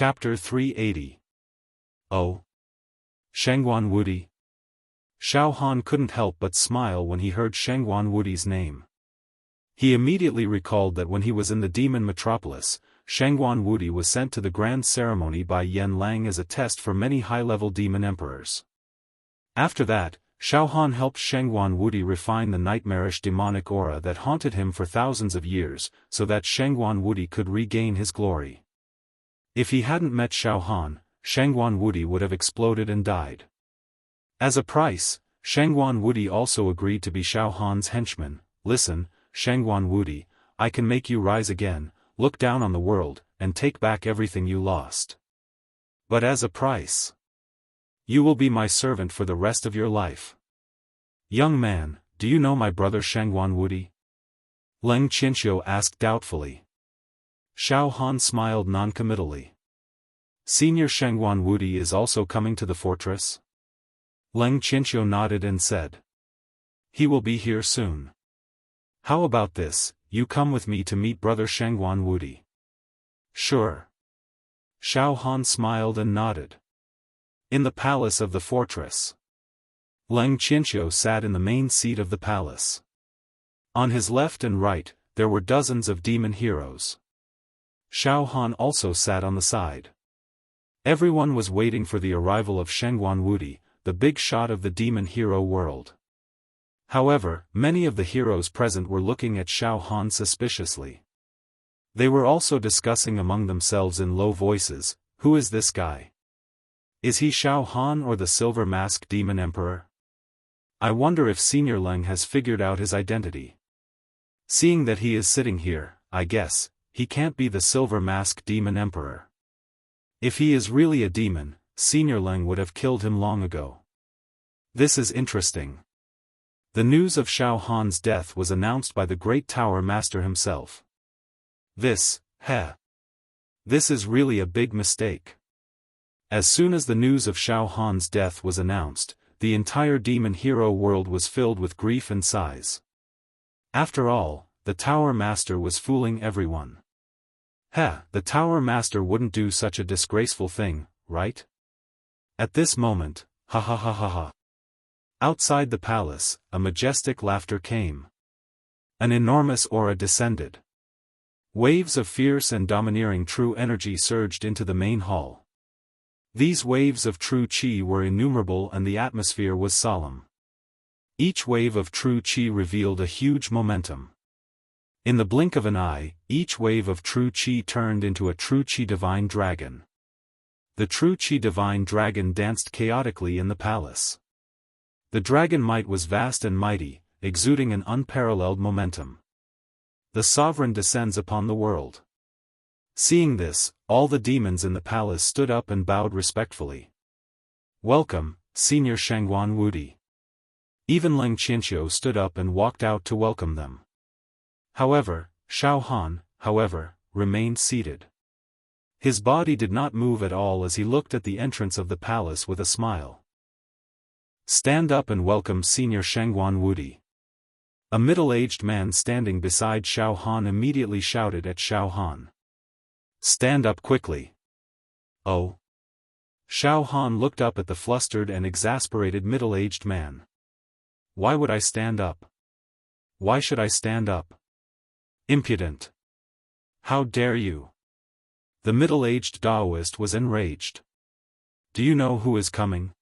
Chapter 380. Oh. Shangguan Wudi. Xiaofan couldn't help but smile when he heard Shangguan Wudi's name. He immediately recalled that when he was in the demon metropolis, Shangguan Wudi was sent to the grand ceremony by Yen Lang as a test for many high-level demon emperors. After that, Xiaofan helped Shangguan Wudi refine the nightmarish demonic aura that haunted him for thousands of years, so that Shangguan Wudi could regain his glory. If he hadn't met Xiaofan, Shangguan Wudi would have exploded and died. As a price, Shangguan Wudi also agreed to be Xiaofan's henchman. Listen, Shangguan Wudi, I can make you rise again, look down on the world, and take back everything you lost. But as a price, you will be my servant for the rest of your life. Young man, do you know my brother Shangguan Wudi? Leng Qianxiu asked doubtfully. Xiaofan smiled noncommittally. Senior Shangguan Wudi is also coming to the fortress? Leng Qianxiu nodded and said. He will be here soon. How about this, you come with me to meet brother Shangguan Wudi? Sure. Xiaofan smiled and nodded. In the palace of the fortress. Leng Qianxiu sat in the main seat of the palace. On his left and right, there were dozens of demon heroes. Xiaofan also sat on the side. Everyone was waiting for the arrival of Shangguan Wudi, the big shot of the demon hero world. However, many of the heroes present were looking at Xiaofan suspiciously. They were also discussing among themselves in low voices, who is this guy? Is he Xiaofan or the Silver Mask Demon Emperor? I wonder if Senior Leng has figured out his identity. Seeing that he is sitting here, I guess, he can't be the Silver Mask Demon Emperor. If he is really a demon, Senior Leng would have killed him long ago. This is interesting. The news of Xiaofan's death was announced by the Great Tower Master himself. This is really a big mistake. As soon as the news of Xiaofan's death was announced, the entire demon hero world was filled with grief and sighs. After all, the Tower Master was fooling everyone. The Tower Master wouldn't do such a disgraceful thing, right? At this moment, ha ha ha ha ha. Outside the palace, a majestic laughter came. An enormous aura descended. Waves of fierce and domineering true energy surged into the main hall. These waves of true qi were innumerable and the atmosphere was solemn. Each wave of true qi revealed a huge momentum. In the blink of an eye, each wave of true qi turned into a true qi divine dragon. The true qi divine dragon danced chaotically in the palace. The dragon might was vast and mighty, exuding an unparalleled momentum. The sovereign descends upon the world. Seeing this, all the demons in the palace stood up and bowed respectfully. Welcome, Senior Shangguan Wudi. Even Leng Qianxiu stood up and walked out to welcome them. However, Xiaofan, remained seated. His body did not move at all as he looked at the entrance of the palace with a smile. Stand up and welcome Senior Shangguan Wudi. A middle-aged man standing beside Xiaofan immediately shouted at Xiaofan. Stand up quickly. Oh. Xiaofan looked up at the flustered and exasperated middle-aged man. Why would I stand up? Why should I stand up? Impudent. How dare you? The middle-aged Taoist was enraged. Do you know who is coming?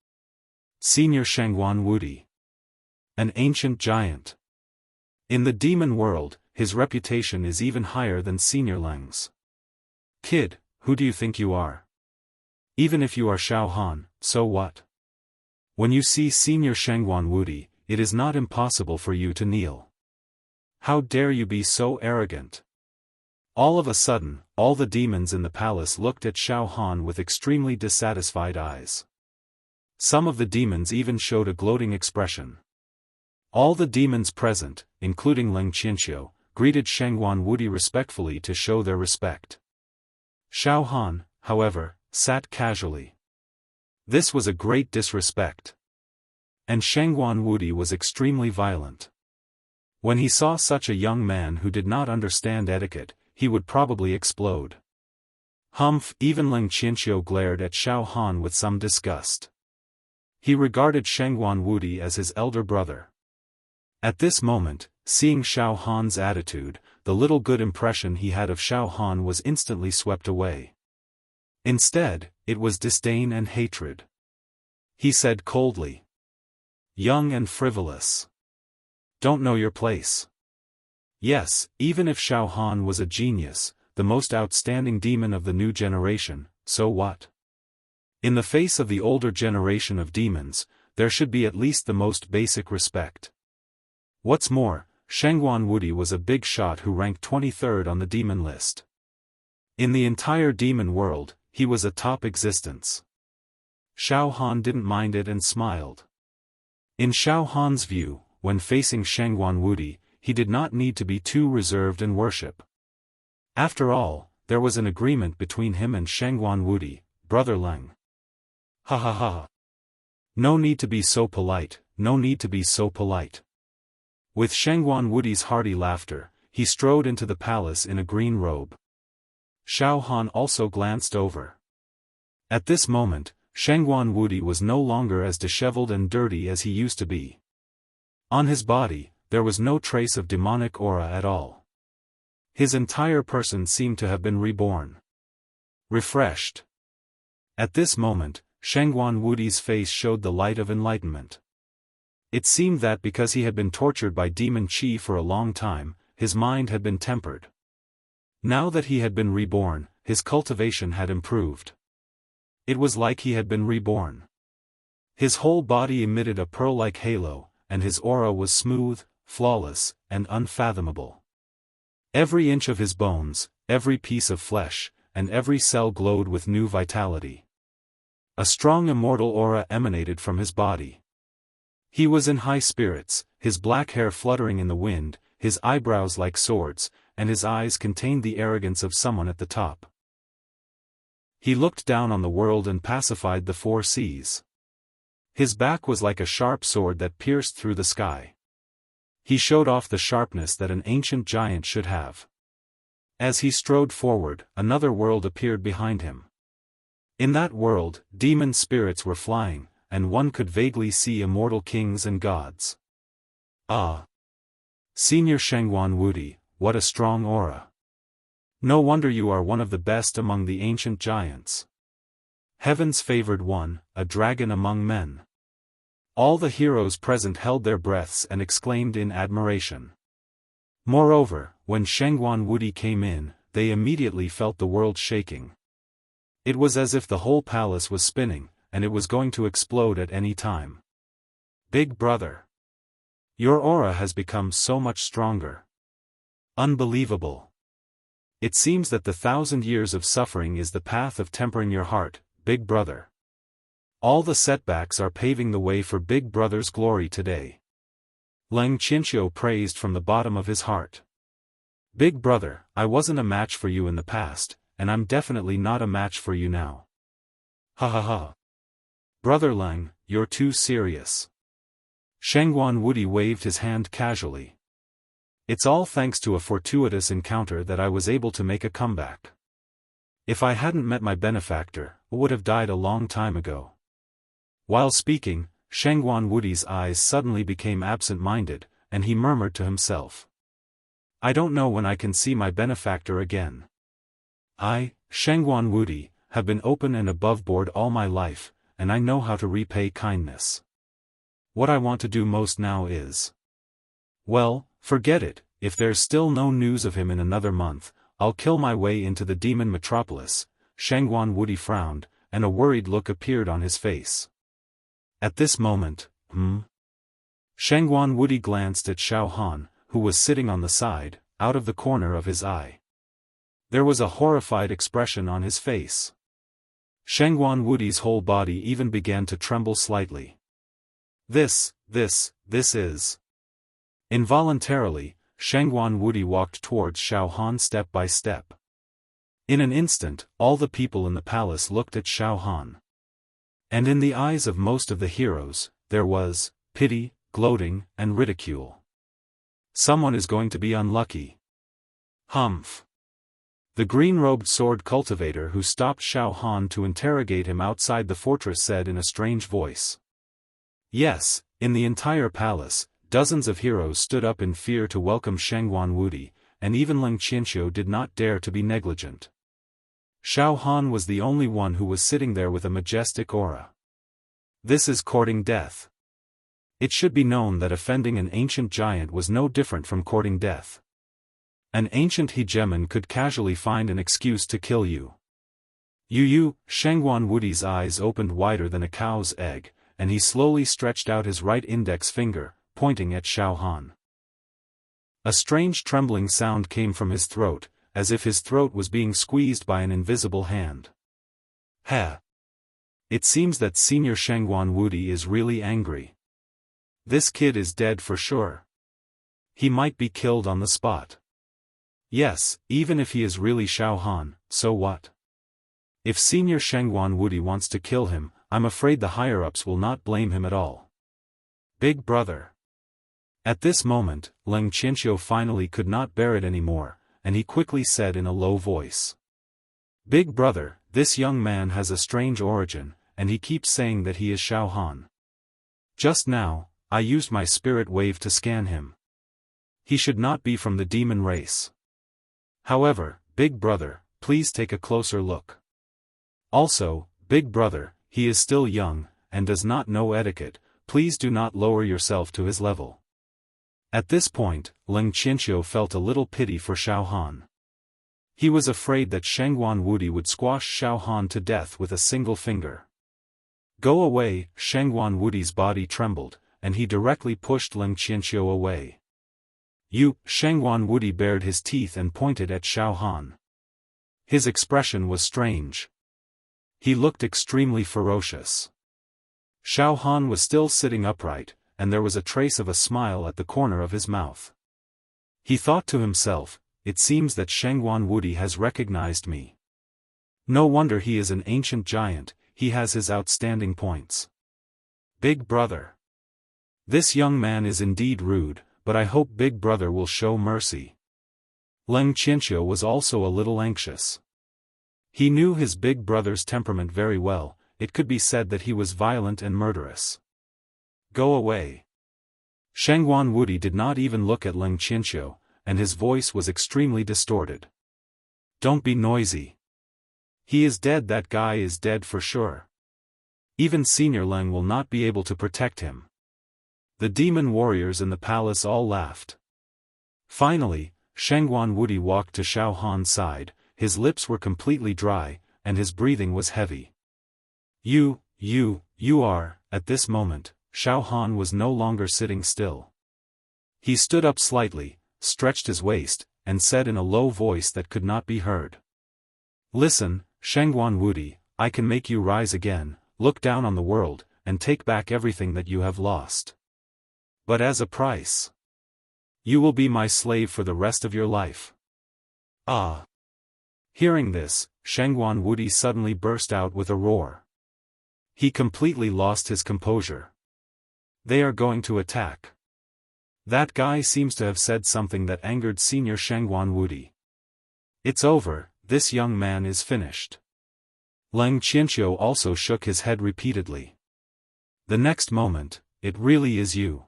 Senior Shangguan Wudi. An ancient giant. In the demon world, his reputation is even higher than Senior Leng's. Kid, who do you think you are? Even if you are Xiaofan, so what? When you see Senior Shangguan Wudi, it is not impossible for you to kneel. How dare you be so arrogant? All of a sudden, all the demons in the palace looked at Xiaofan with extremely dissatisfied eyes. Some of the demons even showed a gloating expression. All the demons present, including Leng Qianxiu, greeted Shangguan Wudi respectfully to show their respect. Xiaofan, however, sat casually. This was a great disrespect. And Shangguan Wudi was extremely violent. When he saw such a young man who did not understand etiquette, he would probably explode. Humph! Even Leng Qianqiu glared at Xiaofan with some disgust. He regarded Shangguan Wudi as his elder brother. At this moment, seeing Xiaofan's attitude, the little good impression he had of Xiaofan was instantly swept away. Instead, it was disdain and hatred. He said coldly, "Young and frivolous. Don't know your place." Yes, even if Xiaofan was a genius, the most outstanding demon of the new generation, so what? In the face of the older generation of demons, there should be at least the most basic respect. What's more, Shangguan Wudi was a big shot who ranked 23rd on the demon list. In the entire demon world, he was a top existence. Xiaofan didn't mind it and smiled. In Xiaofan's view, when facing Shangguan Wudi, he did not need to be too reserved and worship. After all, there was an agreement between him and Shangguan Wudi, brother Leng. Ha ha ha. No need to be so polite, no need to be so polite. With Shangguan Wudi's hearty laughter, he strode into the palace in a green robe. Xiaofan also glanced over. At this moment, Shangguan Wudi was no longer as disheveled and dirty as he used to be. On his body, there was no trace of demonic aura at all. His entire person seemed to have been reborn. Refreshed. At this moment, Shangguan Wudi's face showed the light of enlightenment. It seemed that because he had been tortured by demon qi for a long time, his mind had been tempered. Now that he had been reborn, his cultivation had improved. It was like he had been reborn. His whole body emitted a pearl-like halo, and his aura was smooth, flawless, and unfathomable. Every inch of his bones, every piece of flesh, and every cell glowed with new vitality. A strong immortal aura emanated from his body. He was in high spirits, his black hair fluttering in the wind, his eyebrows like swords, and his eyes contained the arrogance of someone at the top. He looked down on the world and pacified the four seas. His back was like a sharp sword that pierced through the sky. He showed off the sharpness that an ancient giant should have. As he strode forward, another world appeared behind him. In that world, demon spirits were flying, and one could vaguely see immortal kings and gods. Ah! Senior Shangguan Wudi, what a strong aura. No wonder you are one of the best among the ancient giants. Heaven's favored one, a dragon among men. All the heroes present held their breaths and exclaimed in admiration. Moreover, when Shangguan Wudi came in, they immediately felt the world shaking. It was as if the whole palace was spinning, and it was going to explode at any time. Big brother. Your aura has become so much stronger. Unbelievable. It seems that the 1,000 years of suffering is the path of tempering your heart, big brother. All the setbacks are paving the way for Big Brother's glory today. Leng Qianqiu praised from the bottom of his heart. Big brother, I wasn't a match for you in the past, and I'm definitely not a match for you now. Ha ha ha. Brother Leng, you're too serious. Shangguan Wudi waved his hand casually. It's all thanks to a fortuitous encounter that I was able to make a comeback. If I hadn't met my benefactor, I would have died a long time ago. While speaking, Shangguan Wudi's eyes suddenly became absent-minded, and he murmured to himself. I don't know when I can see my benefactor again. I, Shangguan Wudi, have been open and above board all my life, and I know how to repay kindness. What I want to do most now is... Well, forget it, if there's still no news of him in another month, I'll kill my way into the demon metropolis. Shangguan Wudi frowned, and a worried look appeared on his face. At this moment, Shangguan Wudi glanced at Xiaofan, who was sitting on the side, out of the corner of his eye. There was a horrified expression on his face. Shangguan Wudi's whole body even began to tremble slightly. This is... Involuntarily, Shangguan Wudi walked towards Xiaofan step by step. In an instant, all the people in the palace looked at Xiaofan. And in the eyes of most of the heroes, there was pity, gloating, and ridicule. Someone is going to be unlucky. Humph. The green-robed sword cultivator who stopped Xiaofan to interrogate him outside the fortress said in a strange voice. Yes, in the entire palace, dozens of heroes stood up in fear to welcome Shangguan Wudi, and even Ling Qianqiu did not dare to be negligent. Xiaofan was the only one who was sitting there with a majestic aura. This is courting death. It should be known that offending an ancient giant was no different from courting death. An ancient hegemon could casually find an excuse to kill you. Shangguan Wudi's eyes opened wider than a cow's egg, and he slowly stretched out his right index finger, pointing at Xiaofan. A strange trembling sound came from his throat, as if his throat was being squeezed by an invisible hand. It seems that Senior Shangguan Wudi is really angry. This kid is dead for sure. He might be killed on the spot. Yes, even if he is really Xiaofan, so what? If Senior Shangguan Wudi wants to kill him, I'm afraid the higher-ups will not blame him at all. Big brother. At this moment, Ling Qianqiu finally could not bear it anymore, and he quickly said in a low voice. Big brother, this young man has a strange origin, and he keeps saying that he is Xiaofan. Just now, I used my spirit wave to scan him. He should not be from the demon race. However, big brother, please take a closer look. Also, big brother, he is still young, and does not know etiquette, please do not lower yourself to his level. At this point, Ling Qianqiu felt a little pity for Xiaofan. He was afraid that Shangguan Wudi would squash Xiaofan to death with a single finger. Go away, Shangguan Wudi's body trembled, and he directly pushed Ling Qianqiu away. Shangguan Wudi bared his teeth and pointed at Xiaofan. His expression was strange. He looked extremely ferocious. Xiaofan was still sitting upright, and there was a trace of a smile at the corner of his mouth. He thought to himself, it seems that Shangguan Wudi has recognized me. No wonder he is an ancient giant, he has his outstanding points. Big brother. This young man is indeed rude, but I hope big brother will show mercy. Ling Qianqiu was also a little anxious. He knew his big brother's temperament very well, it could be said that he was violent and murderous. Go away. Shangguan Wudi did not even look at Ling Qianqiu, and his voice was extremely distorted. Don't be noisy. He is dead, that guy is dead for sure. Even Senior Ling will not be able to protect him. The demon warriors in the palace all laughed. Finally, Shangguan Wudi walked to Xiaohan's side, his lips were completely dry, and his breathing was heavy. You are, at this moment, Xiaofan was no longer sitting still. He stood up slightly, stretched his waist, and said in a low voice that could not be heard. Listen, Shangguan Wudi, I can make you rise again, look down on the world, and take back everything that you have lost. But as a price. You will be my slave for the rest of your life. Ah! Hearing this, Shangguan Wudi suddenly burst out with a roar. He completely lost his composure. They are going to attack. That guy seems to have said something that angered Senior Shangguan Wudi. It's over, this young man is finished. Ling Qianqiu also shook his head repeatedly. The next moment, it really is you.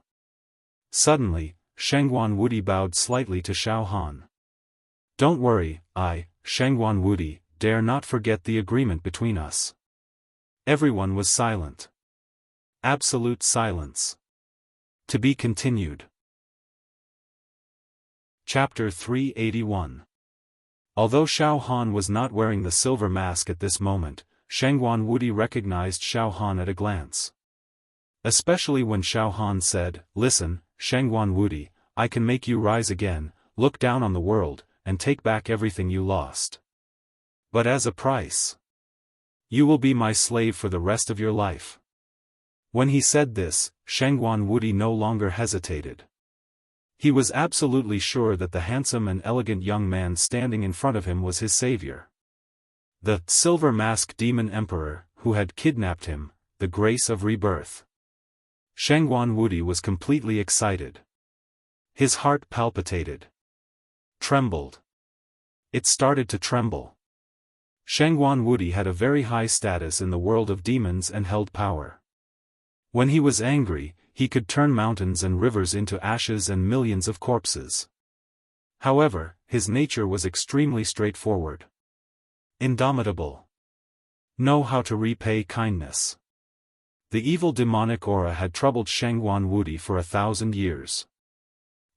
Suddenly, Shangguan Wudi bowed slightly to Xiaofan. Don't worry, I, Shangguan Wudi, dare not forget the agreement between us. Everyone was silent. Absolute silence. To be continued. Chapter 381. Although Xiaofan was not wearing the silver mask at this moment, Shangguan Wudi recognized Xiaofan at a glance. Especially when Xiaofan said, Listen, Shangguan Wudi, I can make you rise again, look down on the world, and take back everything you lost. But as a price. You will be my slave for the rest of your life. When he said this, Shangguan Wudi no longer hesitated. He was absolutely sure that the handsome and elegant young man standing in front of him was his savior. The silver-masked demon emperor, who had kidnapped him, the grace of rebirth. Shangguan Wudi was completely excited. His heart palpitated. Trembled. It started to tremble. Shangguan Wudi had a very high status in the world of demons and held power. When he was angry, he could turn mountains and rivers into ashes and millions of corpses. However, his nature was extremely straightforward. Indomitable. Know how to repay kindness. The evil demonic aura had troubled Shangguan Wudi for 1,000 years.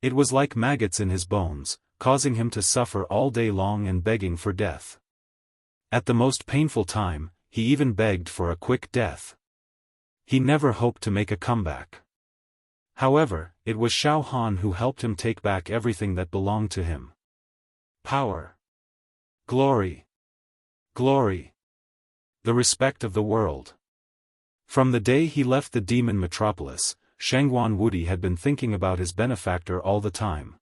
It was like maggots in his bones, causing him to suffer all day long and begging for death. At the most painful time, he even begged for a quick death. He never hoped to make a comeback. However, it was Xiaofan who helped him take back everything that belonged to him. Power. Glory. Glory. The respect of the world. From the day he left the demon metropolis, Shangguan Wudi had been thinking about his benefactor all the time.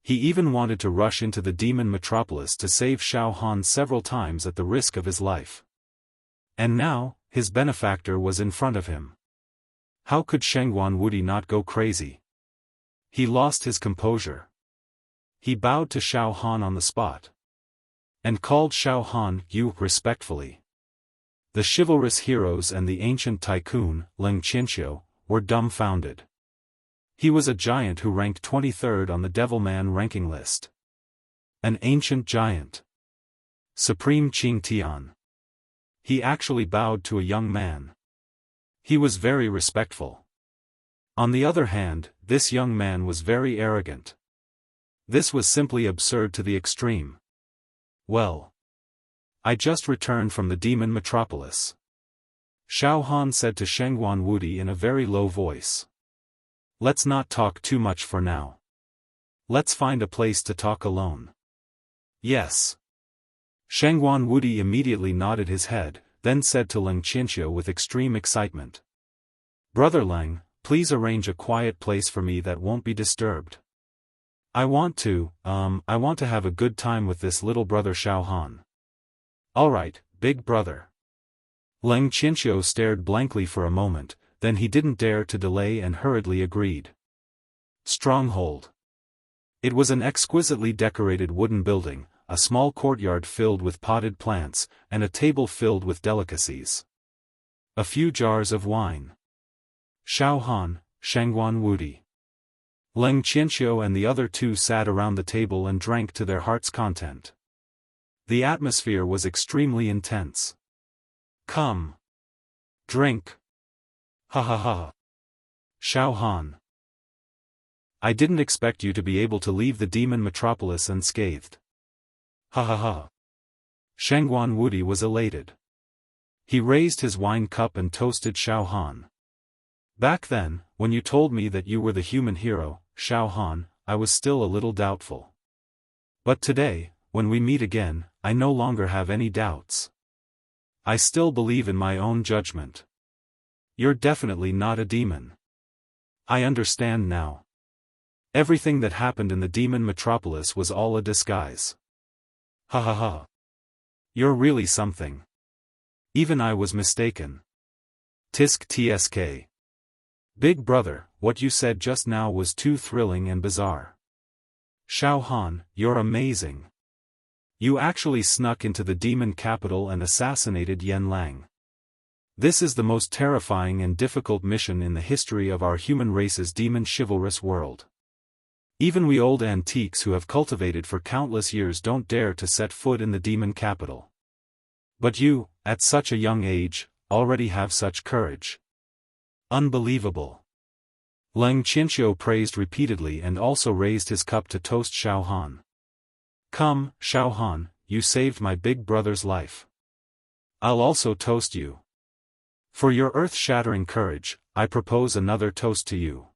He even wanted to rush into the demon metropolis to save Xiaofan several times at the risk of his life. And now, his benefactor was in front of him. How could Shangguan Wudi not go crazy? He lost his composure. He bowed to Xiaofan on the spot. And called Xiaofan "you" respectfully. The chivalrous heroes and the ancient tycoon, Leng Qianqiu, were dumbfounded. He was a giant who ranked 23rd on the Devilman ranking list. An ancient giant. Supreme Qing Tian. He actually bowed to a young man. He was very respectful. On the other hand, this young man was very arrogant. This was simply absurd to the extreme. Well. I just returned from the demon metropolis. Xiaofan said to Shangguan Wudi in a very low voice. Let's not talk too much for now. Let's find a place to talk alone. Yes. Shangguan Wudi immediately nodded his head, then said to Leng Qianqiu with extreme excitement. Brother Leng, please arrange a quiet place for me that won't be disturbed. I want to have a good time with this little brother Xiaofan. Alright, big brother. Leng Qianqiu stared blankly for a moment, then he didn't dare to delay and hurriedly agreed. Stronghold. It was an exquisitely decorated wooden building, a small courtyard filled with potted plants, and a table filled with delicacies. A few jars of wine. Xiaofan, Shangguan Wudi. Leng Qianqiu and the other two sat around the table and drank to their heart's content. The atmosphere was extremely intense. Come. Drink. Ha ha ha. Xiaofan. I didn't expect you to be able to leave the demon metropolis unscathed. Ha ha ha. Shangguan Wudi was elated. He raised his wine cup and toasted Xiaofan. Back then, when you told me that you were the human hero, Xiaofan, I was still a little doubtful. But today, when we meet again, I no longer have any doubts. I still believe in my own judgment. You're definitely not a demon. I understand now. Everything that happened in the demon metropolis was all a disguise. Ha ha ha. You're really something. Even I was mistaken. Tisk tsk. Big brother, what you said just now was too thrilling and bizarre. Xiaofan, you're amazing. You actually snuck into the demon capital and assassinated Yen Lang. This is the most terrifying and difficult mission in the history of our human race's demon chivalrous world. Even we old antiques who have cultivated for countless years don't dare to set foot in the demon capital. But you, at such a young age, already have such courage. Unbelievable. Leng Qianqiu praised repeatedly and also raised his cup to toast Xiaofan. Come, Xiaofan, you saved my big brother's life. I'll also toast you. For your earth-shattering courage, I propose another toast to you.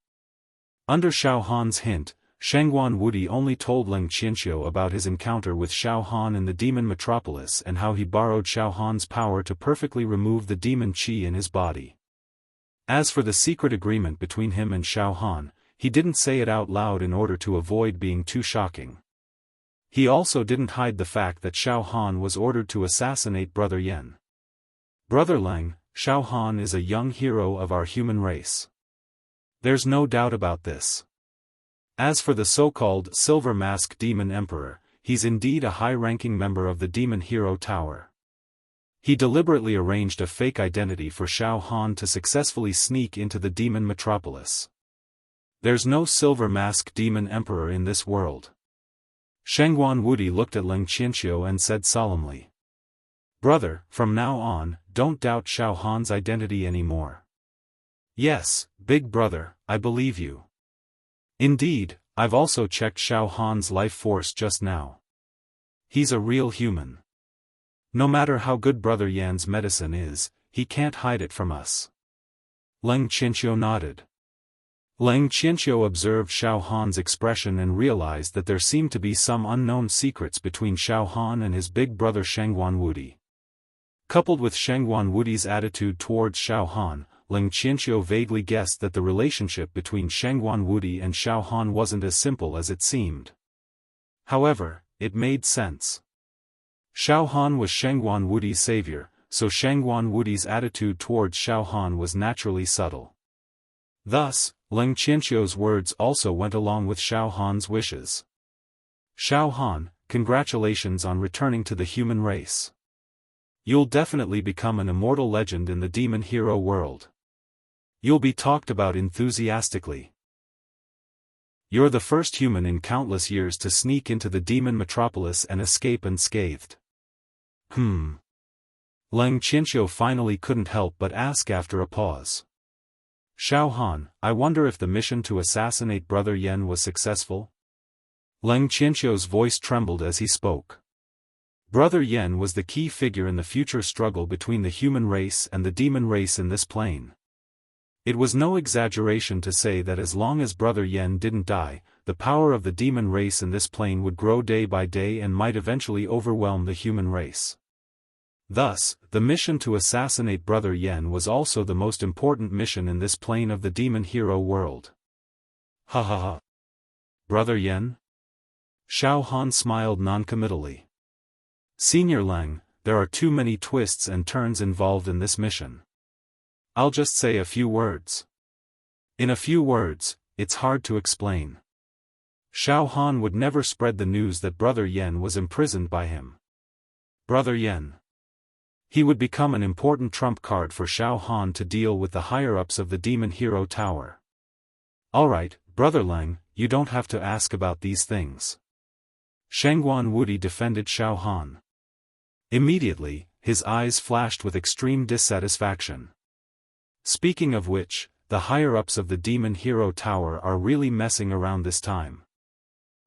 Under Xiaofan's hint, Shangguan Wudi only told Leng Qianqiu about his encounter with Xiaofan in the demon metropolis and how he borrowed Xiaofan's power to perfectly remove the demon qi in his body. As for the secret agreement between him and Xiaofan, he didn't say it out loud in order to avoid being too shocking. He also didn't hide the fact that Xiaofan was ordered to assassinate Brother Yen. Brother Leng, Xiaofan is a young hero of our human race. There's no doubt about this. As for the so-called Silver Mask Demon Emperor, he's indeed a high-ranking member of the Demon Hero Tower. He deliberately arranged a fake identity for Xiaofan to successfully sneak into the demon metropolis. There's no silver mask demon emperor in this world. Shengguan Wudi looked at Leng Qianqiu and said solemnly. Brother, from now on, don't doubt Xiaohan's identity anymore. Yes, big brother, I believe you. Indeed, I've also checked Xiaohan's life force just now. He's a real human. No matter how good Brother Yan's medicine is, he can't hide it from us. Leng Qianqiu nodded. Leng Qianqiu observed Xiaohan's expression and realized that there seemed to be some unknown secrets between Xiaohan and his big brother Shengguan Wudi. Coupled with Shengguan Wudi's attitude towards Xiaohan, Leng Qianqiu vaguely guessed that the relationship between Shengguan Wudi and Xiaohan wasn't as simple as it seemed. However, it made sense. Xiaohan was Shengguan Wudi's savior, so Shengguan Wudi's attitude towards Xiaohan was naturally subtle. Thus, Leng Qianqiu's words also went along with Xiaohan's wishes. Xiaohan, congratulations on returning to the human race. You'll definitely become an immortal legend in the demon hero world. You'll be talked about enthusiastically. You're the first human in countless years to sneak into the demon metropolis and escape unscathed. Leng Qianqiu finally couldn't help but ask after a pause. Xiaohan, I wonder if the mission to assassinate Brother Yan was successful? Leng Qianqiu's voice trembled as he spoke. Brother Yan was the key figure in the future struggle between the human race and the demon race in this plane. It was no exaggeration to say that as long as Brother Yan didn't die, the power of the demon race in this plane would grow day by day and might eventually overwhelm the human race. Thus, the mission to assassinate Brother Yan was also the most important mission in this plane of the demon hero world. Ha ha ha. Brother Yan? Xiaohan smiled noncommittally. Senior Leng, there are too many twists and turns involved in this mission. I'll just say a few words. In a few words, it's hard to explain. Xiaohan would never spread the news that Brother Yan was imprisoned by him. Brother Yan. He would become an important trump card for Xiaohan to deal with the higher-ups of the Demon Hero Tower. Alright, Brother Leng, you don't have to ask about these things. Shengguan Wudi defended Xiaohan. Immediately, his eyes flashed with extreme dissatisfaction. Speaking of which, the higher-ups of the Demon Hero Tower are really messing around this time.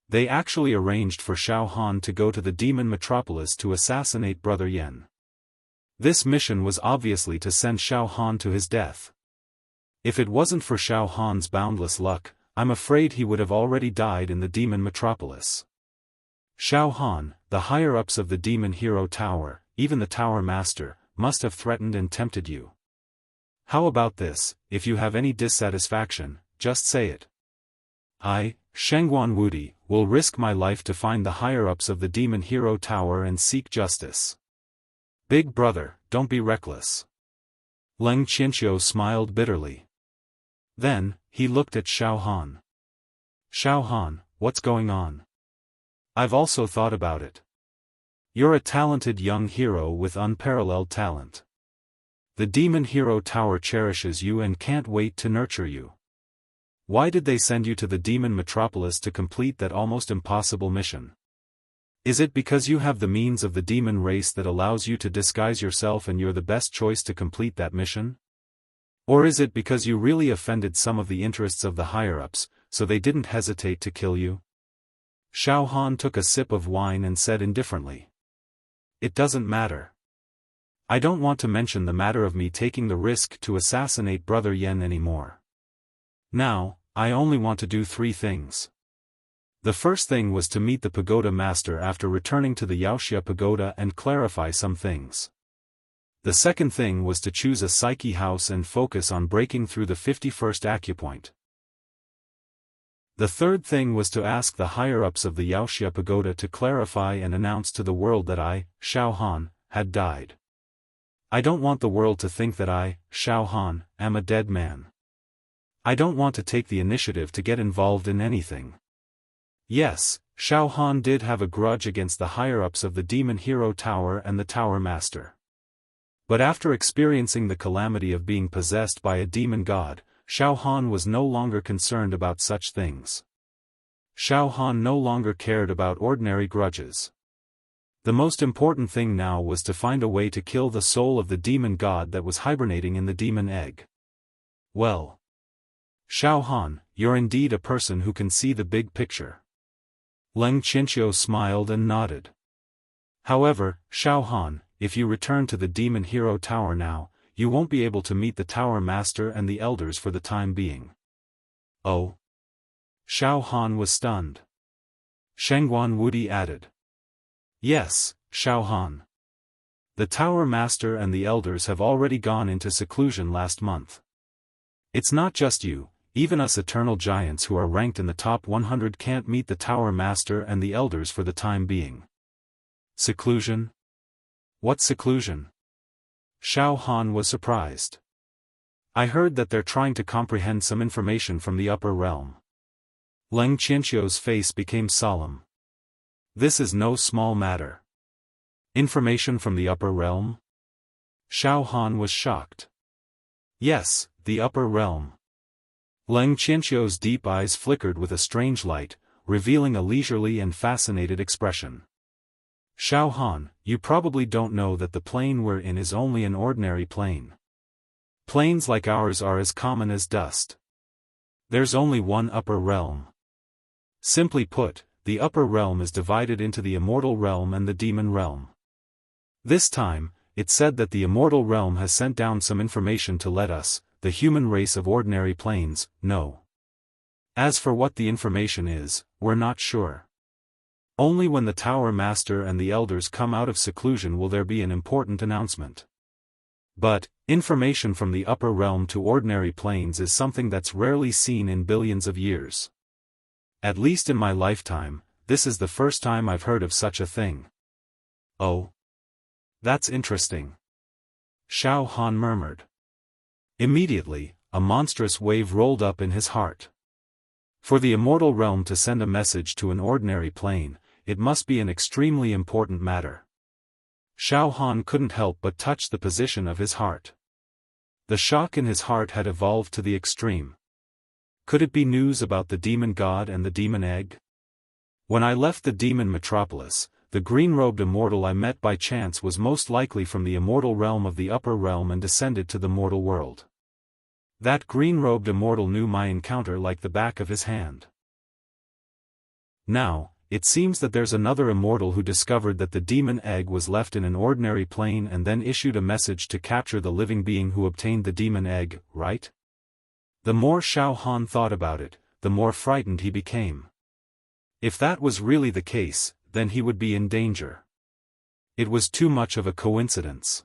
They actually arranged for Xiaohan to go to the Demon Metropolis to assassinate Brother Yan. This mission was obviously to send Xiaohan to his death. If it wasn't for Xiaohan's boundless luck, I'm afraid he would have already died in the Demon Metropolis. Xiaohan, the higher-ups of the Demon Hero Tower, even the Tower Master, must have threatened and tempted you. How about this, if you have any dissatisfaction, just say it. I, Shengguan Wudi, will risk my life to find the higher-ups of the Demon Hero Tower and seek justice. Big brother, don't be reckless. Leng Qianqiu smiled bitterly. Then, he looked at Xiaohan. Xiaohan, what's going on? I've also thought about it. You're a talented young hero with unparalleled talent. The Demon Hero Tower cherishes you and can't wait to nurture you. Why did they send you to the Demon Metropolis to complete that almost impossible mission? Is it because you have the means of the demon race that allows you to disguise yourself and you're the best choice to complete that mission? Or is it because you really offended some of the interests of the higher-ups, so they didn't hesitate to kill you? Xiaohan took a sip of wine and said indifferently. It doesn't matter. I don't want to mention the matter of me taking the risk to assassinate Brother Yan anymore. Now, I only want to do 3 things. The first thing was to meet the Pagoda Master after returning to the Wuxia Pagoda and clarify some things. The second thing was to choose a psyche house and focus on breaking through the 51st acupoint. The third thing was to ask the higher-ups of the Wuxia Pagoda to clarify and announce to the world that I, Xiaohan, had died. I don't want the world to think that I, Xiaohan, am a dead man. I don't want to take the initiative to get involved in anything. Yes, Xiaofan did have a grudge against the higher-ups of the Demon Hero Tower and the Tower Master. But after experiencing the calamity of being possessed by a demon god, Xiaofan was no longer concerned about such things. Xiaofan no longer cared about ordinary grudges. The most important thing now was to find a way to kill the soul of the demon god that was hibernating in the demon egg. Well, Xiaofan, you're indeed a person who can see the big picture. Leng Qianqiu smiled and nodded. However, Xiaofan, if you return to the Demon Hero Tower now, you won't be able to meet the Tower Master and the Elders for the time being. Oh? Xiaofan was stunned. Shengguan Wudi added. Yes, Xiaofan. The Tower Master and the Elders have already gone into seclusion last month. It's not just you, even us eternal giants who are ranked in the top 100 can't meet the Tower Master and the Elders for the time being. Seclusion? What seclusion? Xiaofan was surprised. I heard that they're trying to comprehend some information from the upper realm. Leng Qianqiu's face became solemn. This is no small matter. Information from the upper realm? Xiaofan was shocked. Yes, the upper realm. Leng Qianqiu's deep eyes flickered with a strange light, revealing a leisurely and fascinated expression. Xiaofan, you probably don't know that the plane we're in is only an ordinary plane. Planes like ours are as common as dust. There's only one upper realm. Simply put, the upper realm is divided into the Immortal realm and the Demon realm. This time, it's said that the Immortal realm has sent down some information to let us, the human race of ordinary planes, know. As for what the information is, we're not sure. Only when the Tower Master and the Elders come out of seclusion will there be an important announcement. But, information from the upper realm to ordinary planes is something that's rarely seen in billions of years. At least in my lifetime, this is the first time I've heard of such a thing. Oh? That's interesting. Xiaofan murmured. Immediately, a monstrous wave rolled up in his heart. For the Immortal realm to send a message to an ordinary plane, it must be an extremely important matter. Xiaofan couldn't help but touch the position of his heart. The shock in his heart had evolved to the extreme. Could it be news about the demon god and the demon egg? When I left the demon metropolis, the green-robed immortal I met by chance was most likely from the Immortal realm of the upper realm and descended to the mortal world. That green-robed immortal knew my encounter like the back of his hand. Now, it seems that there's another immortal who discovered that the demon egg was left in an ordinary plane and then issued a message to capture the living being who obtained the demon egg, right? The more Xiaofan thought about it, the more frightened he became. If that was really the case, then he would be in danger. It was too much of a coincidence.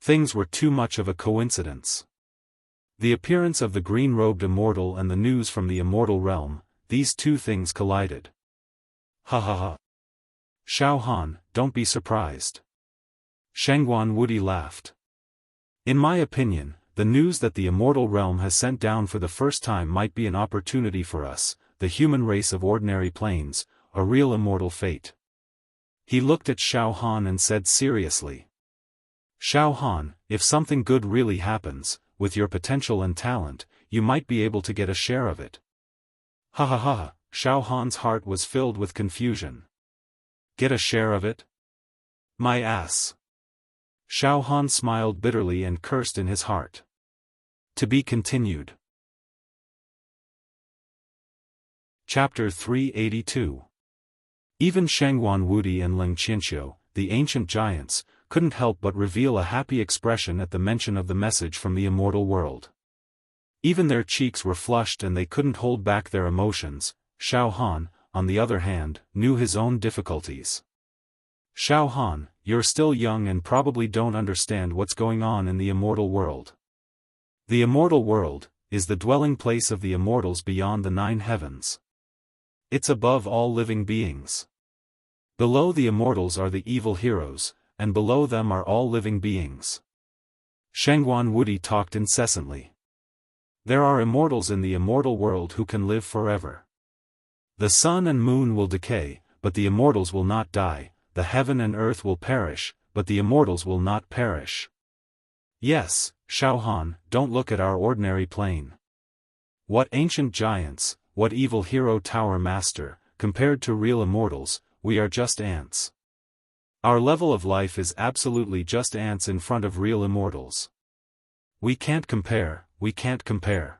Things were too much of a coincidence. The appearance of the green-robed immortal and the news from the Immortal realm, these two things collided. Ha ha ha. Xiaofan, don't be surprised. Shengguan Wudi laughed. In my opinion, the news that the Immortal realm has sent down for the first time might be an opportunity for us, the human race of ordinary planes, a real immortal fate. He looked at Xiaofan and said seriously. Xiaofan, if something good really happens, with your potential and talent, you might be able to get a share of it. Ha ha ha, Xiaofan's heart was filled with confusion. Get a share of it? My ass. Xiaofan smiled bitterly and cursed in his heart. To be continued. Chapter 382. Even Shengguan Wudi and Leng Qianqiu, the ancient giants, couldn't help but reveal a happy expression at the mention of the message from the Immortal world. Even their cheeks were flushed and they couldn't hold back their emotions. Xiaofan, on the other hand, knew his own difficulties. Xiaofan, you're still young and probably don't understand what's going on in the Immortal world. The Immortal world is the dwelling place of the immortals beyond the 9 heavens. It's above all living beings. Below the immortals are the evil heroes, and below them are all living beings. Shengguan Wudi talked incessantly. There are immortals in the Immortal world who can live forever. The sun and moon will decay, but the immortals will not die, the heaven and earth will perish, but the immortals will not perish. Yes, Xiaofan, don't look at our ordinary plane. What ancient giants, what evil hero tower master, compared to real immortals, we are just ants. Our level of life is absolutely just ants in front of real immortals. We can't compare, we can't compare.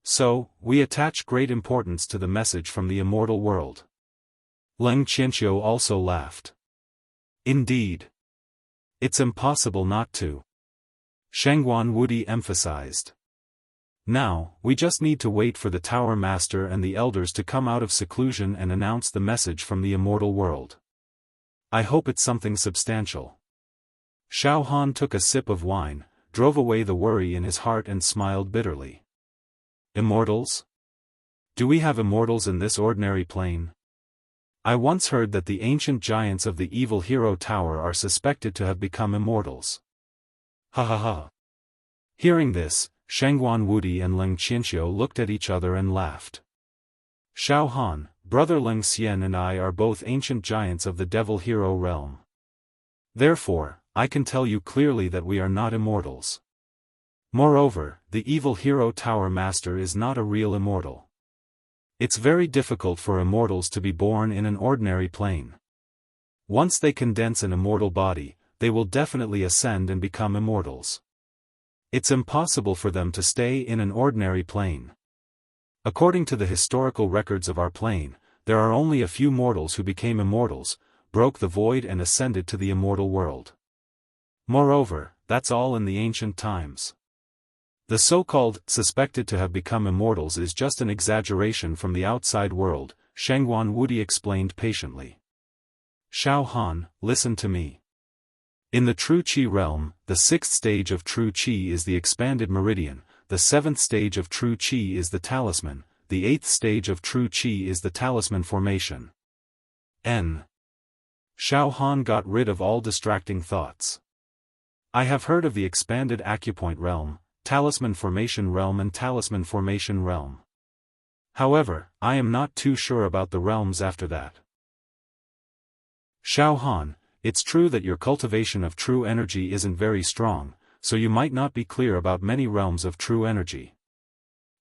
So, we attach great importance to the message from the immortal world. Leng Qianqiu also laughed. Indeed. It's impossible not to. Shangguan Wudi emphasized. Now, we just need to wait for the Tower Master and the elders to come out of seclusion and announce the message from the immortal world. I hope it's something substantial. Xiaofan took a sip of wine, drove away the worry in his heart and smiled bitterly. Immortals? Do we have immortals in this ordinary plane? I once heard that the ancient giants of the evil hero tower are suspected to have become immortals. Ha ha ha. Hearing this, Shangguan Wudi and Leng Qianqiu looked at each other and laughed. Xiaofan, brother Leng Xian and I are both ancient giants of the devil hero realm. Therefore, I can tell you clearly that we are not immortals. Moreover, the evil hero tower master is not a real immortal. It's very difficult for immortals to be born in an ordinary plane. Once they condense an immortal body, they will definitely ascend and become immortals. It's impossible for them to stay in an ordinary plane. According to the historical records of our plane, there are only a few mortals who became immortals, broke the void and ascended to the immortal world. Moreover, that's all in the ancient times. The so-called suspected to have become immortals is just an exaggeration from the outside world, Shangguan Wudi explained patiently. Xiaofan, listen to me. In the true Qi realm, the 6th stage of true Qi is the expanded meridian, the 7th stage of true Qi is the talisman, the 8th stage of true Qi is the talisman formation. Xiaofan got rid of all distracting thoughts. I have heard of the expanded acupoint realm, talisman formation realm and talisman formation realm. However, I am not too sure about the realms after that. Xiaofan, it's true that your cultivation of true energy isn't very strong, so you might not be clear about many realms of true energy.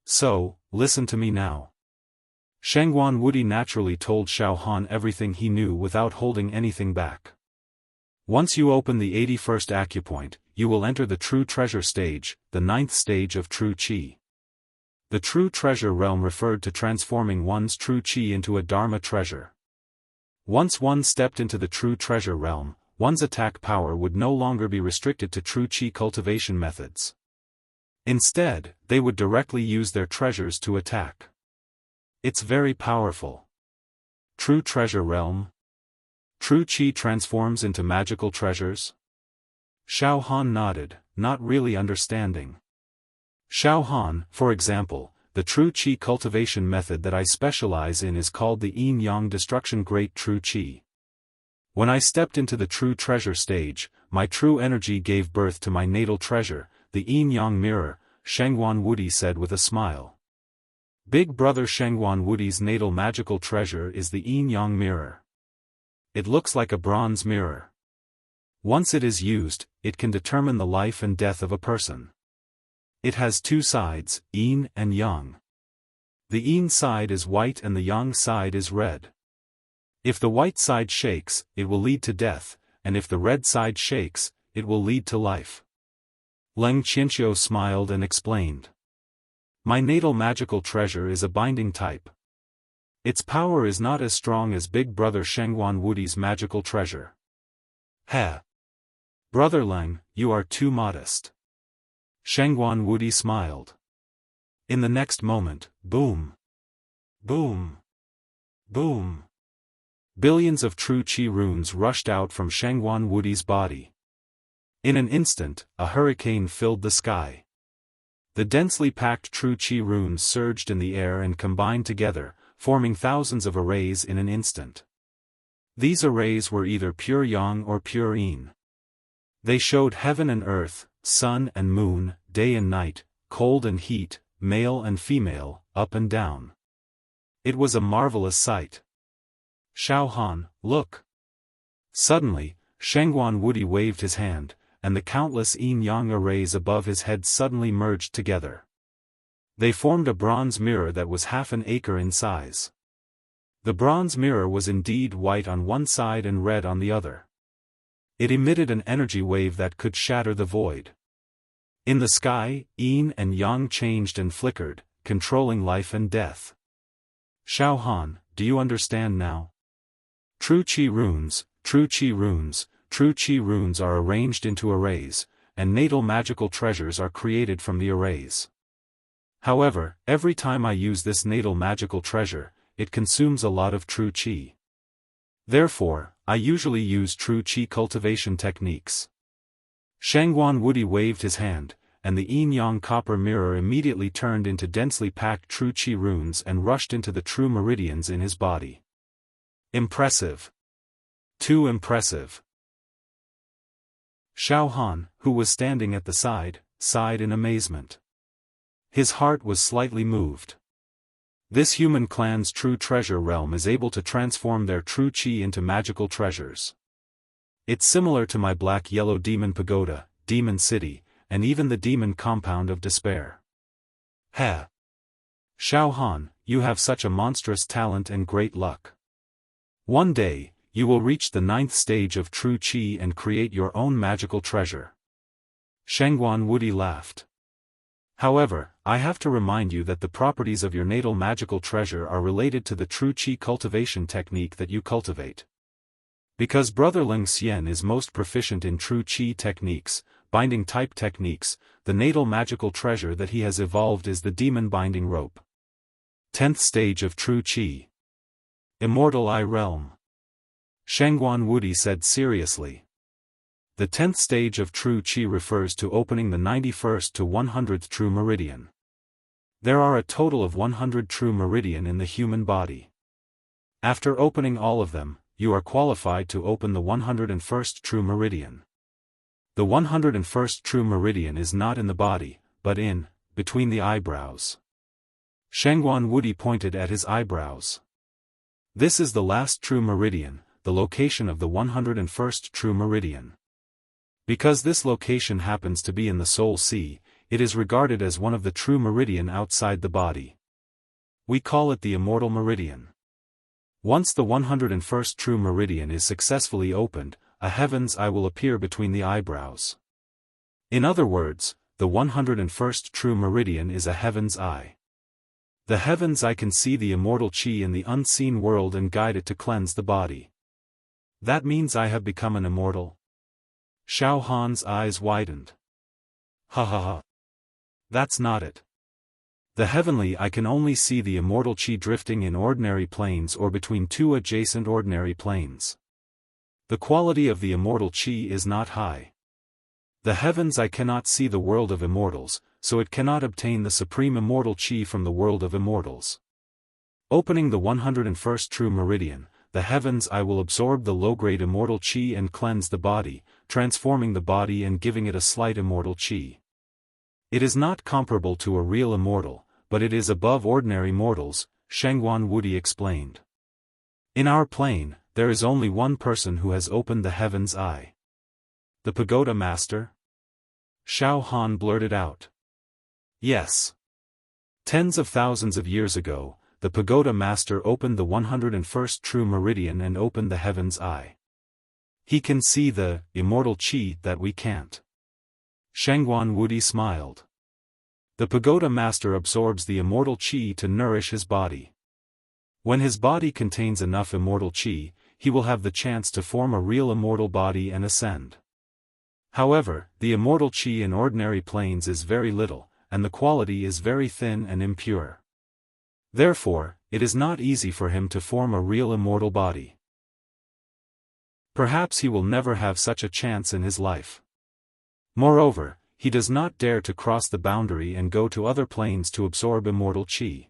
So, listen to me now. Shangguan Wudi naturally told Xiaofan everything he knew without holding anything back. Once you open the 81st acupoint, you will enter the true treasure stage, the 9th stage of true Qi. The true treasure realm referred to transforming one's true Qi into a Dharma treasure. Once one stepped into the true treasure realm, one's attack power would no longer be restricted to true Qi cultivation methods. Instead, they would directly use their treasures to attack. It's very powerful. True treasure realm. True Qi transforms into magical treasures? Xiaofan nodded, not really understanding. Xiaofan, for example, the true Qi cultivation method that I specialize in is called the Yin-Yang Destruction Great True Qi. When I stepped into the true treasure stage, my true energy gave birth to my natal treasure, the Yin-Yang Mirror, Shangguan Wudi said with a smile. Big brother Shangguan Wudi's natal magical treasure is the Yin-Yang Mirror. It looks like a bronze mirror. Once it is used, it can determine the life and death of a person. It has two sides, yin and yang. The yin side is white and the yang side is red. If the white side shakes, it will lead to death, and if the red side shakes, it will lead to life. Leng Qianqiu smiled and explained. My natal magical treasure is a binding type. Its power is not as strong as big brother Shangguan Wudi's magical treasure. Heh. Brother Leng, you are too modest. Shangguan Wudi smiled. In the next moment, boom. Boom. Boom. Billions of true Qi runes rushed out from Shangguan Wudi's body. In an instant, a hurricane filled the sky. The densely packed true Qi runes surged in the air and combined together, forming thousands of arrays in an instant. These arrays were either pure yang or pure yin. They showed heaven and earth, sun and moon, day and night, cold and heat, male and female, up and down. It was a marvelous sight. Xiaofan, look! Suddenly, Shengguan Wudi waved his hand, and the countless yin-yang arrays above his head suddenly merged together. They formed a bronze mirror that was half an acre in size. The bronze mirror was indeed white on one side and red on the other. It emitted an energy wave that could shatter the void. In the sky, yin and yang changed and flickered, controlling life and death. Xiaofan, do you understand now? True Qi runes, true Qi runes, true Qi runes are arranged into arrays, and natal magical treasures are created from the arrays. However, every time I use this natal magical treasure, it consumes a lot of true Qi. Therefore, I usually use true Qi cultivation techniques. Shengguan Wudi waved his hand, and the yin-yang copper mirror immediately turned into densely packed true Qi runes and rushed into the true meridians in his body. Impressive. Too impressive. Xiaofan, who was standing at the side, sighed in amazement. His heart was slightly moved. This human clan's true treasure realm is able to transform their true Qi into magical treasures. It's similar to my black-yellow demon pagoda, demon city, and even the demon compound of despair. Heh! Xiaofan, you have such a monstrous talent and great luck. One day, you will reach the 9th stage of true Qi and create your own magical treasure. Shengguan Wudi laughed. However, I have to remind you that the properties of your natal magical treasure are related to the true Qi cultivation technique that you cultivate. Because Brother Ling Xian is most proficient in true Qi techniques, binding type techniques, the natal magical treasure that he has evolved is the demon binding rope. 10th stage of true Qi. Immortal Eye Realm. Shengguan Wudi said seriously. The 10th stage of true Qi refers to opening the 91st to 100th true meridian. There are a total of 100 true meridian in the human body. After opening all of them, you are qualified to open the 101st true meridian. The 101st true meridian is not in the body, but between the eyebrows. Shengguan Wudi pointed at his eyebrows. This is the last true meridian, the location of the 101st true meridian. Because this location happens to be in the soul sea, it is regarded as one of the true meridian outside the body. We call it the immortal meridian. Once the 101st true meridian is successfully opened, a heaven's eye will appear between the eyebrows. In other words, the 101st true meridian is a heaven's eye. The heaven's eye can see the immortal Qi in the unseen world and guide it to cleanse the body. That means I have become an immortal? Xiaofan's eyes widened. Ha ha ha. That's not it. The heavenly eye can only see the immortal Qi drifting in ordinary planes or between two adjacent ordinary planes. The quality of the immortal Qi is not high. The heaven's eye cannot see the world of immortals, so it cannot obtain the supreme immortal Qi from the world of immortals. Opening the 101st true meridian, the heaven's eye will absorb the low-grade immortal Qi and cleanse the body, transforming the body and giving it a slight immortal Qi. It is not comparable to a real immortal, but it is above ordinary mortals, Shengguan Wudi explained. In our plane, there is only one person who has opened the heaven's eye. The pagoda master? Xiaofan blurted out. Yes. Tens of thousands of years ago, the pagoda master opened the 101st true meridian and opened the heaven's eye. He can see the immortal Qi that we can't. Shengguan Wudi smiled. The pagoda master absorbs the immortal Qi to nourish his body. When his body contains enough immortal Qi, he will have the chance to form a real immortal body and ascend. However, the immortal Qi in ordinary planes is very little, and the quality is very thin and impure. Therefore, it is not easy for him to form a real immortal body. Perhaps he will never have such a chance in his life. Moreover, he does not dare to cross the boundary and go to other planes to absorb immortal Qi.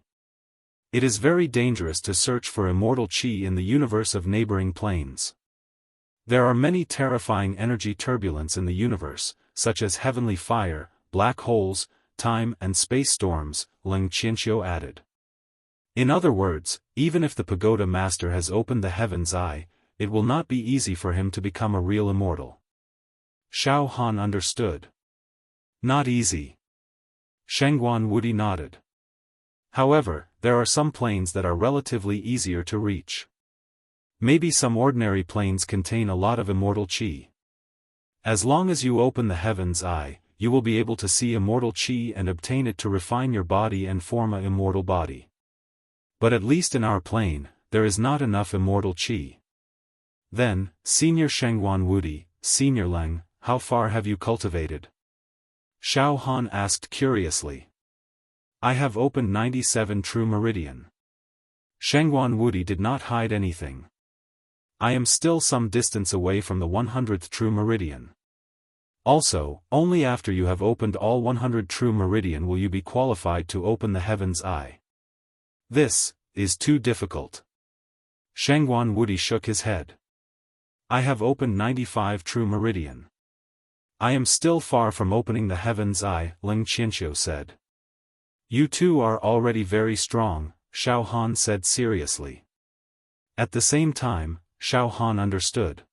It is very dangerous to search for immortal Qi in the universe of neighboring planes. There are many terrifying energy turbulence in the universe, such as heavenly fire, black holes, time and space storms, Ling Qianxiu added. In other words, even if the pagoda master has opened the heaven's eye, it will not be easy for him to become a real immortal. Xiaofan understood. Not easy. Shengguan Wudi nodded. However, there are some planes that are relatively easier to reach. Maybe some ordinary planes contain a lot of immortal qi. As long as you open the heaven's eye, you will be able to see immortal qi and obtain it to refine your body and form an immortal body. But at least in our plane, there is not enough immortal qi. Then, Senior Shengguan Wudi, Senior Leng, how far have you cultivated? Xiaofan asked curiously. I have opened 97 true meridian. Shengguan Wudi did not hide anything. I am still some distance away from the 100th true meridian. Also, only after you have opened all 100 true meridian will you be qualified to open the heaven's eye. This is too difficult. Shengguan Wudi shook his head. I have opened 95 true meridian. I am still far from opening the heaven's eye, Leng Qianqiu said. You two are already very strong, Xiaofan said seriously. At the same time, Xiaofan understood.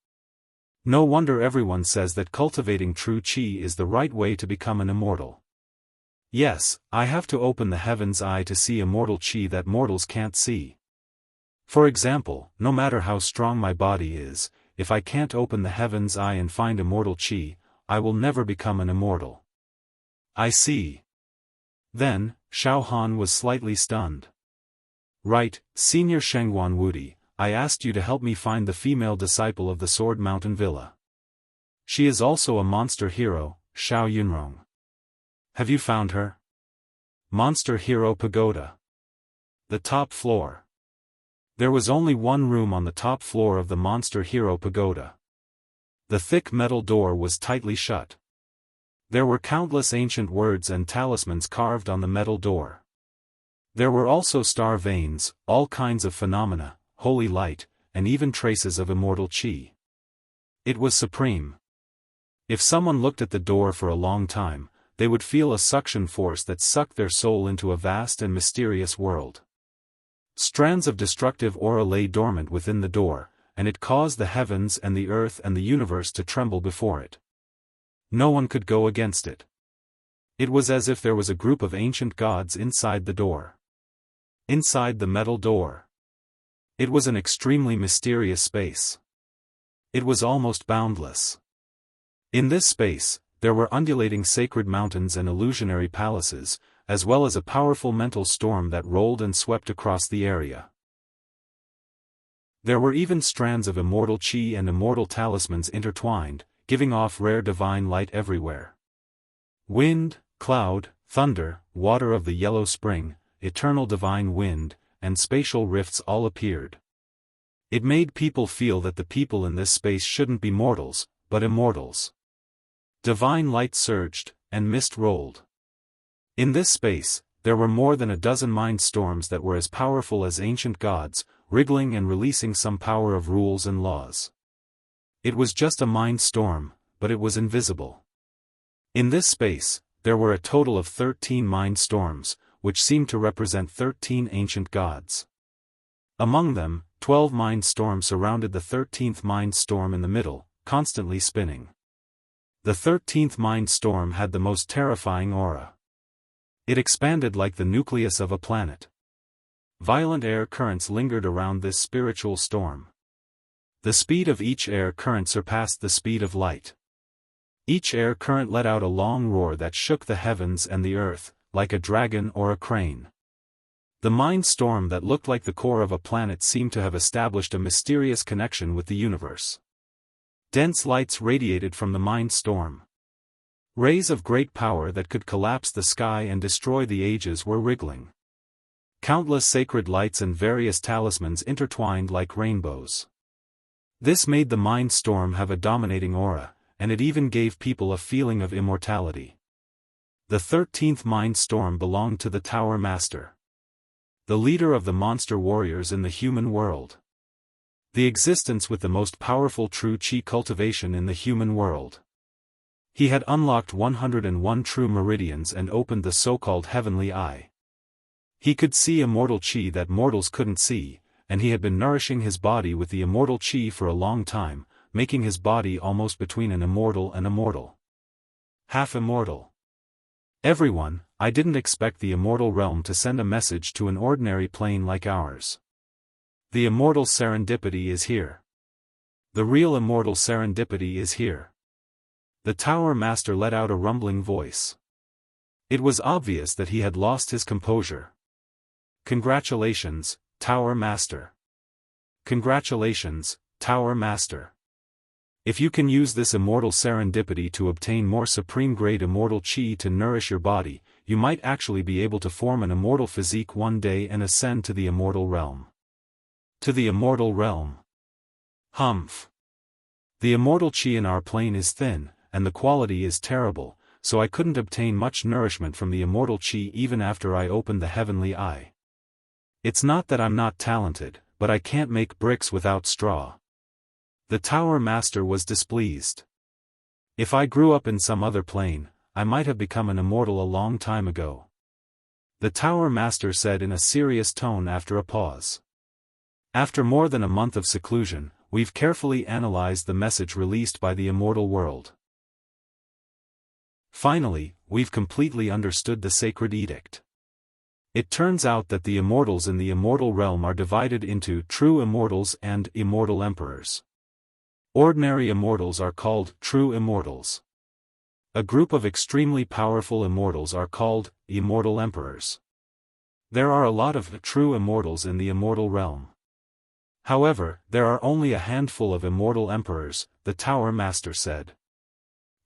No wonder everyone says that cultivating true qi is the right way to become an immortal. Yes, I have to open the heaven's eye to see immortal qi that mortals can't see. For example, no matter how strong my body is, if I can't open the heaven's eye and find immortal qi, I will never become an immortal. I see. Then, Xiaofan was slightly stunned. Right, Senior Shengguan Wudi, I asked you to help me find the female disciple of the Sword Mountain Villa. She is also a monster hero, Xiao Yunrong. Have you found her? Monster Hero Pagoda. The top floor. There was only one room on the top floor of the Monster Hero Pagoda. The thick metal door was tightly shut. There were countless ancient words and talismans carved on the metal door. There were also star veins, all kinds of phenomena, holy light, and even traces of immortal qi. It was supreme. If someone looked at the door for a long time, they would feel a suction force that sucked their soul into a vast and mysterious world. Strands of destructive aura lay dormant within the door, and it caused the heavens and the earth and the universe to tremble before it. No one could go against it. It was as if there was a group of ancient gods inside the door. Inside the metal door. It was an extremely mysterious space. It was almost boundless. In this space, there were undulating sacred mountains and illusionary palaces, as well as a powerful mental storm that rolled and swept across the area. There were even strands of immortal qi and immortal talismans intertwined, giving off rare divine light everywhere. Wind, cloud, thunder, water of the yellow spring, eternal divine wind, and spatial rifts all appeared. It made people feel that the people in this space shouldn't be mortals, but immortals. Divine light surged, and mist rolled. In this space, there were more than a dozen mind storms that were as powerful as ancient gods, wriggling and releasing some power of rules and laws. It was just a mind storm, but it was invisible. In this space, there were a total of 13 mind storms, which seemed to represent 13 ancient gods. Among them, 12 mind storms surrounded the 13th mind storm in the middle, constantly spinning. The 13th mind storm had the most terrifying aura. It expanded like the nucleus of a planet. Violent air currents lingered around this spiritual storm. The speed of each air current surpassed the speed of light. Each air current let out a long roar that shook the heavens and the earth, like a dragon or a crane. The mind storm that looked like the core of a planet seemed to have established a mysterious connection with the universe. Dense lights radiated from the mind storm. Rays of great power that could collapse the sky and destroy the ages were wriggling. Countless sacred lights and various talismans intertwined like rainbows. This made the mind storm have a dominating aura, and it even gave people a feeling of immortality. The 13th mind storm belonged to the Tower Master, the leader of the monster warriors in the human world. The existence with the most powerful true qi cultivation in the human world. He had unlocked 101 true meridians and opened the so-called heavenly eye. He could see immortal qi that mortals couldn't see, and he had been nourishing his body with the immortal qi for a long time, making his body almost between an immortal and a mortal. Half immortal. Everyone, I didn't expect the immortal realm to send a message to an ordinary plane like ours. The immortal serendipity is here. The real immortal serendipity is here. The Tower Master let out a rumbling voice. It was obvious that he had lost his composure. Congratulations, Tower Master. Congratulations, Tower Master. If you can use this immortal serendipity to obtain more supreme-grade immortal qi to nourish your body, you might actually be able to form an immortal physique one day and ascend to the immortal realm. To the immortal realm. Humph. The immortal qi in our plane is thin, and the quality is terrible, so I couldn't obtain much nourishment from the immortal qi even after I opened the heavenly eye. It's not that I'm not talented, but I can't make bricks without straw. The Tower Master was displeased. If I grew up in some other plane, I might have become an immortal a long time ago. The Tower Master said in a serious tone after a pause. After more than a month of seclusion, we've carefully analyzed the message released by the immortal world. Finally, we've completely understood the sacred edict. It turns out that the immortals in the immortal realm are divided into true immortals and immortal emperors. Ordinary immortals are called true immortals. A group of extremely powerful immortals are called immortal emperors. There are a lot of true immortals in the immortal realm. However, there are only a handful of immortal emperors, the Tower Master said.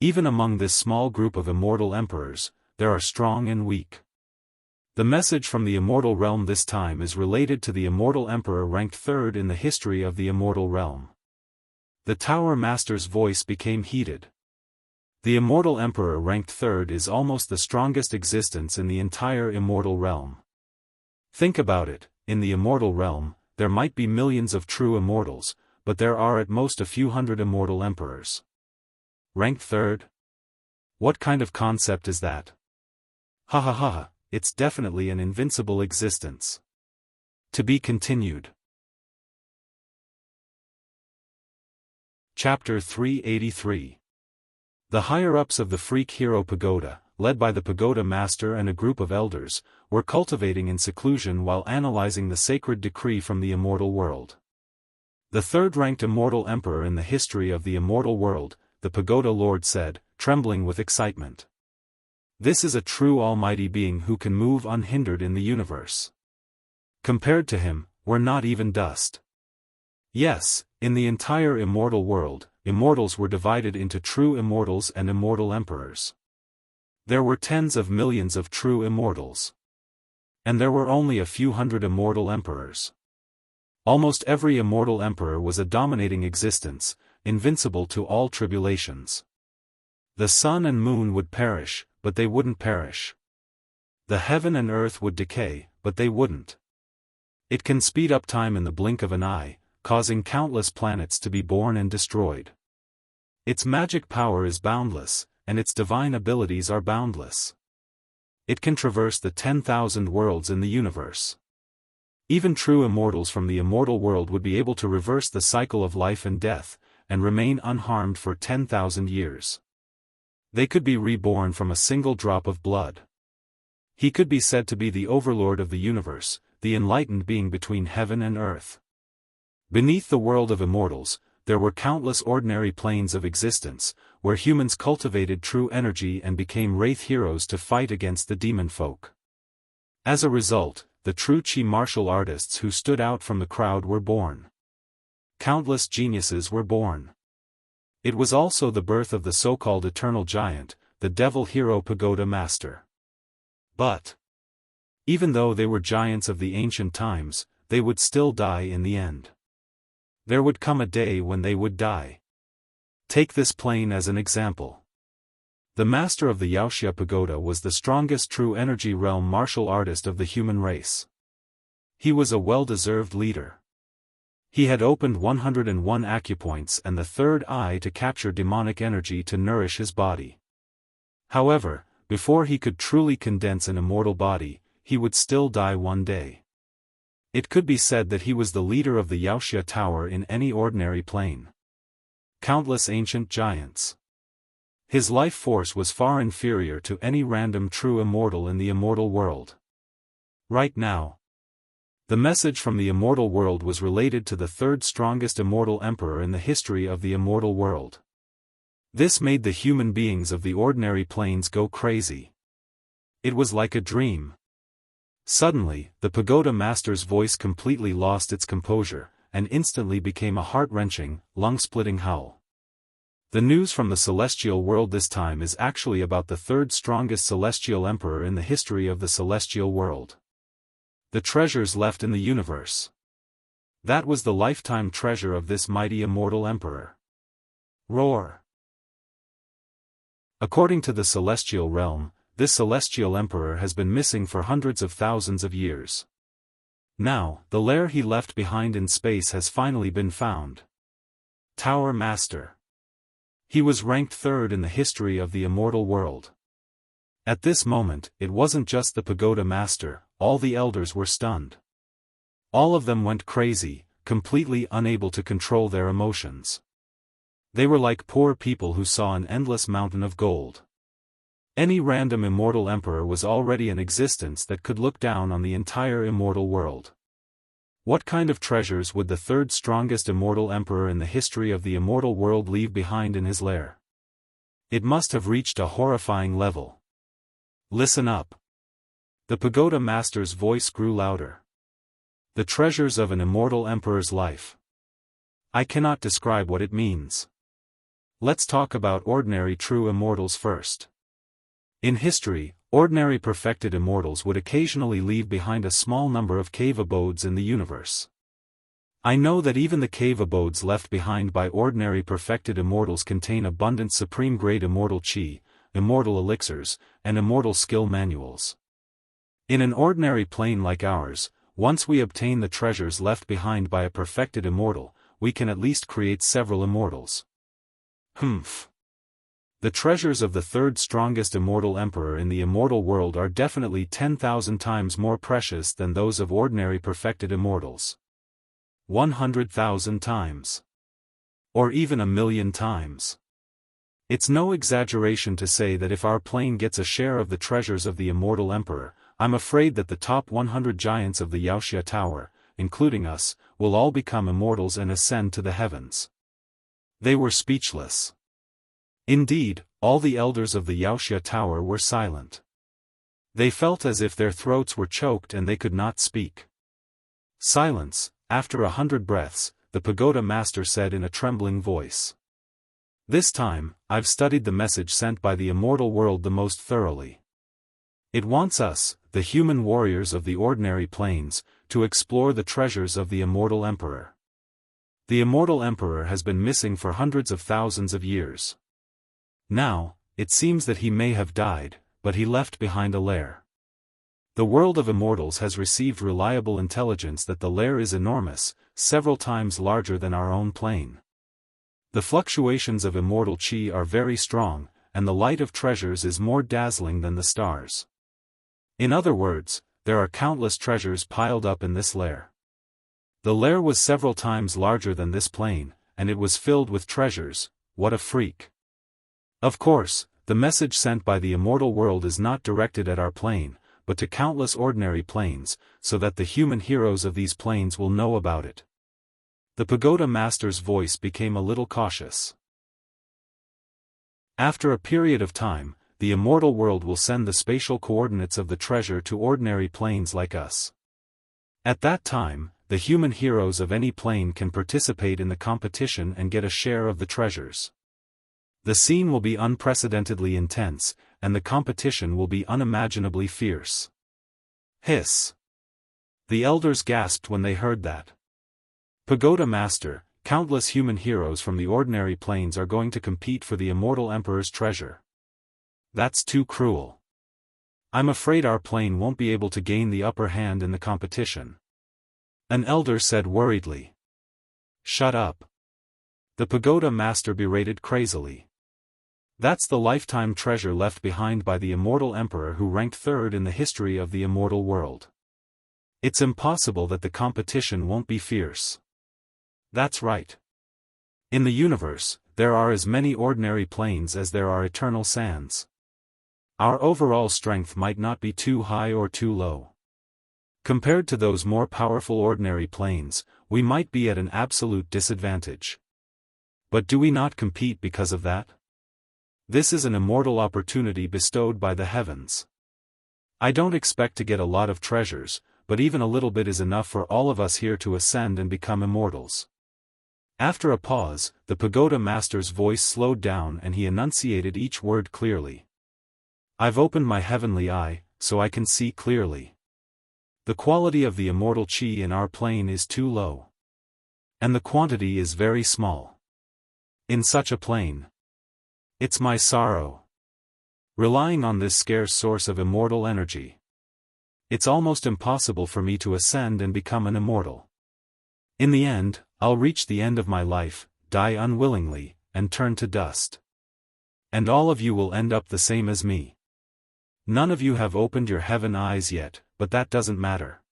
Even among this small group of immortal emperors, there are strong and weak. The message from the immortal realm this time is related to the immortal emperor ranked third in the history of the immortal realm. The Tower Master's voice became heated. The immortal emperor ranked third is almost the strongest existence in the entire immortal realm. Think about it, in the immortal realm, there might be millions of true immortals, but there are at most a few hundred immortal emperors. Ranked third? What kind of concept is that? Ha ha ha, it's definitely an invincible existence. To be continued. Chapter 383. The higher-ups of the Freak Hero Pagoda, led by the Pagoda Master and a group of elders, were cultivating in seclusion while analyzing the sacred decree from the immortal world. The third-ranked immortal emperor in the history of the immortal world, the Pagoda Lord said, trembling with excitement. This is a true almighty being who can move unhindered in the universe. Compared to him, we're not even dust. Yes, in the entire immortal world, immortals were divided into true immortals and immortal emperors. There were tens of millions of true immortals. And there were only a few hundred immortal emperors. Almost every immortal emperor was a dominating existence, invincible to all tribulations. The sun and moon would perish, but they wouldn't perish. The heaven and earth would decay, but they wouldn't. It can speed up time in the blink of an eye, causing countless planets to be born and destroyed. Its magic power is boundless, and its divine abilities are boundless. It can traverse the 10,000 worlds in the universe. Even true immortals from the immortal world would be able to reverse the cycle of life and death, and remain unharmed for 10,000 years. They could be reborn from a single drop of blood. He could be said to be the overlord of the universe, the enlightened being between heaven and earth. Beneath the world of immortals, there were countless ordinary planes of existence, where humans cultivated true energy and became wraith heroes to fight against the demon folk. As a result, the true Qi martial artists who stood out from the crowd were born. Countless geniuses were born. It was also the birth of the so-called eternal giant, the devil hero Pagoda Master. But even though they were giants of the ancient times, they would still die in the end. There would come a day when they would die. Take this plane as an example. The master of the Wuxia Pagoda was the strongest true energy realm martial artist of the human race. He was a well-deserved leader. He had opened 101 acupoints and the third eye to capture demonic energy to nourish his body. However, before he could truly condense an immortal body, he would still die one day. It could be said that he was the leader of the Wuxia Tower in any ordinary plane. Countless ancient giants. His life force was far inferior to any random true immortal in the immortal world. Right now, the message from the immortal world was related to the third strongest immortal emperor in the history of the immortal world. This made the human beings of the ordinary planes go crazy. It was like a dream. Suddenly, the pagoda master's voice completely lost its composure, and instantly became a heart-wrenching, lung-splitting howl. The news from the celestial world this time is actually about the third strongest celestial emperor in the history of the celestial world. The treasures left in the universe. That was the lifetime treasure of this mighty immortal emperor. Roar! According to the celestial realm, this celestial emperor has been missing for hundreds of thousands of years. Now, the lair he left behind in space has finally been found. Tower Master. He was ranked third in the history of the immortal world. At this moment, it wasn't just the pagoda master, all the elders were stunned. All of them went crazy, completely unable to control their emotions. They were like poor people who saw an endless mountain of gold. Any random immortal emperor was already in existence that could look down on the entire immortal world. What kind of treasures would the third strongest immortal emperor in the history of the immortal world leave behind in his lair? It must have reached a horrifying level. Listen up. The pagoda master's voice grew louder. The treasures of an immortal emperor's life. I cannot describe what it means. Let's talk about ordinary true immortals first. In history, ordinary perfected immortals would occasionally leave behind a small number of cave abodes in the universe. I know that even the cave abodes left behind by ordinary perfected immortals contain abundant supreme-grade immortal chi, immortal elixirs, and immortal skill manuals. In an ordinary plane like ours, once we obtain the treasures left behind by a perfected immortal, we can at least create several immortals. Humph. The treasures of the third strongest immortal emperor in the immortal world are definitely 10,000 times more precious than those of ordinary perfected immortals. 100,000 times. Or even 1,000,000 times. It's no exaggeration to say that if our plane gets a share of the treasures of the immortal emperor, I'm afraid that the top 100 giants of the Wuxia Tower, including us, will all become immortals and ascend to the heavens. They were speechless. Indeed, all the elders of the Wuxia Tower were silent. They felt as if their throats were choked and they could not speak. Silence. After 100 breaths, the pagoda master said in a trembling voice. This time, I've studied the message sent by the immortal world the most thoroughly. It wants us, the human warriors of the ordinary planes, to explore the treasures of the immortal emperor. The immortal emperor has been missing for hundreds of thousands of years. Now, it seems that he may have died, but he left behind a lair. The world of immortals has received reliable intelligence that the lair is enormous, several times larger than our own plane. The fluctuations of immortal chi are very strong, and the light of treasures is more dazzling than the stars. In other words, there are countless treasures piled up in this lair. The lair was several times larger than this plane, and it was filled with treasures. What a freak. Of course, the message sent by the immortal world is not directed at our plane, but to countless ordinary planes, so that the human heroes of these planes will know about it. The pagoda master's voice became a little cautious. After a period of time, the immortal world will send the spatial coordinates of the treasure to ordinary planes like us. At that time, the human heroes of any plane can participate in the competition and get a share of the treasures. The scene will be unprecedentedly intense, and the competition will be unimaginably fierce. Hiss! The elders gasped when they heard that. Pagoda Master, countless human heroes from the ordinary planes are going to compete for the immortal emperor's treasure. That's too cruel. I'm afraid our plane won't be able to gain the upper hand in the competition. An elder said worriedly. Shut up. The pagoda master berated crazily. That's the lifetime treasure left behind by the Immortal Emperor who ranked third in the history of the immortal world. It's impossible that the competition won't be fierce. That's right. In the universe, there are as many ordinary planes as there are eternal sands. Our overall strength might not be too high or too low. Compared to those more powerful ordinary planes, we might be at an absolute disadvantage. But do we not compete because of that? This is an immortal opportunity bestowed by the heavens. I don't expect to get a lot of treasures, but even a little bit is enough for all of us here to ascend and become immortals. After a pause, the pagoda master's voice slowed down and he enunciated each word clearly. I've opened my heavenly eye, so I can see clearly. The quality of the immortal chi in our plane is too low. And the quantity is very small. In such a plane. It's my sorrow. Relying on this scarce source of immortal energy. It's almost impossible for me to ascend and become an immortal. In the end, I'll reach the end of my life, die unwillingly, and turn to dust. And all of you will end up the same as me. None of you have opened your heaven eyes yet, but that doesn't matter.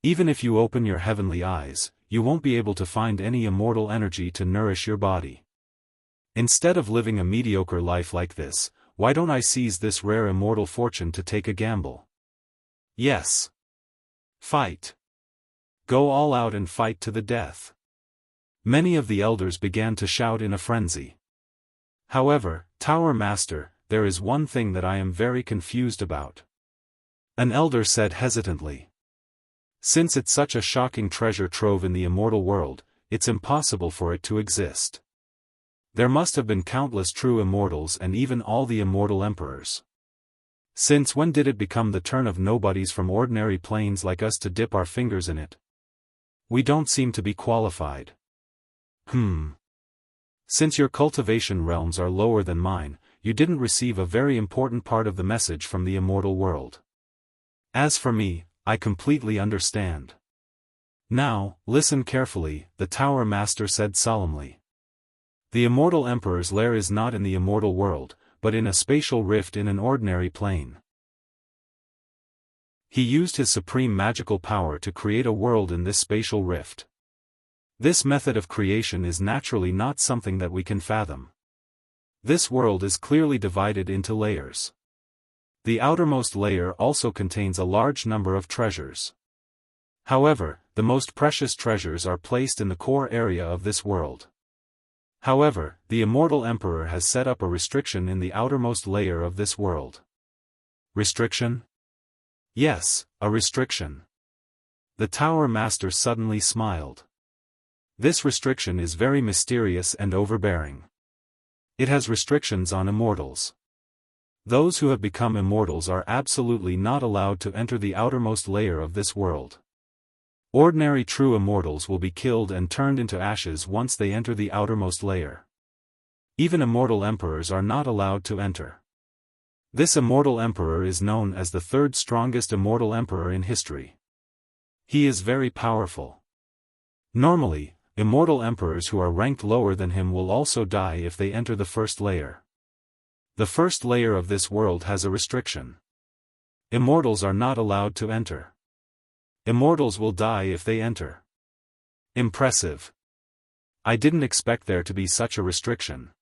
Even if you open your heavenly eyes, you won't be able to find any immortal energy to nourish your body. Instead of living a mediocre life like this, why don't I seize this rare immortal fortune to take a gamble? Yes. Fight. Go all out and fight to the death. Many of the elders began to shout in a frenzy. However, Tower Master, there is one thing that I am very confused about. An elder said hesitantly. Since it's such a shocking treasure trove in the immortal world, it's impossible for it to exist. There must have been countless true immortals and even all the immortal emperors. Since when did it become the turn of nobodies from ordinary planes like us to dip our fingers in it? We don't seem to be qualified. Since your cultivation realms are lower than mine, you didn't receive a very important part of the message from the immortal world. As for me, I completely understand. Now, listen carefully, the Tower Master said solemnly. The Immortal Emperor's lair is not in the immortal world, but in a spatial rift in an ordinary plane. He used his supreme magical power to create a world in this spatial rift. This method of creation is naturally not something that we can fathom. This world is clearly divided into layers. The outermost layer also contains a large number of treasures. However, the most precious treasures are placed in the core area of this world. However, the Immortal Emperor has set up a restriction in the outermost layer of this world. Restriction? Yes, a restriction. The Tower Master suddenly smiled. This restriction is very mysterious and overbearing. It has restrictions on immortals. Those who have become immortals are absolutely not allowed to enter the outermost layer of this world. Ordinary true immortals will be killed and turned into ashes once they enter the outermost layer. Even immortal emperors are not allowed to enter. This immortal emperor is known as the third strongest immortal emperor in history. He is very powerful. Normally, immortal emperors who are ranked lower than him will also die if they enter the first layer. The first layer of this world has a restriction. Immortals are not allowed to enter. Immortals will die if they enter. Impressive. I didn't expect there to be such a restriction.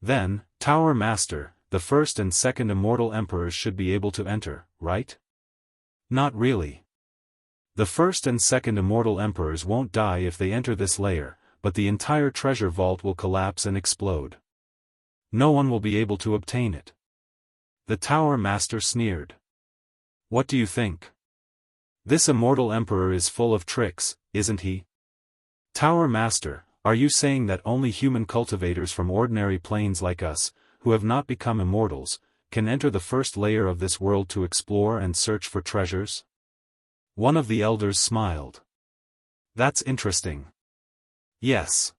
Then, Tower Master, the first and second immortal emperors should be able to enter, right? Not really. The first and second immortal emperors won't die if they enter this layer, but the entire treasure vault will collapse and explode. No one will be able to obtain it. The Tower Master sneered. What do you think? This immortal emperor is full of tricks, isn't he? Tower Master, are you saying that only human cultivators from ordinary planes like us, who have not become immortals, can enter the first layer of this world to explore and search for treasures? One of the elders smiled. That's interesting. Yes.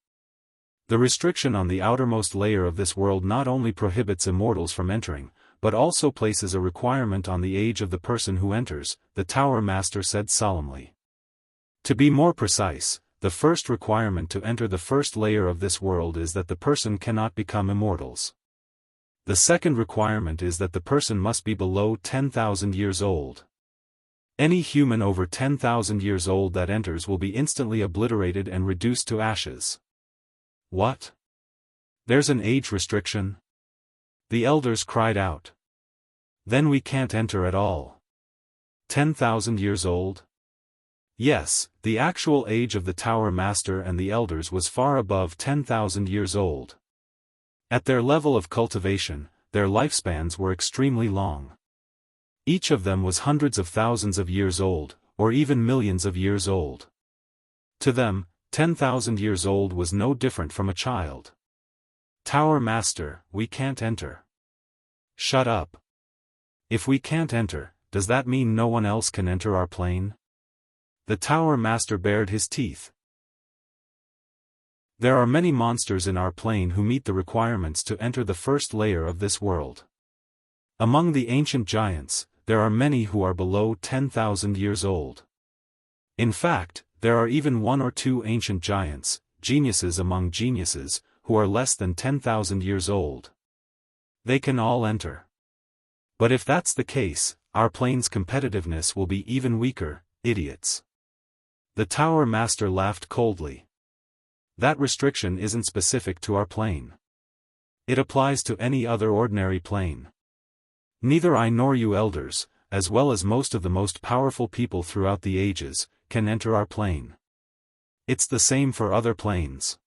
The restriction on the outermost layer of this world not only prohibits immortals from entering, but also places a requirement on the age of the person who enters, the Tower Master said solemnly. To be more precise, the first requirement to enter the first layer of this world is that the person cannot become immortals. The second requirement is that the person must be below 10,000 years old. Any human over 10,000 years old that enters will be instantly obliterated and reduced to ashes. What? There's an age restriction? The elders cried out. Then we can't enter at all. 10,000 years old? Yes, the actual age of the Tower Master and the elders was far above 10,000 years old. At their level of cultivation, their lifespans were extremely long. Each of them was hundreds of thousands of years old, or even millions of years old. To them, 10,000 years old was no different from a child. Tower Master, we can't enter. Shut up. If we can't enter, does that mean no one else can enter our plane? The Tower Master bared his teeth. There are many monsters in our plane who meet the requirements to enter the first layer of this world. Among the ancient giants, there are many who are below 10,000 years old. In fact, there are even one or two ancient giants, geniuses among geniuses, who are less than 10,000 years old. They can all enter. But if that's the case, our plane's competitiveness will be even weaker, idiots. The Tower Master laughed coldly. That restriction isn't specific to our plane. It applies to any other ordinary plane. Neither I nor you elders, as well as most of the most powerful people throughout the ages, can enter our plane. It's the same for other planes.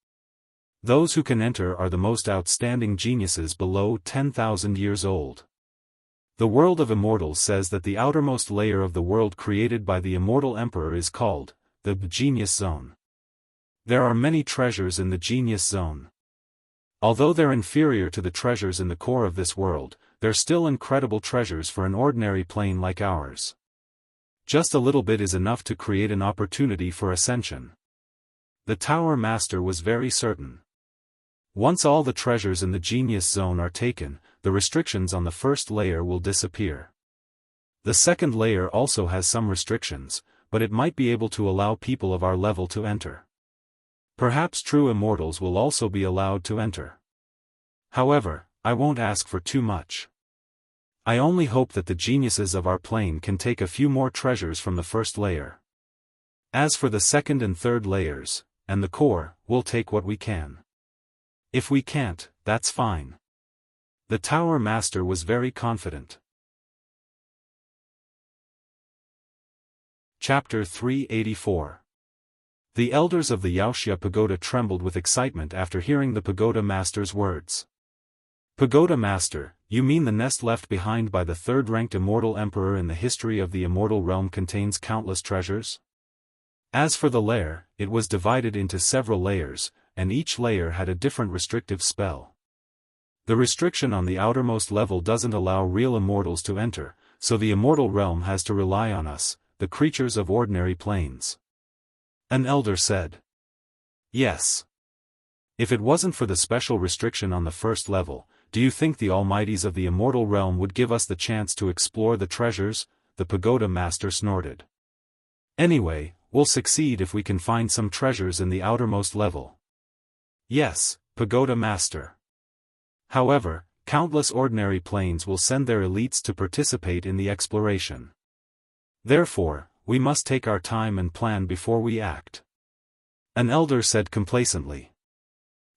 Those who can enter are the most outstanding geniuses below 10,000 years old. The world of immortals says that the outermost layer of the world created by the immortal emperor is called the Genius Zone. There are many treasures in the Genius Zone. Although they're inferior to the treasures in the core of this world, they're still incredible treasures for an ordinary plane like ours. Just a little bit is enough to create an opportunity for ascension. The Tower Master was very certain. Once all the treasures in the Genius Zone are taken, the restrictions on the first layer will disappear. The second layer also has some restrictions, but it might be able to allow people of our level to enter. Perhaps true immortals will also be allowed to enter. However, I won't ask for too much. I only hope that the geniuses of our plane can take a few more treasures from the first layer. As for the second and third layers, and the core, we'll take what we can. If we can't, that's fine. The Tower Master was very confident. Chapter 384. The elders of the Wuxia Pagoda trembled with excitement after hearing the Pagoda Master's words. Pagoda Master, you mean the nest left behind by the third-ranked immortal emperor in the history of the immortal realm contains countless treasures? As for the lair, it was divided into several layers, and each layer had a different restrictive spell. The restriction on the outermost level doesn't allow real immortals to enter, so the immortal realm has to rely on us, the creatures of ordinary planes. An elder said. Yes. If it wasn't for the special restriction on the first level, do you think the almighties of the immortal realm would give us the chance to explore the treasures? The Pagoda Master snorted. Anyway, we'll succeed if we can find some treasures in the outermost level. Yes, Pagoda Master. However, countless ordinary planes will send their elites to participate in the exploration. Therefore, we must take our time and plan before we act. An elder said complacently.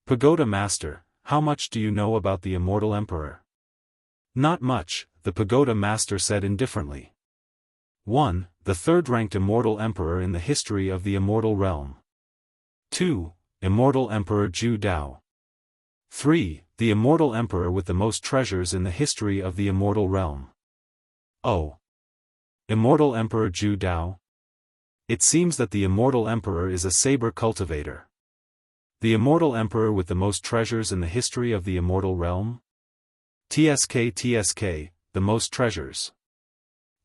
Pagoda Master, how much do you know about the immortal emperor? Not much, the Pagoda Master said indifferently. 1. The third-ranked immortal emperor in the history of the immortal realm. 2. Immortal Emperor Zhu Dao. 3. The immortal emperor with the most treasures in the history of the immortal realm. Oh. Immortal Emperor Zhu Dao? It seems that the immortal emperor is a saber cultivator. The immortal emperor with the most treasures in the history of the immortal realm? TSK, the most treasures.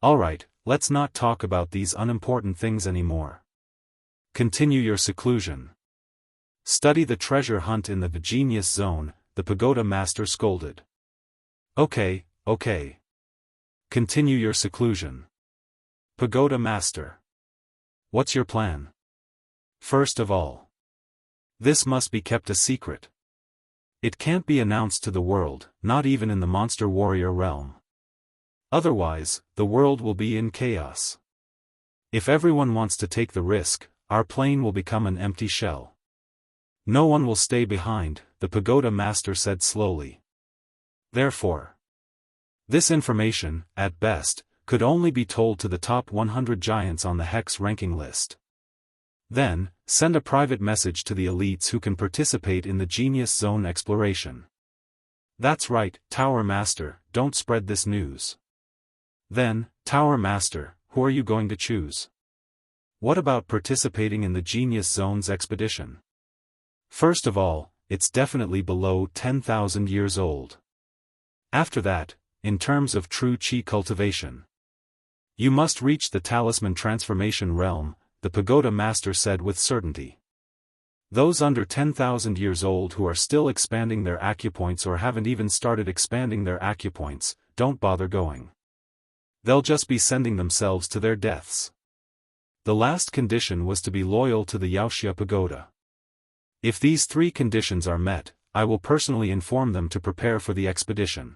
Alright, let's not talk about these unimportant things anymore. Continue your seclusion. Study the treasure hunt in the Genius Zone, the Pagoda Master scolded. Okay. Continue your seclusion. Pagoda Master. What's your plan? First of all, this must be kept a secret. It can't be announced to the world, not even in the monster warrior realm. Otherwise, the world will be in chaos. If everyone wants to take the risk, our plane will become an empty shell. No one will stay behind, the pagoda master said slowly. Therefore, this information, at best, could only be told to the top 100 giants on the Hex ranking list. Then, send a private message to the elites who can participate in the Genius Zone exploration. That's right, Tower Master, don't spread this news. Then, Tower Master, who are you going to choose? What about participating in the Genius Zone's expedition? First of all, it's definitely below 10,000 years old. After that, in terms of true chi cultivation, you must reach the talisman transformation realm, the pagoda master said with certainty. Those under 10,000 years old who are still expanding their acupoints or haven't even started expanding their acupoints, don't bother going. They'll just be sending themselves to their deaths. The last condition was to be loyal to the Wuxia pagoda. If these 3 conditions are met, I will personally inform them to prepare for the expedition.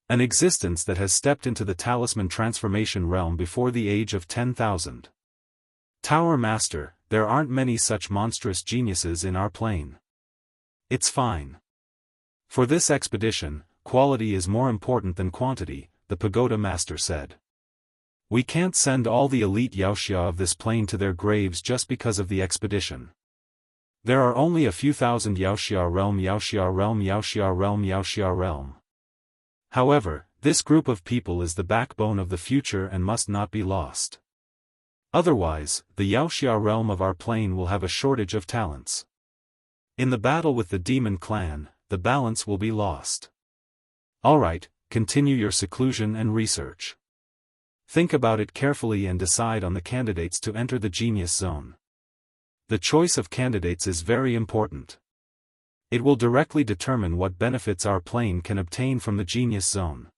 An existence that has stepped into the talisman transformation realm before the age of 10,000. Tower Master, there aren't many such monstrous geniuses in our plane. It's fine. For this expedition, quality is more important than quantity, the pagoda master said. We can't send all the elite Wuxia of this plane to their graves just because of the expedition. There are only a few thousand Wuxia realm, Wuxia realm, Wuxia realm, Wuxia realm. However, this group of people is the backbone of the future and must not be lost. Otherwise, the Wuxia realm of our plane will have a shortage of talents. In the battle with the demon clan, the balance will be lost. Alright, continue your seclusion and research. Think about it carefully and decide on the candidates to enter the Genius Zone. The choice of candidates is very important. It will directly determine what benefits our plane can obtain from the Genius Zone.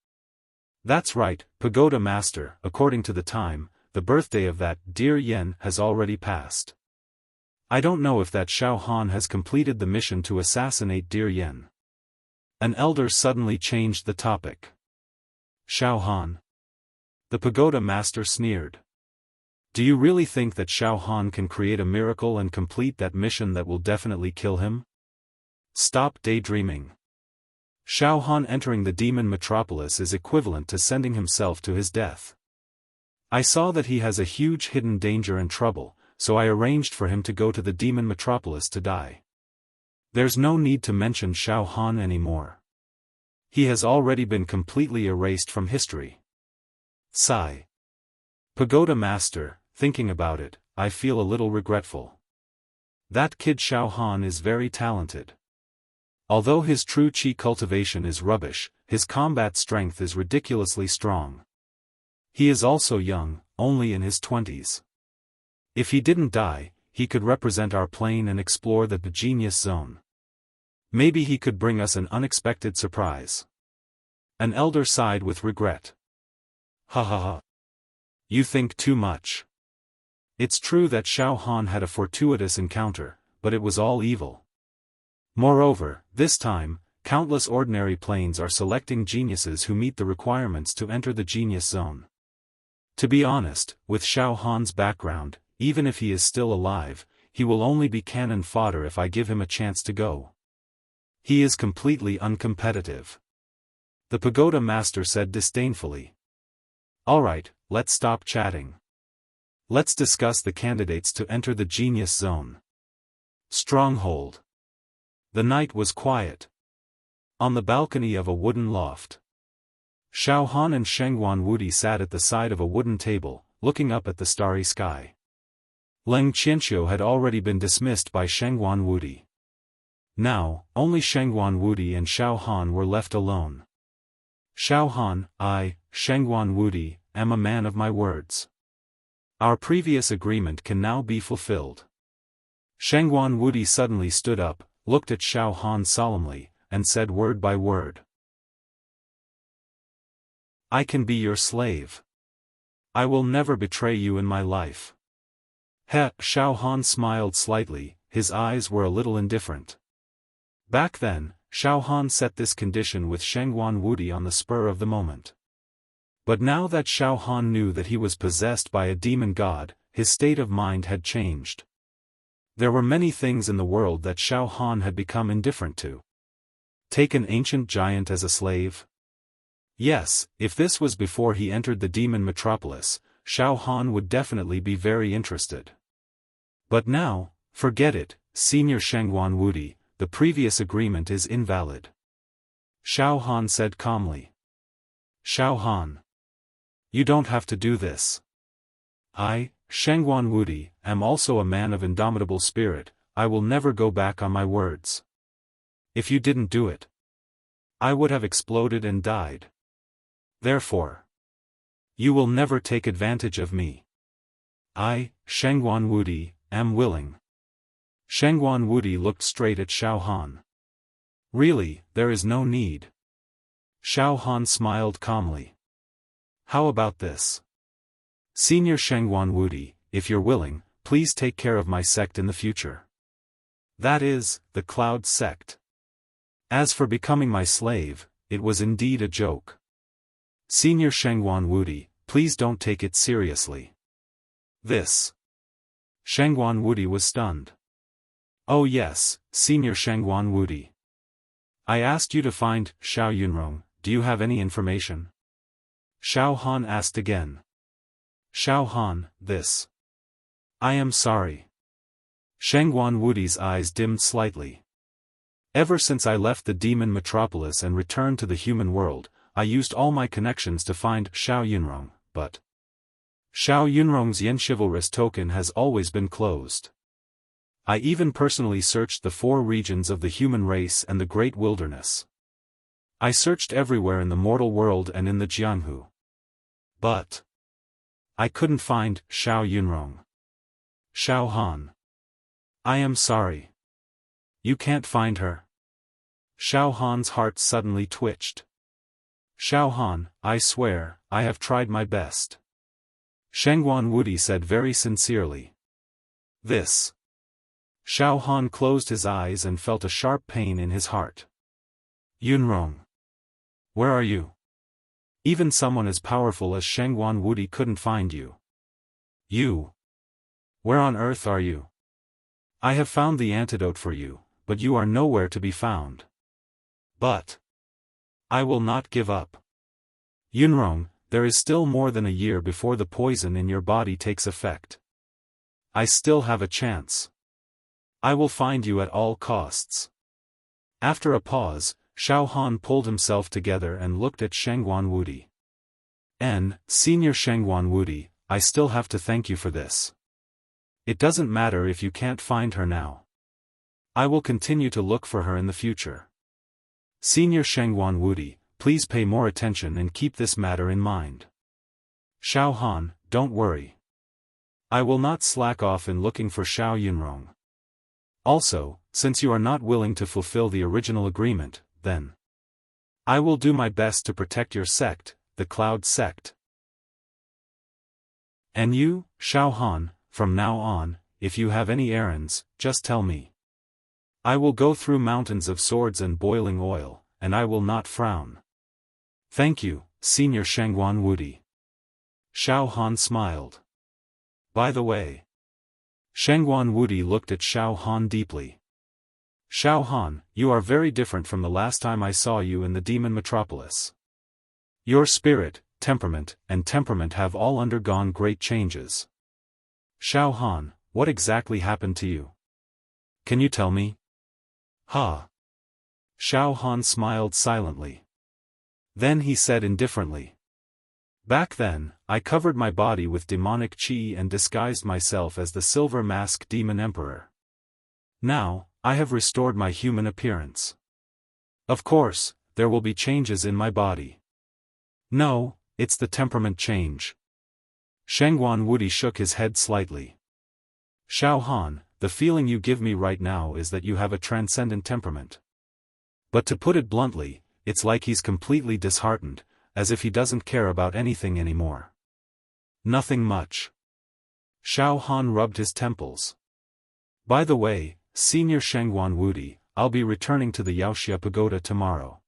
That's right, Pagoda Master, according to the time, the birthday of that dear Yen has already passed. I don't know if that Xiaofan has completed the mission to assassinate dear Yen. An elder suddenly changed the topic. Xiaofan. The Pagoda Master sneered. Do you really think that Xiaofan can create a miracle and complete that mission that will definitely kill him? Stop daydreaming. Xiaofan entering the demon metropolis is equivalent to sending himself to his death. I saw that he has a huge hidden danger and trouble, so I arranged for him to go to the demon metropolis to die. There's no need to mention Xiaofan anymore. He has already been completely erased from history. Sigh. Pagoda Master, thinking about it, I feel a little regretful. That kid Xiaofan is very talented. Although his true chi cultivation is rubbish, his combat strength is ridiculously strong. He is also young, only in his 20s. If he didn't die, he could represent our plane and explore the Genius Zone. Maybe he could bring us an unexpected surprise. An elder sighed with regret. Ha ha ha. You think too much. It's true that Xiaofan had a fortuitous encounter, but it was all evil. Moreover, this time, countless ordinary planes are selecting geniuses who meet the requirements to enter the Genius Zone. To be honest, with Xiaofan's background, even if he is still alive, he will only be cannon fodder if I give him a chance to go. He is completely uncompetitive. The Pagoda Master said disdainfully. Alright, let's stop chatting. Let's discuss the candidates to enter the Genius Zone. Stronghold. The night was quiet. On the balcony of a wooden loft, Xiaofan and Shengguan Wudi sat at the side of a wooden table, looking up at the starry sky. Leng Qianqiu had already been dismissed by Shengguan Wudi. Now, only Shengguan Wudi and Xiaofan were left alone. Xiaofan, I, Shengguan Wudi, am a man of my words. Our previous agreement can now be fulfilled. Shengguan Wudi suddenly stood up, looked at Xiaofan solemnly, and said word by word. I can be your slave. I will never betray you in my life. Xiaofan smiled slightly, his eyes were a little indifferent. Back then, Xiaofan set this condition with Shengguan Wudi on the spur of the moment. But now that Xiaofan knew that he was possessed by a demon god, his state of mind had changed. There were many things in the world that Xiaofan had become indifferent to. Take an ancient giant as a slave? Yes, if this was before he entered the demon metropolis, Xiaofan would definitely be very interested. But now, forget it, Senior Shengguan Wudi, the previous agreement is invalid. Xiaofan said calmly. Xiaofan. You don't have to do this. I, Shengguan Wudi, am also a man of indomitable spirit, I will never go back on my words. If you didn't do it, I would have exploded and died. Therefore, you will never take advantage of me. I, Shengguan Wudi, am willing. Shengguan Wudi looked straight at Xiaofan. Really, there is no need. Xiaofan smiled calmly. How about this? Senior Shengguan Wudi, if you're willing, please take care of my sect in the future. That is, the Cloud sect. As for becoming my slave, it was indeed a joke. Senior Shengguan Wudi, please don't take it seriously. This. Shengguan Wudi was stunned. Oh yes, Senior Shengguan Wudi. I asked you to find Xiao Yunrong, do you have any information? Xiaofan asked again. Xiaofan, this. I am sorry. Shengguan Wudi's eyes dimmed slightly. Ever since I left the demon metropolis and returned to the human world, I used all my connections to find Xiao Yunrong, but Xiao Yunrong's Yen Chivalrous token has always been closed. I even personally searched the 4 regions of the human race and the great wilderness. I searched everywhere in the mortal world and in the Jianghu. But I couldn't find Xiao Yunrong. Xiaofan. I am sorry. You can't find her? Xiaohan's heart suddenly twitched. Xiaofan, I swear, I have tried my best. Shengguan Wudi said very sincerely. This. Xiaofan closed his eyes and felt a sharp pain in his heart. Yunrong. Where are you? Even someone as powerful as Shengguan Wudi couldn't find you. You. Where on earth are you? I have found the antidote for you, but you are nowhere to be found. But I will not give up. Yunrong, there is still more than a year before the poison in your body takes effect. I still have a chance. I will find you at all costs. After a pause, Xiaofan pulled himself together and looked at Shengguan Wudi. Senior Shengguan Wudi, I still have to thank you for this. It doesn't matter if you can't find her now. I will continue to look for her in the future. Senior Shengguan Wudi, please pay more attention and keep this matter in mind. Xiaofan, don't worry. I will not slack off in looking for Xiao Yunrong. Also, since you are not willing to fulfill the original agreement, then I will do my best to protect your sect, the Cloud sect. And you, Xiaofan, from now on, if you have any errands, just tell me. I will go through mountains of swords and boiling oil, and I will not frown. Thank you, Senior Shengguan Wudi. Xiaofan smiled. By the way. Shengguan Wudi looked at Xiaofan deeply. Xiaofan, you are very different from the last time I saw you in the demon metropolis. Your spirit, temperament have all undergone great changes. Xiaofan, what exactly happened to you? Can you tell me? Ha. Xiaofan smiled silently. Then he said indifferently. Back then, I covered my body with demonic qi and disguised myself as the Silver Mask Demon Emperor. Now, I have restored my human appearance. Of course, there will be changes in my body. No, it's the temperament change. Shengguan Wudi shook his head slightly. Xiaofan, the feeling you give me right now is that you have a transcendent temperament. But to put it bluntly, it's like he's completely disheartened, as if he doesn't care about anything anymore. Nothing much. Xiaofan rubbed his temples. By the way, Senior Shengguan Wudi, I'll be returning to the Wuxia Pagoda tomorrow.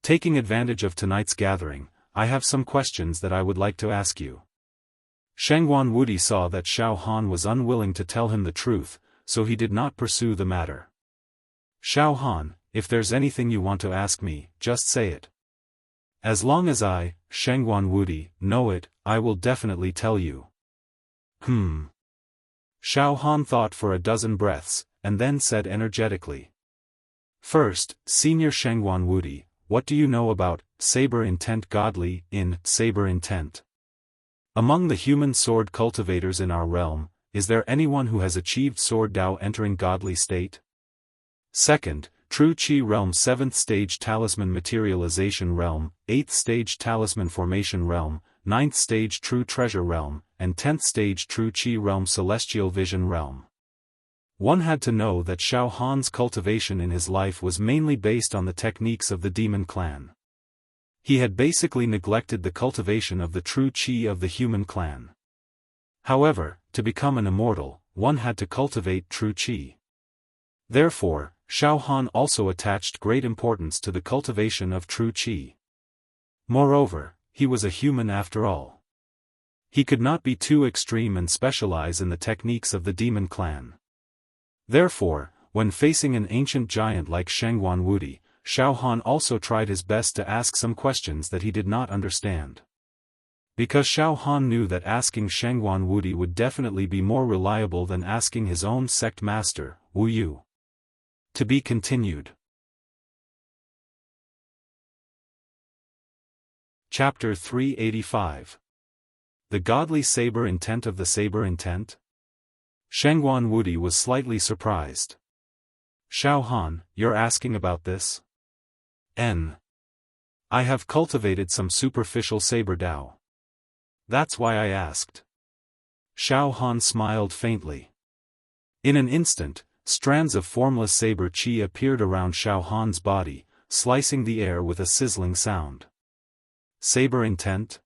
Taking advantage of tonight's gathering, I have some questions that I would like to ask you. Shengguan Wudi saw that Xiaofan was unwilling to tell him the truth, so he did not pursue the matter. Xiaofan, if there's anything you want to ask me, just say it. As long as I, Shengguan Wudi, know it, I will definitely tell you. Xiaofan thought for a dozen breaths, and then said energetically. First, Senior Shengguan Wudi, what do you know about saber intent godly in saber intent? Among the human sword cultivators in our realm, is there anyone who has achieved sword Dao entering godly state? Second, True Qi Realm 7th Stage Talisman Materialization Realm, 8th Stage Talisman Formation Realm, 9th Stage True Treasure Realm, and 10th Stage True Qi Realm Celestial Vision Realm. One had to know that Xiaohan's cultivation in his life was mainly based on the techniques of the demon clan. He had basically neglected the cultivation of the true Qi of the human clan. However, to become an immortal, one had to cultivate true Qi. Therefore, Xiaofan also attached great importance to the cultivation of true Qi. Moreover, he was a human after all. He could not be too extreme and specialize in the techniques of the demon clan. Therefore, when facing an ancient giant like Shengguan Wudi, Xiaofan also tried his best to ask some questions that he did not understand. Because Xiaofan knew that asking Shengguan Wudi would definitely be more reliable than asking his own sect master, Wu Yu. To be continued. Chapter 385. The Godly Saber Intent of the Saber Intent? Shengguan Wudi was slightly surprised. Xiaofan, you're asking about this? I have cultivated some superficial saber Dao. That's why I asked. Xiaofan smiled faintly. In an instant, strands of formless saber qi appeared around Xiaohan's body, slicing the air with a sizzling sound. Saber intent?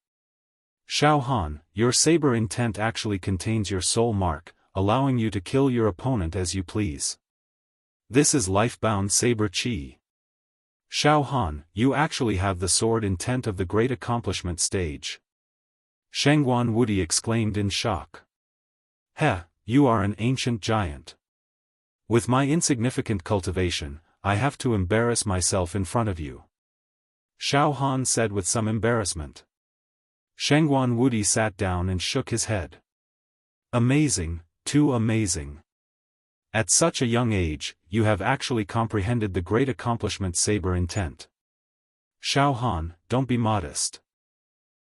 Xiaofan, your saber intent actually contains your soul mark, allowing you to kill your opponent as you please. This is life-bound saber qi. Xiaofan, you actually have the sword intent of the great accomplishment stage. Shengguan Wudi exclaimed in shock. Heh, you are an ancient giant. With my insignificant cultivation, I have to embarrass myself in front of you. Xiaofan said with some embarrassment. Shengguan Wudi sat down and shook his head. Amazing, too amazing. At such a young age, you have actually comprehended the great accomplishment saber intent. Xiaofan, don't be modest.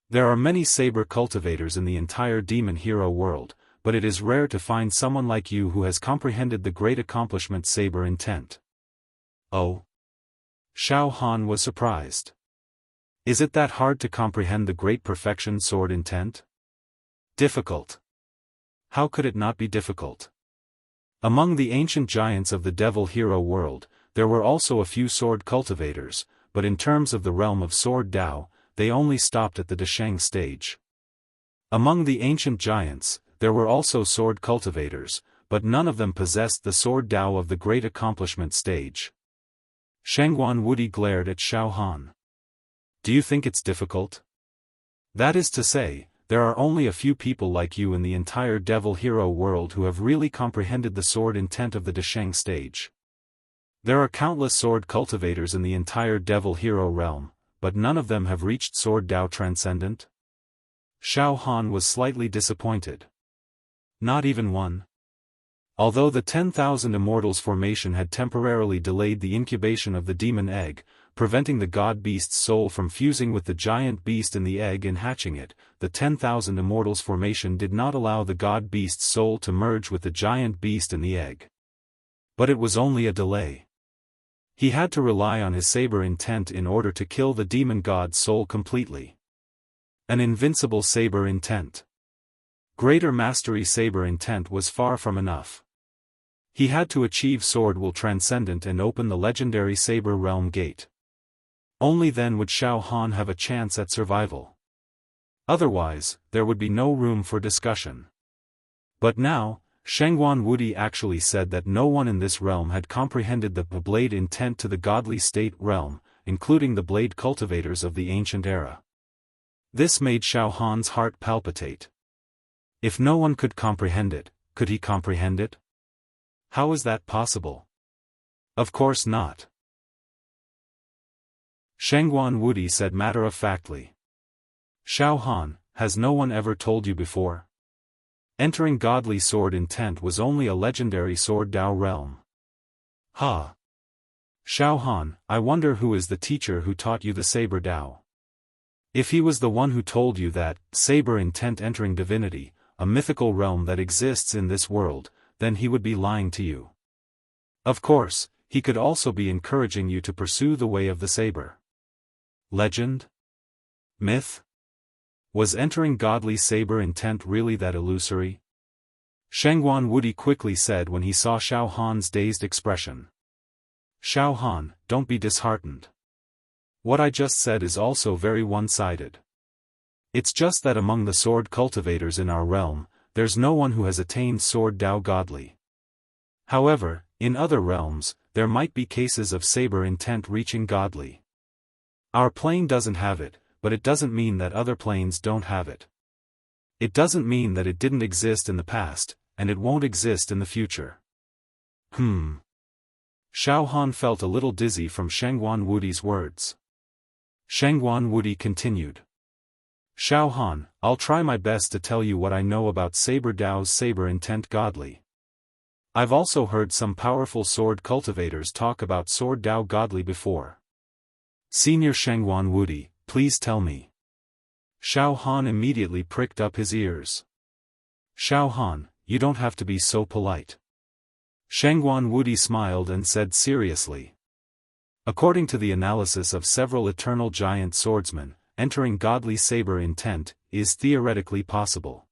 There are many saber cultivators in the entire demon hero world, but it is rare to find someone like you who has comprehended the great accomplishment saber intent. Oh? Xiaofan was surprised. Is it that hard to comprehend the great perfection sword intent? Difficult. How could it not be difficult? Among the ancient giants of the devil hero world, there were also a few sword cultivators, but in terms of the realm of sword Dao, they only stopped at the Desheng stage. Among the ancient giants, there were also sword cultivators, but none of them possessed the sword Dao of the great accomplishment stage. Shengguan Wudi glared at Xiaofan. Do you think it's difficult? That is to say, there are only a few people like you in the entire devil hero world who have really comprehended the sword intent of the Desheng stage. There are countless sword cultivators in the entire devil hero realm, but none of them have reached sword Dao transcendent? Xiaofan was slightly disappointed. Not even one. Although the 10,000 Immortals formation had temporarily delayed the incubation of the demon egg, preventing the god beast's soul from fusing with the giant beast in the egg and hatching it, the 10,000 Immortals formation did not allow the god beast's soul to merge with the giant beast in the egg. But it was only a delay. He had to rely on his saber intent in order to kill the demon god's soul completely. An invincible saber intent. Greater mastery saber intent was far from enough. He had to achieve sword will transcendent and open the legendary saber realm gate. Only then would Xiaofan have a chance at survival. Otherwise, there would be no room for discussion. But now, Shangguan Wudi actually said that no one in this realm had comprehended the blade intent to the godly state realm, including the blade cultivators of the ancient era. This made Xiaofan's heart palpitate. If no one could comprehend it, could he comprehend it? How is that possible? Of course not. Shangguan Wudi said matter-of-factly. Xiaofan, has no one ever told you before? Entering godly sword intent was only a legendary sword Dao realm. Ha! Xiaofan, I wonder who is the teacher who taught you the saber Dao. If he was the one who told you that, saber intent entering divinity, a mythical realm that exists in this world, then he would be lying to you. Of course, he could also be encouraging you to pursue the way of the saber. Legend? Myth? Was entering godly saber intent really that illusory? Shangguan Wudi quickly said when he saw Xiaofan's dazed expression. Xiaofan, don't be disheartened. What I just said is also very one-sided. It's just that among the sword cultivators in our realm, there's no one who has attained sword Dao godly. However, in other realms, there might be cases of saber intent reaching godly. Our plane doesn't have it, but it doesn't mean that other planes don't have it. It doesn't mean that it didn't exist in the past, and it won't exist in the future. Xiaofan felt a little dizzy from Shangguan Wudi's words. Shangguan Wudi continued. Xiaofan, I'll try my best to tell you what I know about saber Dao's saber intent godly. I've also heard some powerful sword cultivators talk about sword Dao godly before. Senior Shangguan Wudi, please tell me. Xiaofan immediately pricked up his ears. Xiaofan, you don't have to be so polite. Shangguan Wudi smiled and said seriously. According to the analysis of several eternal giant swordsmen, entering godly saber intent is theoretically possible.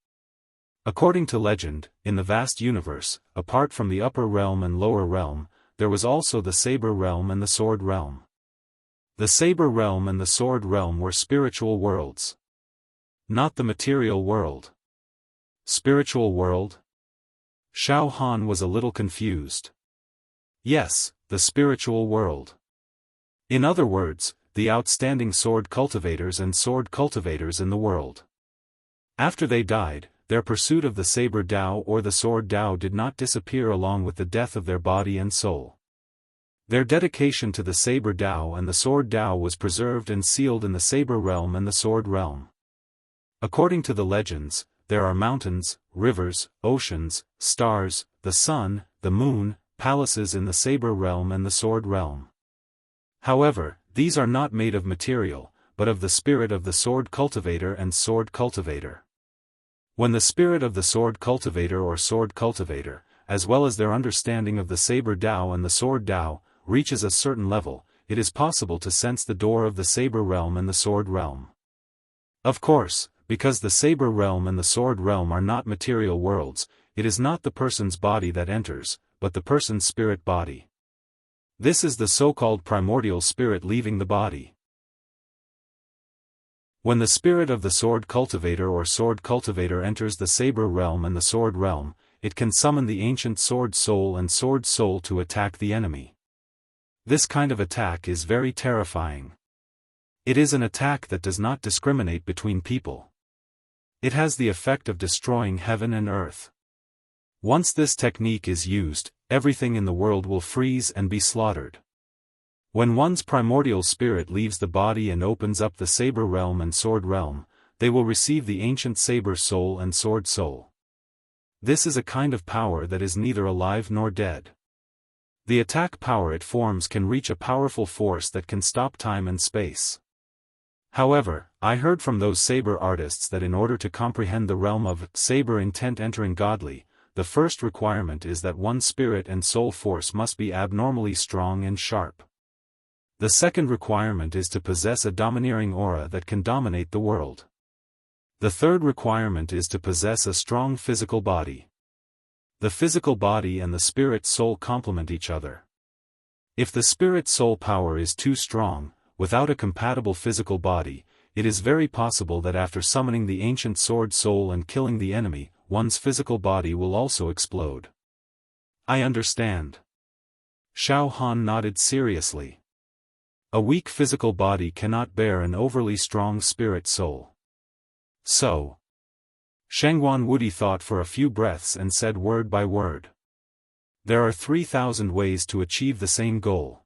According to legend, in the vast universe, apart from the upper realm and lower realm, there was also the saber realm and the sword realm. The saber realm and the sword realm were spiritual worlds. Not the material world. Spiritual world? Xiaofan was a little confused. Yes, the spiritual world. In other words, the outstanding sword cultivators and sword cultivators in the world. After they died, their pursuit of the saber Dao or the sword Dao did not disappear along with the death of their body and soul. Their dedication to the saber Dao and the sword Dao was preserved and sealed in the saber realm and the sword realm. According to the legends, there are mountains, rivers, oceans, stars, the sun, the moon, palaces in the saber realm and the sword realm. However, these are not made of material, but of the spirit of the sword cultivator and sword cultivator. When the spirit of the sword cultivator or sword cultivator, as well as their understanding of the saber Dao and the sword Dao, reaches a certain level, it is possible to sense the door of the saber realm and the sword realm. Of course, because the saber realm and the sword realm are not material worlds, it is not the person's body that enters, but the person's spirit body. This is the so-called primordial spirit leaving the body. When the spirit of the sword cultivator or sword cultivator enters the saber realm and the sword realm, it can summon the ancient sword soul and sword soul to attack the enemy. This kind of attack is very terrifying. It is an attack that does not discriminate between people. It has the effect of destroying heaven and earth. Once this technique is used, everything in the world will freeze and be slaughtered. When one's primordial spirit leaves the body and opens up the saber realm and sword realm, they will receive the ancient saber soul and sword soul. This is a kind of power that is neither alive nor dead. The attack power it forms can reach a powerful force that can stop time and space. However, I heard from those saber artists that in order to comprehend the realm of saber intent entering godly, the first requirement is that one's spirit and soul force must be abnormally strong and sharp. The second requirement is to possess a domineering aura that can dominate the world. The third requirement is to possess a strong physical body. The physical body and the spirit soul complement each other. If the spirit soul power is too strong, without a compatible physical body, it is very possible that after summoning the ancient sword soul and killing the enemy, one's physical body will also explode. I understand. Xiaofan nodded seriously. A weak physical body cannot bear an overly strong spirit soul. So. Shangguan Wudi thought for a few breaths and said word by word. There are 3,000 ways to achieve the same goal.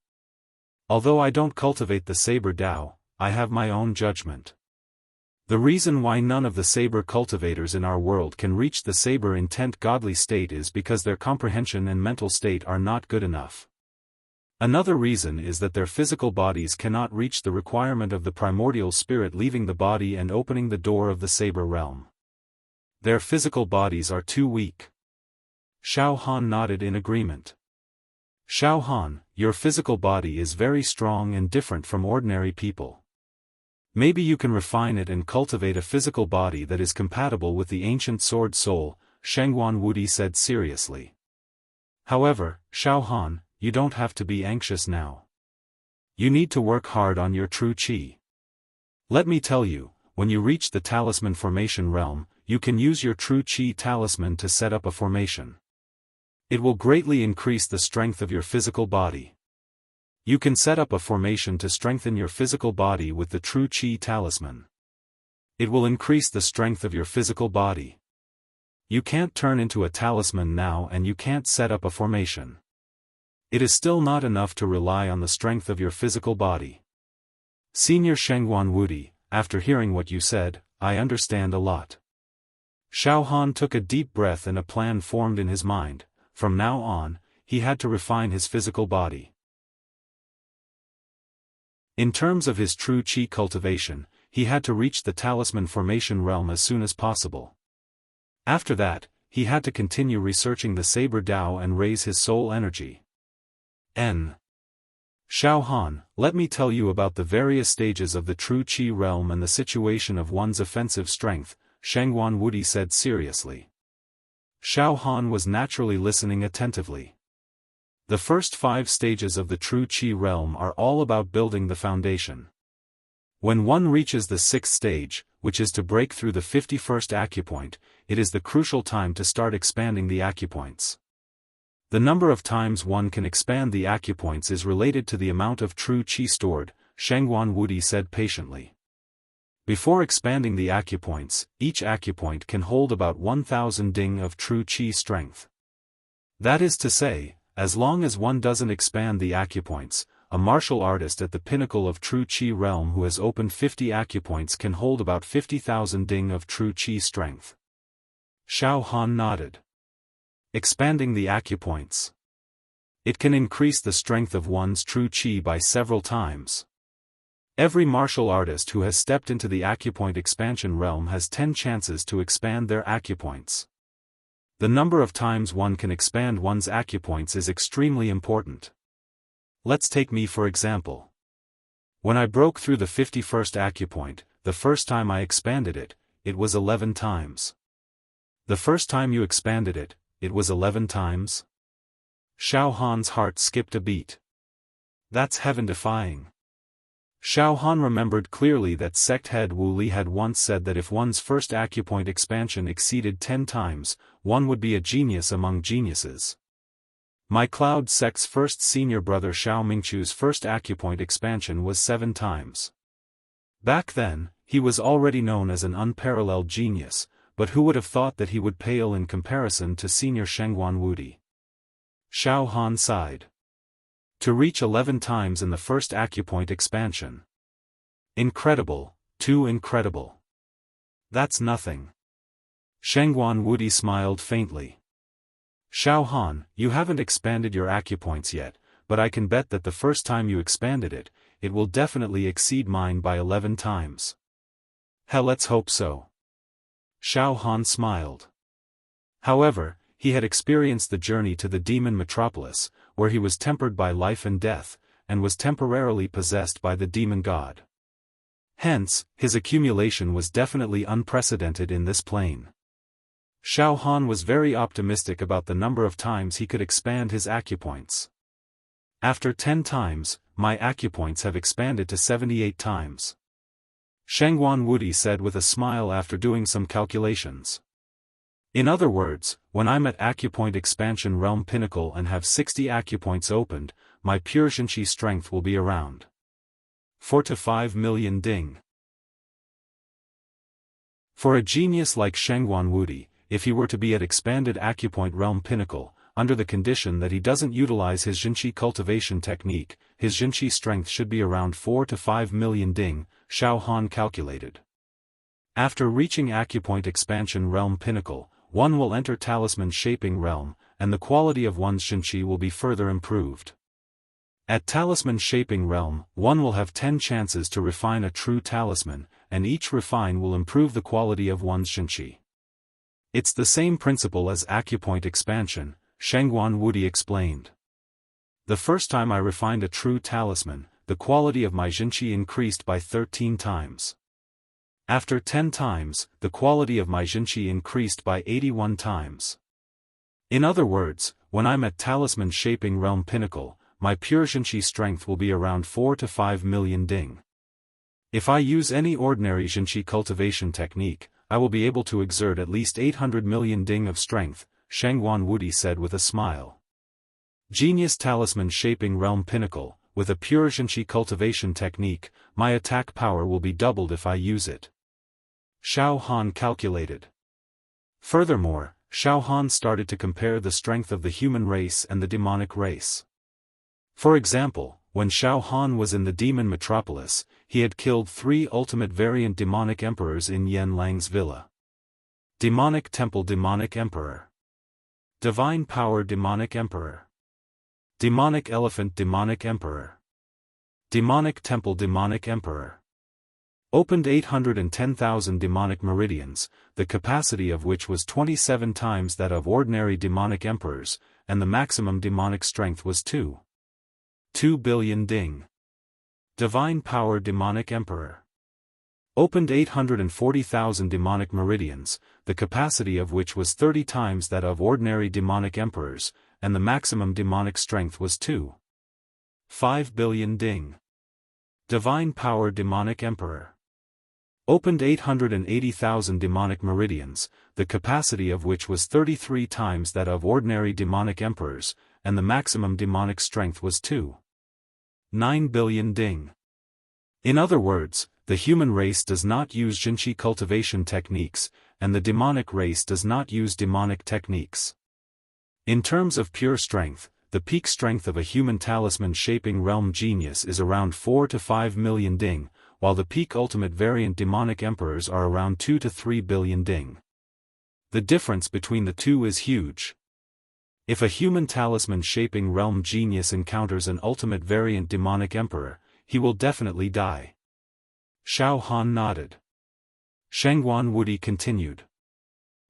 Although I don't cultivate the saber Tao, I have my own judgment. The reason why none of the saber cultivators in our world can reach the saber intent godly state is because their comprehension and mental state are not good enough. Another reason is that their physical bodies cannot reach the requirement of the primordial spirit leaving the body and opening the door of the saber realm. Their physical bodies are too weak. Xiaofan nodded in agreement. Xiaofan, your physical body is very strong and different from ordinary people. Maybe you can refine it and cultivate a physical body that is compatible with the ancient sword soul, Shangguan Wudi said seriously. However, Xiaofan, you don't have to be anxious now. You need to work hard on your true qi. Let me tell you, when you reach the talisman formation realm, you can use your true qi talisman to set up a formation. It will greatly increase the strength of your physical body. You can set up a formation to strengthen your physical body with the true qi talisman. It will increase the strength of your physical body. You can't turn into a talisman now and you can't set up a formation. It is still not enough to rely on the strength of your physical body. Senior Shangguan Wudi, after hearing what you said, I understand a lot. Xiaofan took a deep breath and a plan formed in his mind. From now on, he had to refine his physical body. In terms of his true qi cultivation, he had to reach the talisman formation realm as soon as possible. After that, he had to continue researching the saber Tao and raise his soul energy. Xiaofan, let me tell you about the various stages of the true qi realm and the situation of one's offensive strength, Shangguan Wudi said seriously. Xiaofan was naturally listening attentively. The first 5 stages of the true qi realm are all about building the foundation. When one reaches the 6th stage, which is to break through the 51st acupoint, it is the crucial time to start expanding the acupoints. The number of times one can expand the acupoints is related to the amount of true qi stored, Shangguan Wudi said patiently. Before expanding the acupoints, each acupoint can hold about 1,000 ding of true qi strength. That is to say, as long as one doesn't expand the acupoints, a martial artist at the pinnacle of true qi realm who has opened 50 acupoints can hold about 50,000 ding of true qi strength. Xiaofan nodded. Expanding the acupoints. It can increase the strength of one's true qi by several times. Every martial artist who has stepped into the acupoint expansion realm has 10 chances to expand their acupoints. The number of times one can expand one's acupoints is extremely important. Let's take me for example. When I broke through the 51st acupoint, the first time I expanded it, it was 11 times. The first time you expanded it, it was 11 times? Xiaohan's heart skipped a beat. That's heaven-defying. Xiaofan remembered clearly that sect head Wu Li had once said that if one's first acupoint expansion exceeded 10 times, one would be a genius among geniuses. My Cloud sect's first senior brother Xiao Mingchu's first acupoint expansion was 7 times. Back then, he was already known as an unparalleled genius, but who would have thought that he would pale in comparison to senior Shangguan Wudi? Xiaofan sighed. To reach 11 times in the first acupoint expansion. Incredible, too incredible. That's nothing. Shangguan Wudi smiled faintly. Xiaofan, you haven't expanded your acupoints yet, but I can bet that the first time you expanded it, it will definitely exceed mine by 11 times. Hell, let's hope so. Xiaofan smiled. However, he had experienced the journey to the demon metropolis, where he was tempered by life and death, and was temporarily possessed by the demon god. Hence, his accumulation was definitely unprecedented in this plane. Xiaofan was very optimistic about the number of times he could expand his acupoints. After 10 times, my acupoints have expanded to 78 times. Shangguan Wudi said with a smile after doing some calculations. In other words, when I'm at Acupoint Expansion Realm Pinnacle and have 60 acupoints opened, my pure Jinqi strength will be around 4 to 5 million ding. For a genius like Shengguan Wudi, if he were to be at Expanded Acupoint Realm Pinnacle, under the condition that he doesn't utilize his Jinqi cultivation technique, his Jinqi strength should be around 4 to 5 million ding, Xiaofan calculated. After reaching Acupoint Expansion Realm Pinnacle, one will enter Talisman Shaping Realm, and the quality of one's Jinqi will be further improved. At Talisman Shaping Realm, one will have 10 chances to refine a true talisman, and each refine will improve the quality of one's Jinqi. It's the same principle as Acupoint Expansion, Shengguan Wudi explained. The first time I refined a true talisman, the quality of my Jinqi increased by 13 times. After 10 times, the quality of my Jinqi increased by 81 times. In other words, when I'm at Talisman Shaping Realm Pinnacle, my pure Jinqi strength will be around 4 to 5 million ding. If I use any ordinary Jinqi cultivation technique, I will be able to exert at least 800 million ding of strength, Shengguan Wudi said with a smile. Genius Talisman Shaping Realm Pinnacle, with a pure Jinqi cultivation technique, my attack power will be doubled if I use it. Xiaofan calculated. Furthermore, Xiaofan started to compare the strength of the human race and the demonic race. For example, when Xiaofan was in the demon metropolis, he had killed 3 ultimate variant demonic emperors in Yan Lang's villa. Demonic Temple Demonic Emperor. Divine Power Demonic Emperor. Demonic Elephant Demonic Emperor. Demonic Temple Demonic Emperor. Opened 810,000 demonic meridians, the capacity of which was 27 times that of ordinary demonic emperors, and the maximum demonic strength was 2 billion ding. Divine Power Demonic Emperor. Opened 840,000 demonic meridians, the capacity of which was 30 times that of ordinary demonic emperors, and the maximum demonic strength was 5 billion ding. Divine Power Demonic Emperor. Opened 880,000 demonic meridians, the capacity of which was 33 times that of ordinary demonic emperors, and the maximum demonic strength was 9 billion ding. In other words, the human race does not use Jinqi cultivation techniques, and the demonic race does not use demonic techniques. In terms of pure strength, the peak strength of a human talisman shaping realm genius is around 4 to 5 million ding, while the peak ultimate variant demonic emperors are around 2 to 3 billion ding. The difference between the two is huge. If a human talisman shaping realm genius encounters an ultimate variant demonic emperor, he will definitely die. Xiaofan nodded. Shengguan Wudi continued.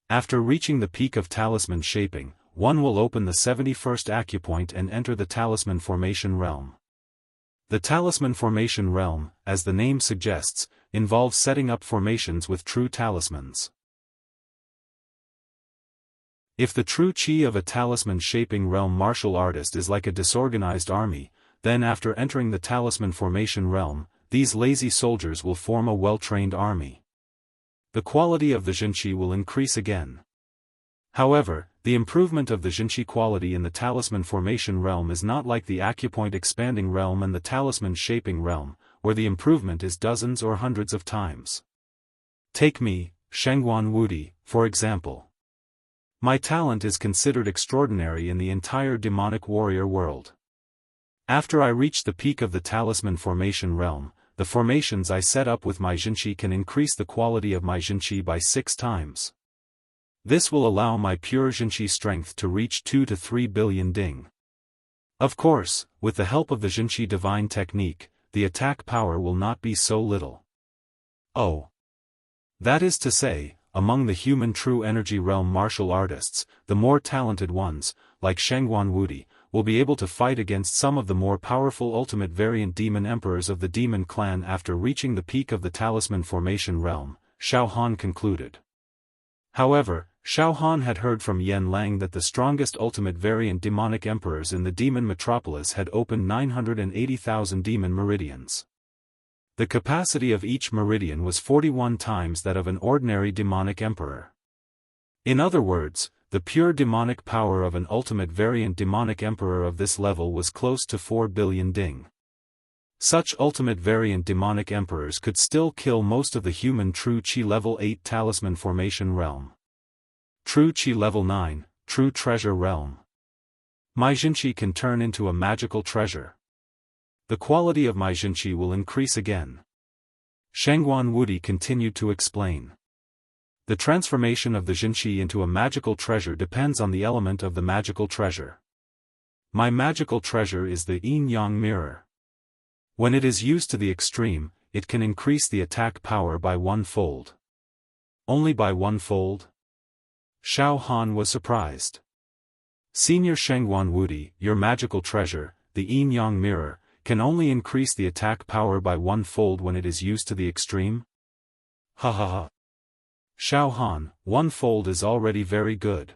After reaching the peak of talisman shaping, one will open the 71st acupoint and enter the talisman formation realm. The talisman formation realm, as the name suggests, involves setting up formations with true talismans. If the true chi of a talisman shaping realm martial artist is like a disorganized army, then after entering the talisman formation realm, these lazy soldiers will form a well-trained army. The quality of the Jinqi will increase again. However, the improvement of the Jinqi quality in the talisman formation realm is not like the acupoint expanding realm and the talisman shaping realm, where the improvement is dozens or hundreds of times. Take me, Shengguan Wudi, for example. My talent is considered extraordinary in the entire demonic warrior world. After I reach the peak of the talisman formation realm, the formations I set up with my Jinqi can increase the quality of my Jinqi by 6 times. This will allow my pure Jinqi strength to reach 2 to 3 billion ding. Of course, with the help of the Jinqi divine technique, the attack power will not be so little. Oh. That is to say, among the human true energy realm martial artists, the more talented ones, like Shengguan Wudi, will be able to fight against some of the more powerful ultimate variant demon emperors of the demon clan after reaching the peak of the talisman formation realm, Xiaofan concluded. However, Xiaofan had heard from Yan Lang that the strongest ultimate variant demonic emperors in the demon metropolis had opened 980,000 demon meridians. The capacity of each meridian was 41 times that of an ordinary demonic emperor. In other words, the pure demonic power of an ultimate variant demonic emperor of this level was close to 4 billion ding. Such ultimate variant demonic emperors could still kill most of the human True Qi level 8 talisman formation realm. True Qi level 9, True Treasure realm. My Jinqi can turn into a magical treasure. The quality of my Jinqi will increase again. Shangguan Wudi continued to explain. The transformation of the Jinqi into a magical treasure depends on the element of the magical treasure. My magical treasure is the yin-yang mirror. When it is used to the extreme, it can increase the attack power by 1-fold. Only by 1-fold? Xiaofan was surprised. Senior Shangguan Wudi, your magical treasure, the yin-yang mirror, can only increase the attack power by 1-fold when it is used to the extreme? Ha ha ha. Xiaofan, 1-fold is already very good.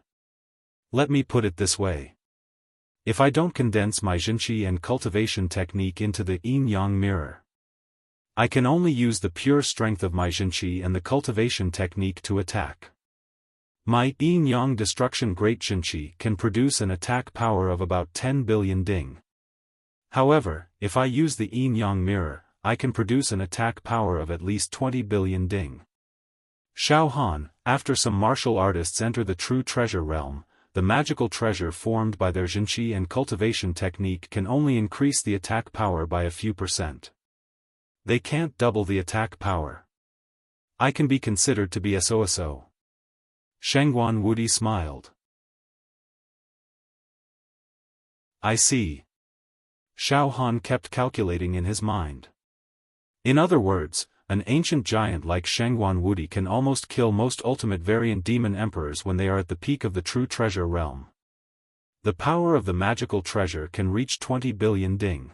Let me put it this way. If I don't condense my Jinqi and cultivation technique into the yin-yang mirror, I can only use the pure strength of my Jinqi and the cultivation technique to attack. My yin-yang destruction great Jinqi can produce an attack power of about 10 billion ding. However, if I use the yin-yang mirror, I can produce an attack power of at least 20 billion ding. Xiaofan, after some martial artists enter the true treasure realm, the magical treasure formed by their Jinqi and cultivation technique can only increase the attack power by a few %. They can't double the attack power. I can be considered to be SOSO. Shangguan Wudi smiled. I see. Xiaofan kept calculating in his mind. In other words, an ancient giant like Shangguan Wudi can almost kill most ultimate variant demon emperors when they are at the peak of the true treasure realm. The power of the magical treasure can reach 20 billion ding.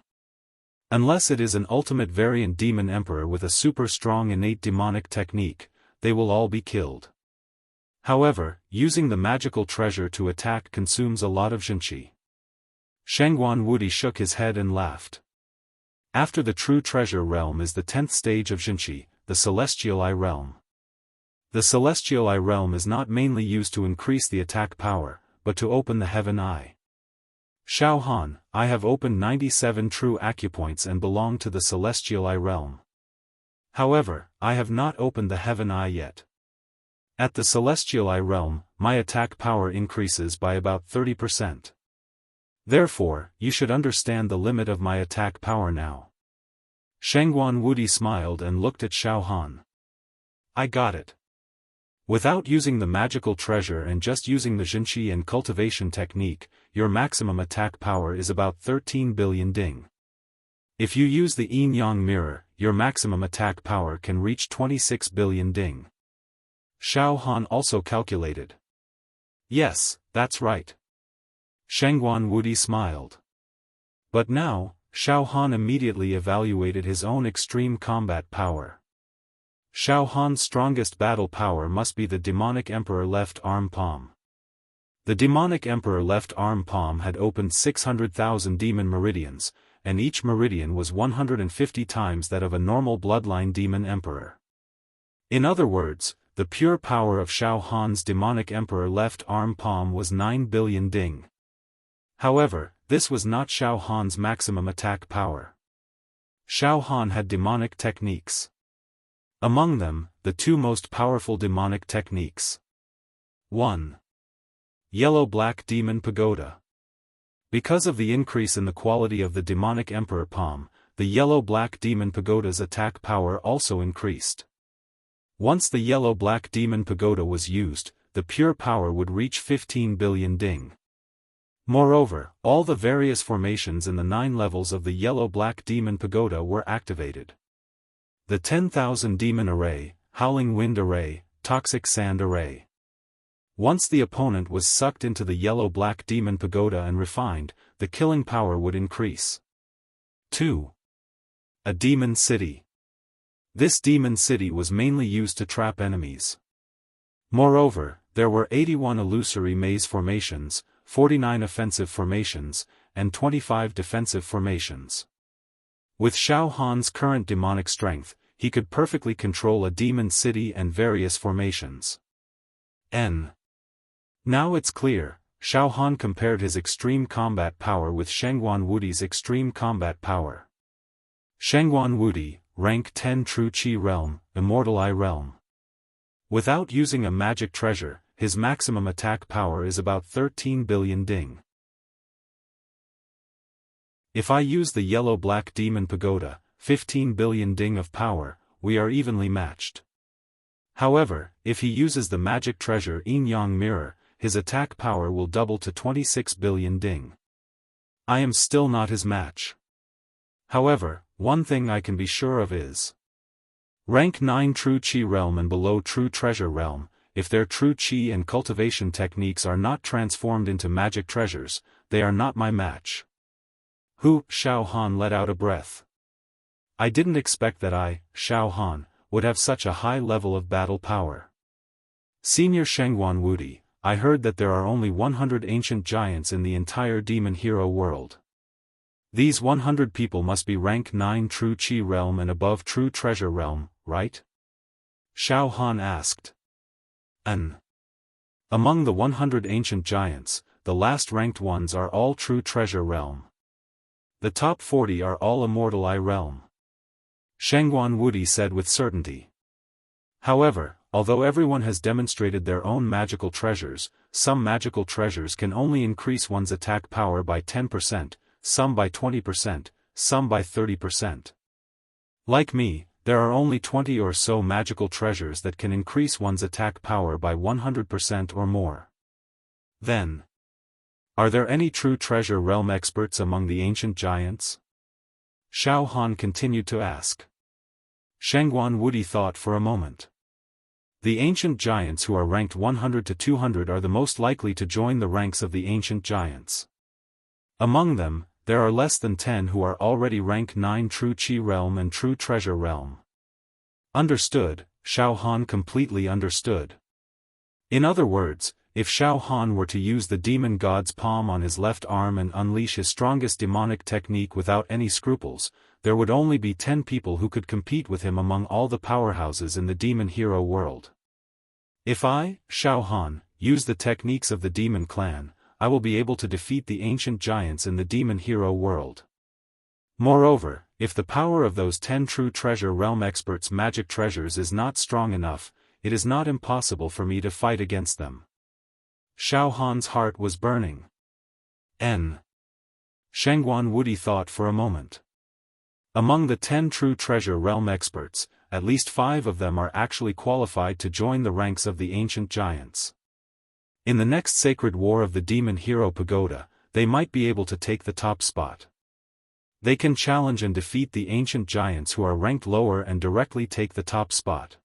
Unless it is an ultimate variant demon emperor with a super strong innate demonic technique, they will all be killed. However, using the magical treasure to attack consumes a lot of Jinqi. Shangguan Wudi shook his head and laughed. After the true treasure realm is the 10th stage of Jinqi, the Celestial Eye realm. The Celestial Eye realm is not mainly used to increase the attack power, but to open the heaven eye. Xiaofan, I have opened 97 true acupoints and belong to the Celestial Eye realm. However, I have not opened the heaven eye yet. At the Celestial Eye realm, my attack power increases by about 30%. Therefore, you should understand the limit of my attack power now. Shangguan Wudi smiled and looked at Xiaofan. I got it. Without using the magical treasure and just using the Jinqi and cultivation technique, your maximum attack power is about 13 billion ding. If you use the yin-yang mirror, your maximum attack power can reach 26 billion ding. Xiaofan also calculated. Yes, that's right. Shangguan Wudi smiled. But now, Xiaofan immediately evaluated his own extreme combat power. Xiaofan's strongest battle power must be the demonic emperor left arm palm. The demonic emperor left arm palm had opened 600,000 demon meridians, and each meridian was 150 times that of a normal bloodline demon emperor. In other words, the pure power of Xiaofan's demonic emperor left arm palm was 9 billion ding. However, this was not Xiaofan's maximum attack power. Xiaofan had demonic techniques. Among them, the two most powerful demonic techniques. 1. Yellow-Black Demon Pagoda. Because of the increase in the quality of the demonic emperor palm, the Yellow-Black Demon Pagoda's attack power also increased. Once the Yellow-Black Demon Pagoda was used, the pure power would reach 15 billion ding. Moreover, all the various formations in the 9 levels of the Yellow-Black Demon Pagoda were activated. The 10,000 Demon Array, Howling Wind Array, Toxic Sand Array. Once the opponent was sucked into the Yellow-Black Demon Pagoda and refined, the killing power would increase. 2. A Demon City. This Demon City was mainly used to trap enemies. Moreover, there were 81 illusory maze formations, 49 offensive formations, and 25 defensive formations. With Xiaofan's current demonic strength, he could perfectly control a demon city and various formations. N. Now it's clear, Xiaofan compared his extreme combat power with Shengguan Wudi's extreme combat power. Shengguan Wudi, rank 10 True Qi Realm, Immortal I Realm. Without using a magic treasure, his maximum attack power is about 13 billion ding. If I use the yellow-black demon pagoda, 15 billion ding of power, we are evenly matched. However, if he uses the magic treasure Yin-Yang Mirror, his attack power will double to 26 billion ding. I am still not his match. However, one thing I can be sure of is rank 9 True Qi Realm and below True Treasure Realm, if their True Qi and cultivation techniques are not transformed into magic treasures, they are not my match. Xiaofan let out a breath. I didn't expect that I, Xiaofan, would have such a high level of battle power. Senior Shengguan Wudi, I heard that there are only 100 ancient giants in the entire demon hero world. These 100 people must be rank 9 True Qi Realm and above True Treasure Realm, right? Xiaofan asked. Among the 100 ancient giants, the last ranked ones are all True Treasure Realm. The top 40 are all Immortal I Realm. Shengguan Wudi said with certainty. However, although everyone has demonstrated their own magical treasures, some magical treasures can only increase one's attack power by 10%, some by 20%, some by 30%. Like me, there are only 20 or so magical treasures that can increase one's attack power by 100% or more. Then, are there any True Treasure Realm experts among the ancient giants? Xiaofan continued to ask. Shengguan Wudi thought for a moment. The ancient giants who are ranked 100 to 200 are the most likely to join the ranks of the ancient giants. Among them, there are less than 10 who are already rank 9 True Qi Realm and True Treasure Realm. Understood, Xiaofan completely understood. In other words, if Xiaofan were to use the demon god's palm on his left arm and unleash his strongest demonic technique without any scruples, there would only be 10 people who could compete with him among all the powerhouses in the demon hero world. If I, Xiaofan, use the techniques of the demon clan, I will be able to defeat the ancient giants in the demon hero world. Moreover, if the power of those 10 True Treasure Realm experts' magic treasures is not strong enough, it is not impossible for me to fight against them. Xiaofan's heart was burning. Shengguan Wudi thought for a moment. Among the 10 True Treasure Realm experts, at least 5 of them are actually qualified to join the ranks of the ancient giants. In the next sacred war of the Demon Hero Pagoda, they might be able to take the top spot. They can challenge and defeat the ancient giants who are ranked lower and directly take the top spot.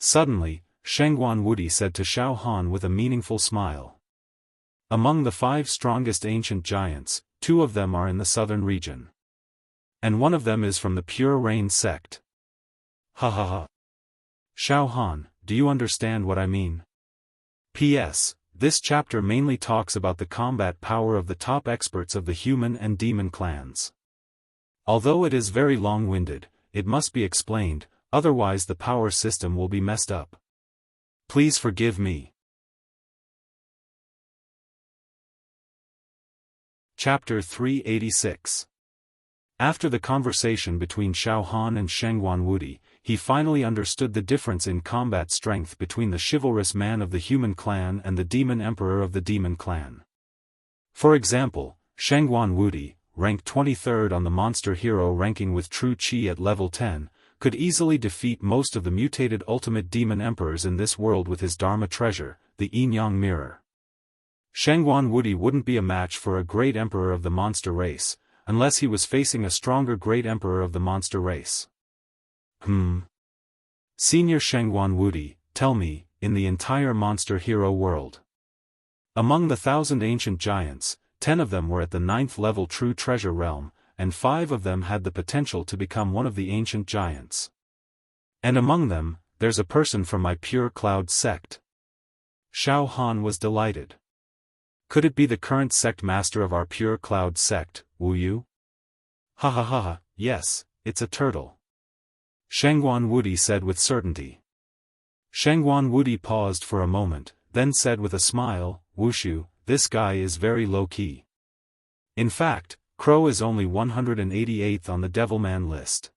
Suddenly, Shengguan Wudi said to Xiaofan with a meaningful smile. Among the 5 strongest ancient giants, 2 of them are in the southern region. And one of them is from the Pure Rain sect. Ha ha ha. Xiaofan, do you understand what I mean? P.S. This chapter mainly talks about the combat power of the top experts of the human and demon clans. Although it is very long-winded, it must be explained, otherwise the power system will be messed up. Please forgive me. Chapter 386. After the conversation between Xiaofan and Shengguan Wudi, he finally understood the difference in combat strength between the chivalrous man of the human clan and the demon emperor of the demon clan. For example, Shengguan Wudi, ranked 23rd on the monster hero ranking with True Qi at level 10, could easily defeat most of the mutated ultimate demon emperors in this world with his Dharma treasure, the Yin-Yang Mirror. Shengguan Wudi wouldn't be a match for a great emperor of the monster race, unless he was facing a stronger great emperor of the monster race. Senior Shengguan Wudi, tell me, in the entire monster hero world, among the 1,000 ancient giants, 10 of them were at the 9th level True Treasure Realm, and 5 of them had the potential to become one of the ancient giants. And among them, there's a person from my Pure Cloud sect. Xiaofan was delighted. Could it be the current sect master of our Pure Cloud sect, Wu Yu? Ha ha ha ha, yes, it's a turtle. Shengguan Wudi said with certainty. Shengguan Wudi paused for a moment, then said with a smile, Wuxia, this guy is very low-key. In fact, Crow is only 188th on the Devilman list.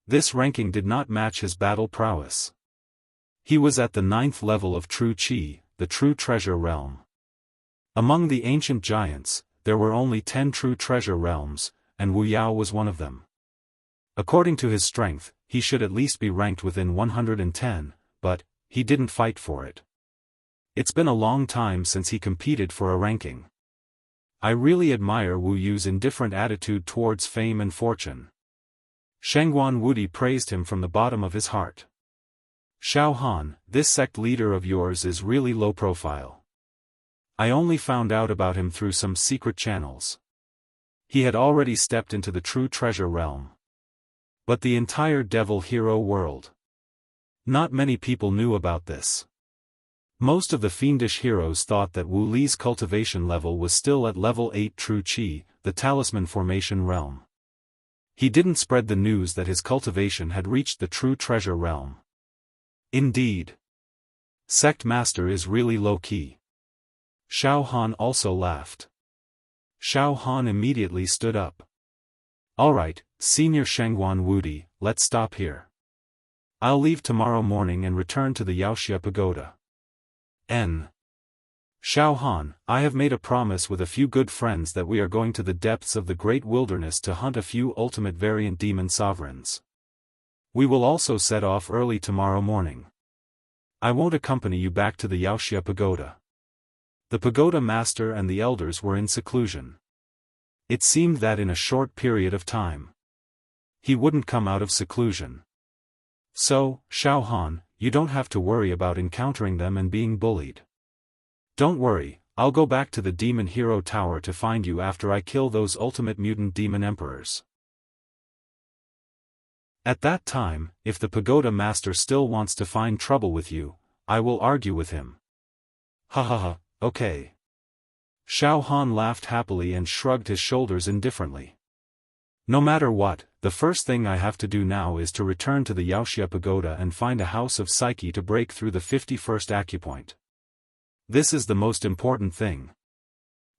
This ranking did not match his battle prowess. He was at the 9th level of True Qi, the True Treasure Realm. Among the ancient giants, there were only 10 True Treasure Realms, and Wu Yao was one of them. According to his strength, he should at least be ranked within 110, but he didn't fight for it. It's been a long time since he competed for a ranking. I really admire Wu Yu's indifferent attitude towards fame and fortune. Shangguan Wudi praised him from the bottom of his heart. Xiaofan, this sect leader of yours is really low profile. I only found out about him through some secret channels. He had already stepped into the True Treasure Realm. But the entire Devil Hero world. Not many people knew about this. Most of the fiendish heroes thought that Wu Li's cultivation level was still at level 8 True Qi, the Talisman Formation Realm. He didn't spread the news that his cultivation had reached the True Treasure Realm. Indeed. Sect Master is really low-key. Xiaofan also laughed. Xiaofan immediately stood up. Alright, Senior Shangguan Wudi, let's stop here. I'll leave tomorrow morning and return to the Wuxia Pagoda. Xiaofan, I have made a promise with a few good friends that we are going to the depths of the great wilderness to hunt a few ultimate variant demon sovereigns. We will also set off early tomorrow morning. I won't accompany you back to the Wuxia Pagoda. The pagoda master and the elders were in seclusion. It seemed that in a short period of time, he wouldn't come out of seclusion. So, Xiaofan, you don't have to worry about encountering them and being bullied. Don't worry, I'll go back to the Demon Hero Tower to find you after I kill those ultimate mutant demon emperors. At that time, if the pagoda master still wants to find trouble with you, I will argue with him. Ha ha ha, okay. Xiaofan laughed happily and shrugged his shoulders indifferently. No matter what, the first thing I have to do now is to return to the Wuxia Pagoda and find a house of Psyche to break through the 51st acupoint. This is the most important thing.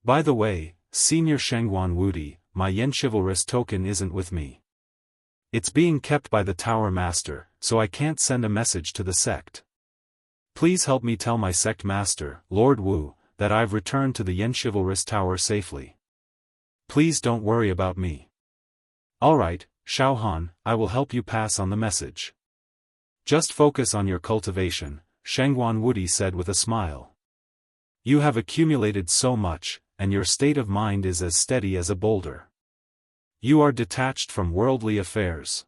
By the way, Senior Shangguan Wudi, my Yen Chivalrous token isn't with me. It's being kept by the Tower Master, so I can't send a message to the sect. Please help me tell my sect master, Lord Wu, that I've returned to the Yen Chivalrous Tower safely. Please don't worry about me. Alright, Xiaofan, I will help you pass on the message. Just focus on your cultivation, Shangguan Wudi said with a smile. You have accumulated so much, and your state of mind is as steady as a boulder. You are detached from worldly affairs.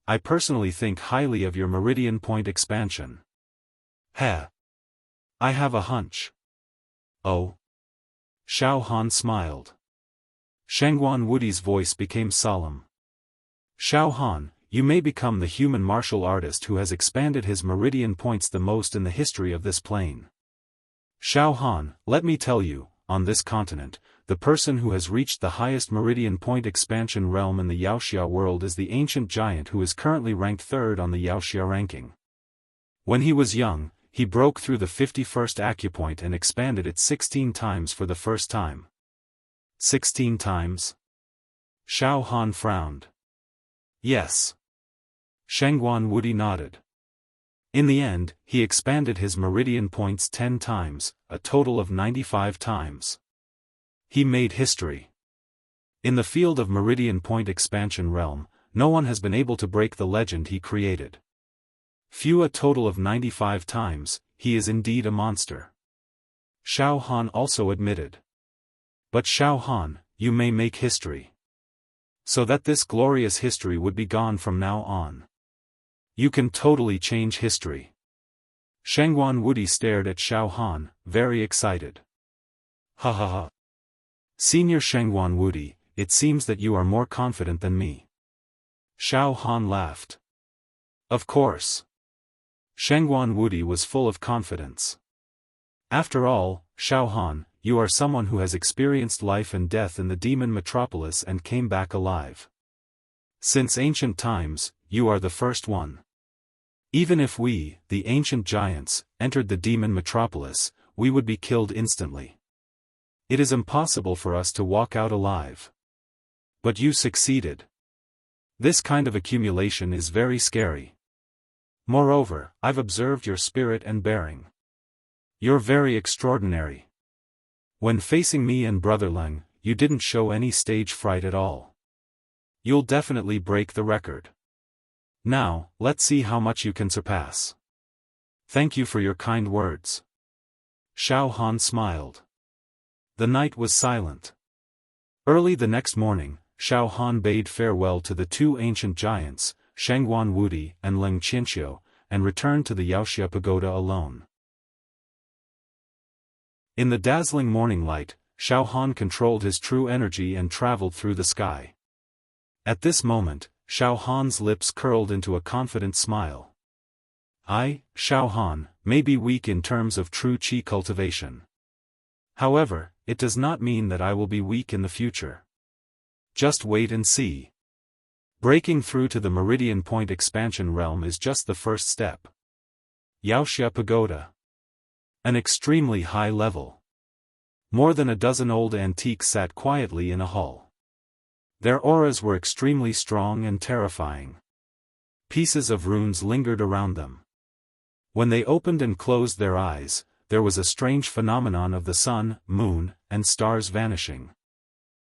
I personally think highly of your Meridian Point expansion. Heh. I have a hunch. Oh. Xiaofan smiled. Shangguan Wudi's voice became solemn. Xiaofan, you may become the human martial artist who has expanded his meridian points the most in the history of this plane. Xiaofan, let me tell you, on this continent, the person who has reached the highest meridian point expansion realm in the Wuxia world is the ancient giant who is currently ranked 3rd on the Wuxia ranking. When he was young, he broke through the 51st acupoint and expanded it 16 times for the first time. 16 times? Xiaofan frowned. Yes. Shangguan Wudi nodded. In the end, he expanded his meridian points 10 times, a total of 95 times. He made history. In the field of meridian point expansion realm, no one has been able to break the legend he created. Few a total of 95 times, he is indeed a monster. Xiaofan also admitted. But Xiaofan, you may make history. So that this glorious history would be gone from now on. You can totally change history. Shangguan Wudi stared at Xiaofan, very excited. Ha ha ha. Senior Shangguan Wudi, it seems that you are more confident than me. Xiaofan laughed. Of course. Shangguan Wudi was full of confidence. After all, Xiaofan, you are someone who has experienced life and death in the demon metropolis and came back alive. Since ancient times, you are the first one. Even if we, the ancient giants, entered the demon metropolis, we would be killed instantly. It is impossible for us to walk out alive. But you succeeded. This kind of accumulation is very scary. Moreover, I've observed your spirit and bearing. You're very extraordinary. When facing me and Brother Leng, you didn't show any stage fright at all. You'll definitely break the record. Now, let's see how much you can surpass. Thank you for your kind words. Xiaofan smiled. The night was silent. Early the next morning, Xiaofan bade farewell to the two ancient giants, Shengguan Wudi and Leng Qianxiu, and returned to the Wuxia pagoda alone. In the dazzling morning light, Xiaofan controlled his true energy and traveled through the sky. At this moment, Xiaofan's lips curled into a confident smile. I, Xiaofan, may be weak in terms of true qi cultivation. However, it does not mean that I will be weak in the future. Just wait and see. Breaking through to the Meridian Point expansion realm is just the first step. Wuxia Pagoda. An extremely high level. More than a dozen old antiques sat quietly in a hall. Their auras were extremely strong and terrifying. Pieces of runes lingered around them. When they opened and closed their eyes, there was a strange phenomenon of the sun, moon, and stars vanishing.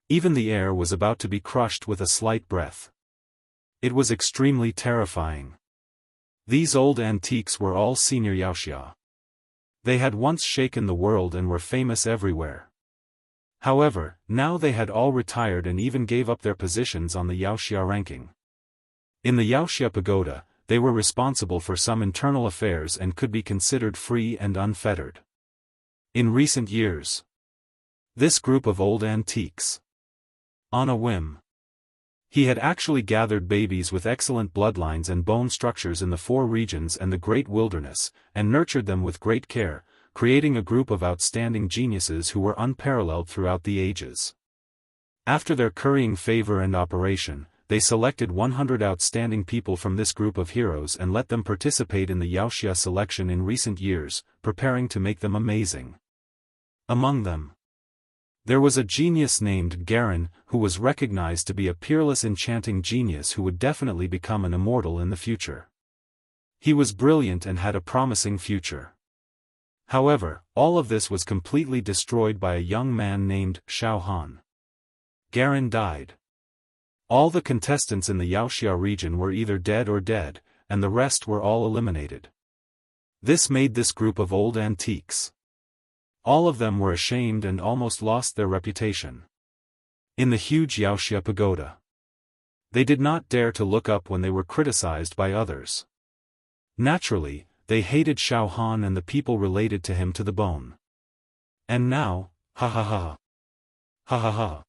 Even the air was about to be crushed with a slight breath. It was extremely terrifying. These old antiques were all senior Wuxia. They had once shaken the world and were famous everywhere. However, now they had all retired and even gave up their positions on the Wuxia ranking. In the Wuxia Pagoda, they were responsible for some internal affairs and could be considered free and unfettered. In recent years, this group of old antiques, on a whim, he had actually gathered babies with excellent bloodlines and bone structures in the four regions and the great wilderness, and nurtured them with great care, creating a group of outstanding geniuses who were unparalleled throughout the ages. After their currying favor and operation, they selected 100 outstanding people from this group of heroes and let them participate in the Wuxia selection in recent years, preparing to make them amazing. Among them, there was a genius named Garen, who was recognized to be a peerless enchanting genius who would definitely become an immortal in the future. He was brilliant and had a promising future. However, all of this was completely destroyed by a young man named Xiaofan. Garen died. All the contestants in the Wuxia region were either dead or dead, and the rest were all eliminated. This made this group of old antiques. All of them were ashamed and almost lost their reputation. In the huge Wuxia pagoda, they did not dare to look up when they were criticized by others. Naturally, they hated Xiaofan and the people related to him to the bone. And now, ha ha ha. Ha ha ha.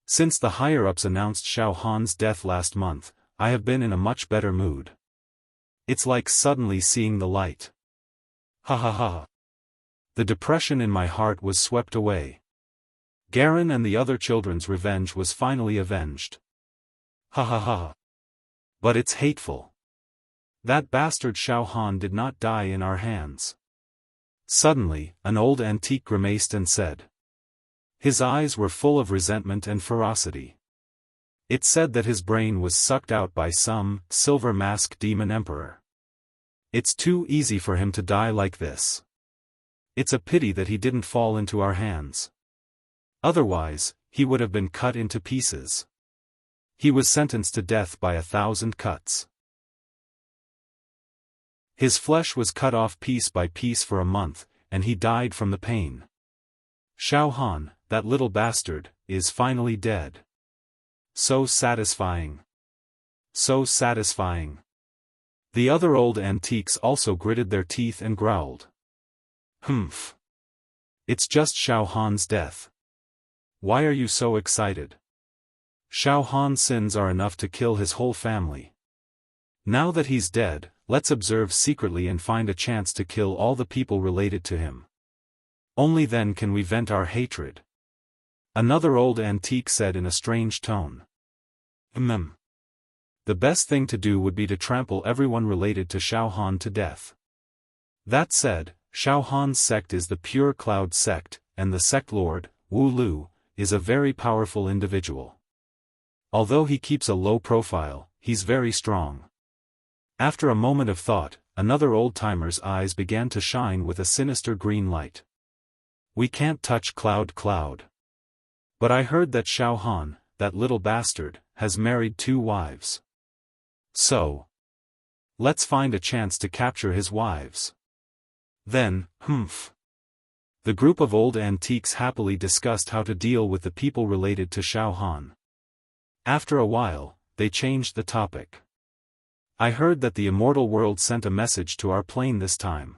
Since the higher-ups announced Xiaofan's death last month, I have been in a much better mood. It's like suddenly seeing the light. Ha ha ha. The depression in my heart was swept away. Garen and the other children's revenge was finally avenged. Ha ha ha. But it's hateful. That bastard Xiaofan did not die in our hands. Suddenly, an old antique grimaced and said. His eyes were full of resentment and ferocity. It said that his brain was sucked out by some silver-masked demon emperor. It's too easy for him to die like this. It's a pity that he didn't fall into our hands. Otherwise, he would have been cut into pieces. He was sentenced to death by 1,000 cuts. His flesh was cut off piece by piece for a month, and he died from the pain. Xiaofan, that little bastard, is finally dead. So satisfying. So satisfying. The other old antiques also gritted their teeth and growled. Humph. It's just Xiaofan's death. Why are you so excited? Xiaofan's sins are enough to kill his whole family. Now that he's dead, let's observe secretly and find a chance to kill all the people related to him. Only then can we vent our hatred. Another old antique said in a strange tone. the best thing to do would be to trample everyone related to Xiaofan to death. That said, Xiaofan's sect is the Pure Cloud sect, and the sect lord, Wu Lu, is a very powerful individual. Although he keeps a low profile, he's very strong. After a moment of thought, another old-timer's eyes began to shine with a sinister green light. We can't touch Cloud. But I heard that Xiaofan, that little bastard, has married 2 wives. So, let's find a chance to capture his wives. Then, the group of old antiques happily discussed how to deal with the people related to Xiaofan. After a while, they changed the topic. I heard that the Immortal world sent a message to our plane this time.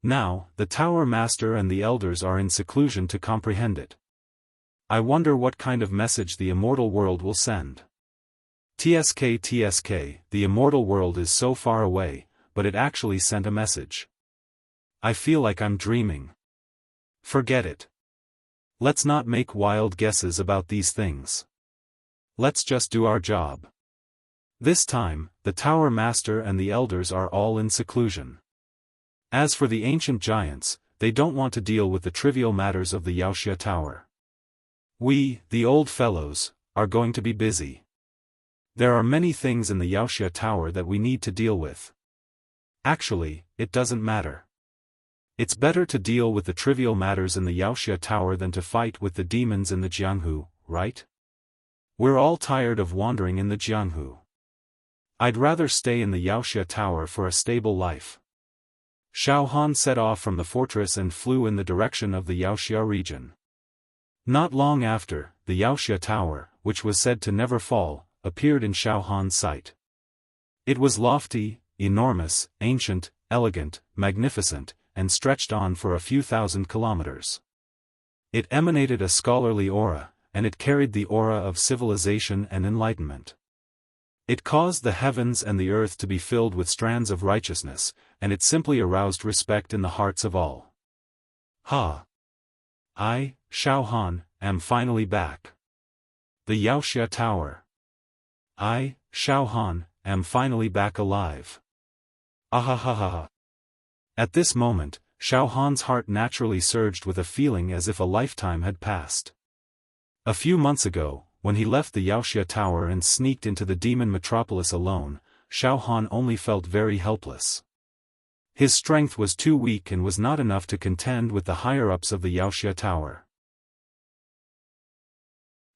Now, the Tower Master and the Elders are in seclusion to comprehend it. I wonder what kind of message the Immortal world will send. TSK, the Immortal world is so far away, but it actually sent a message. I feel like I'm dreaming. Forget it. Let's not make wild guesses about these things. Let's just do our job. This time, the Tower Master and the Elders are all in seclusion. As for the ancient giants, they don't want to deal with the trivial matters of the Wuxia Tower. We, the old fellows, are going to be busy. There are many things in the Wuxia Tower that we need to deal with. Actually, it doesn't matter. It's better to deal with the trivial matters in the Wuxia Tower than to fight with the demons in the Jianghu, right? We're all tired of wandering in the Jianghu. I'd rather stay in the Wuxia Tower for a stable life. Xiaofan set off from the fortress and flew in the direction of the Wuxia region. Not long after, the Wuxia Tower, which was said to never fall, appeared in Xiaofan's sight. It was lofty, enormous, ancient, elegant, magnificent, and stretched on for a few thousand kilometers. It emanated a scholarly aura, and it carried the aura of civilization and enlightenment. It caused the heavens and the earth to be filled with strands of righteousness, and it simply aroused respect in the hearts of all. I, Xiaofan, am finally back. The Wuxia Tower. I, Xiaofan, am finally back alive. Ahahaha. At this moment, Xiaofan's heart naturally surged with a feeling as if a lifetime had passed. A few months ago, when he left the Wuxia Tower and sneaked into the demon metropolis alone, Xiaofan only felt very helpless. His strength was too weak and was not enough to contend with the higher-ups of the Wuxia Tower.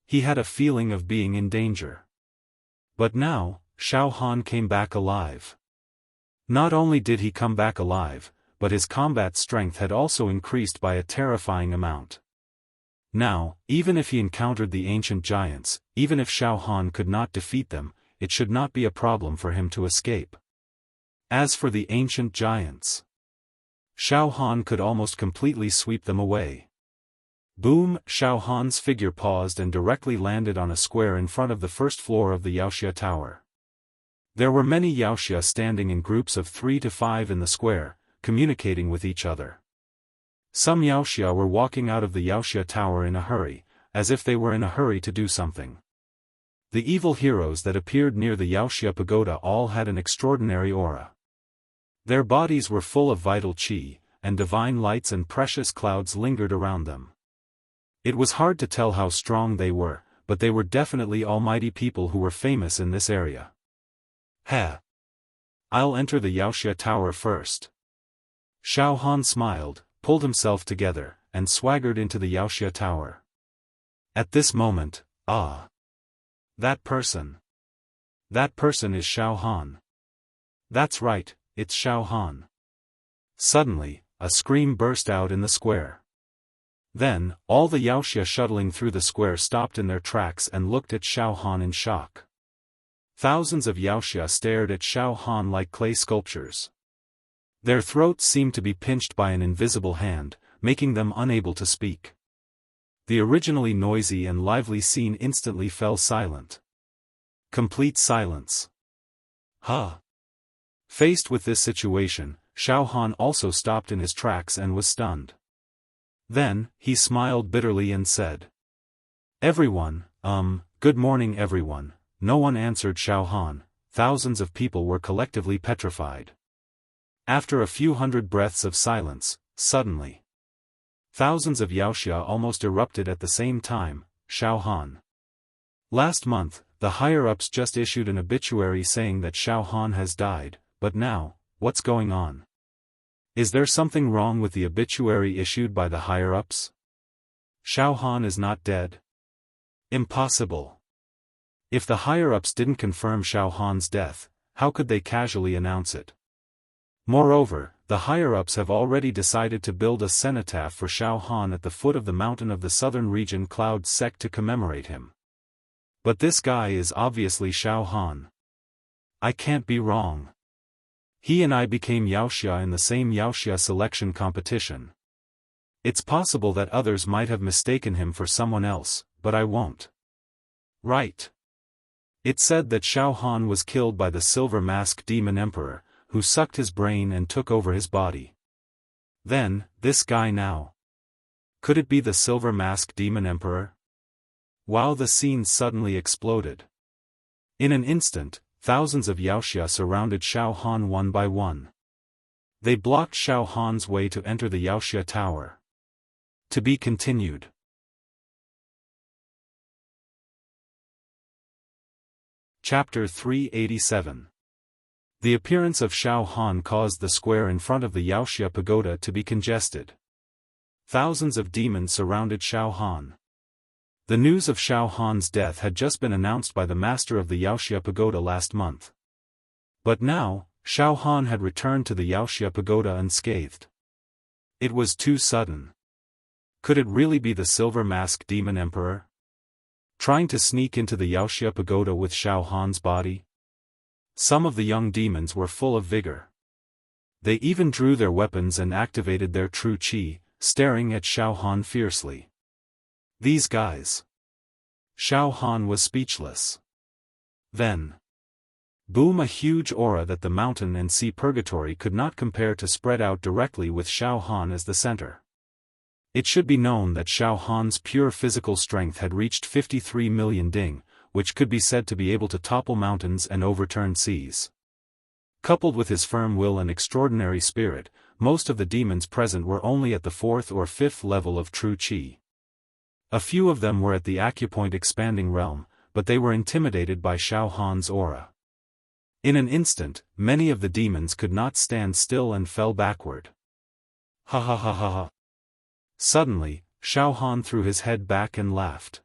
He had a feeling of being in danger. But now, Xiaofan came back alive. Not only did he come back alive, but his combat strength had also increased by a terrifying amount. Now, even if he encountered the ancient giants, even if Xiaofan could not defeat them, it should not be a problem for him to escape. As for the ancient giants, Xiaofan could almost completely sweep them away. Boom! Xiaofan's figure paused and directly landed on a square in front of the first floor of the Wuxia Tower. There were many Wuxia standing in groups of 3 to 5 in the square, communicating with each other. Some Wuxia were walking out of the Wuxia Tower in a hurry, as if they were in a hurry to do something. The evil heroes that appeared near the Wuxia Pagoda all had an extraordinary aura. Their bodies were full of vital qi, and divine lights and precious clouds lingered around them. It was hard to tell how strong they were, but they were definitely almighty people who were famous in this area. I'll enter the Wuxia Tower first. Xiaofan smiled, pulled himself together, and swaggered into the Wuxia Tower. At this moment, That person is Xiaofan. That's right, it's Xiaofan. Suddenly, a scream burst out in the square. Then, all the Wuxia shuttling through the square stopped in their tracks and looked at Xiaofan in shock. Thousands of Wuxia stared at Xiaofan like clay sculptures. Their throats seemed to be pinched by an invisible hand, making them unable to speak. The originally noisy and lively scene instantly fell silent. Complete silence. Faced with this situation, Xiaofan also stopped in his tracks and was stunned. Then, he smiled bitterly and said, "Everyone, good morning everyone, no one answered Xiaofan. Thousands of people were collectively petrified. After a few hundred breaths of silence, suddenly, thousands of Wuxia almost erupted at the same time. Xiaofan. Last month, the higher-ups just issued an obituary saying that Xiaofan has died, but now, what's going on? Is there something wrong with the obituary issued by the higher-ups? Xiaofan is not dead? Impossible. If the higher-ups didn't confirm Xiaofan's death, how could they casually announce it? Moreover, the higher-ups have already decided to build a cenotaph for Xiaofan at the foot of the mountain of the southern region Cloud Sect to commemorate him. But this guy is obviously Xiaofan. I can't be wrong. He and I became Wuxia in the same Wuxia selection competition. It's possible that others might have mistaken him for someone else, but I won't. Right. It said that Xiaofan was killed by the Silver Mask Demon Emperor, who sucked his brain and took over his body. Then, this guy now. Could it be the Silver Mask Demon Emperor? Wow! The scene suddenly exploded. In an instant, thousands of Wuxia surrounded Xiaofan one by one. They blocked Xiaofan's way to enter the Wuxia Tower. To be continued. Chapter 387. The appearance of Xiaofan caused the square in front of the Wuxia Pagoda to be congested. Thousands of demons surrounded Xiaofan. The news of Xiaofan's death had just been announced by the master of the Wuxia Pagoda last month. But now, Xiaofan had returned to the Wuxia Pagoda unscathed. It was too sudden. Could it really be the Silver Mask Demon Emperor? Trying to sneak into the Wuxia Pagoda with Xiaofan's body? Some of the young demons were full of vigor. They even drew their weapons and activated their true qi, staring at Xiaofan fiercely. These guys. Xiaofan was speechless. Then. Boom! A huge aura that the mountain and sea purgatory could not compare to spread out directly with Xiaofan as the center. It should be known that Xiaofan's pure physical strength had reached 53 million ding, which could be said to be able to topple mountains and overturn seas. Coupled with his firm will and extraordinary spirit, most of the demons present were only at the 4th or 5th level of true qi. A few of them were at the acupoint expanding realm, but they were intimidated by Xiaofan's aura. In an instant, many of the demons could not stand still and fell backward. Ha ha ha ha ha. Suddenly, Xiaofan threw his head back and laughed.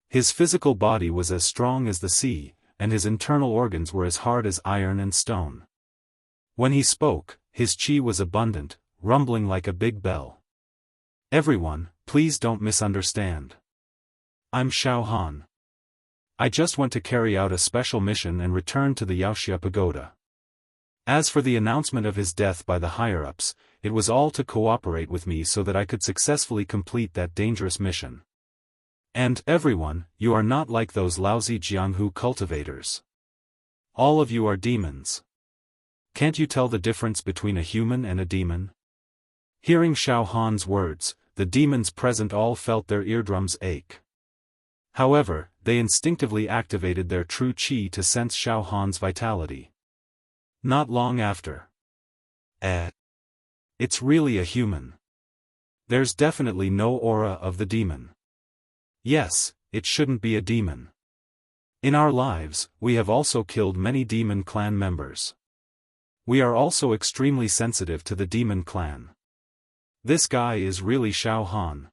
His physical body was as strong as the sea, and his internal organs were as hard as iron and stone. When he spoke, his qi was abundant, rumbling like a big bell. Everyone, please don't misunderstand. I'm Xiaofan. I just went to carry out a special mission and return to the Wuxia Pagoda. As for the announcement of his death by the higher-ups, it was all to cooperate with me so that I could successfully complete that dangerous mission. And, everyone, you are not like those lousy Jianghu cultivators. All of you are demons. Can't you tell the difference between a human and a demon? Hearing Xiaofan's words, the demons present all felt their eardrums ache. However, they instinctively activated their true qi to sense Xiaofan's vitality. Not long after. It's really a human. There's definitely no aura of the demon. Yes, it shouldn't be a demon. In our lives, we have also killed many demon clan members. We are also extremely sensitive to the demon clan. This guy is really Xiaofan.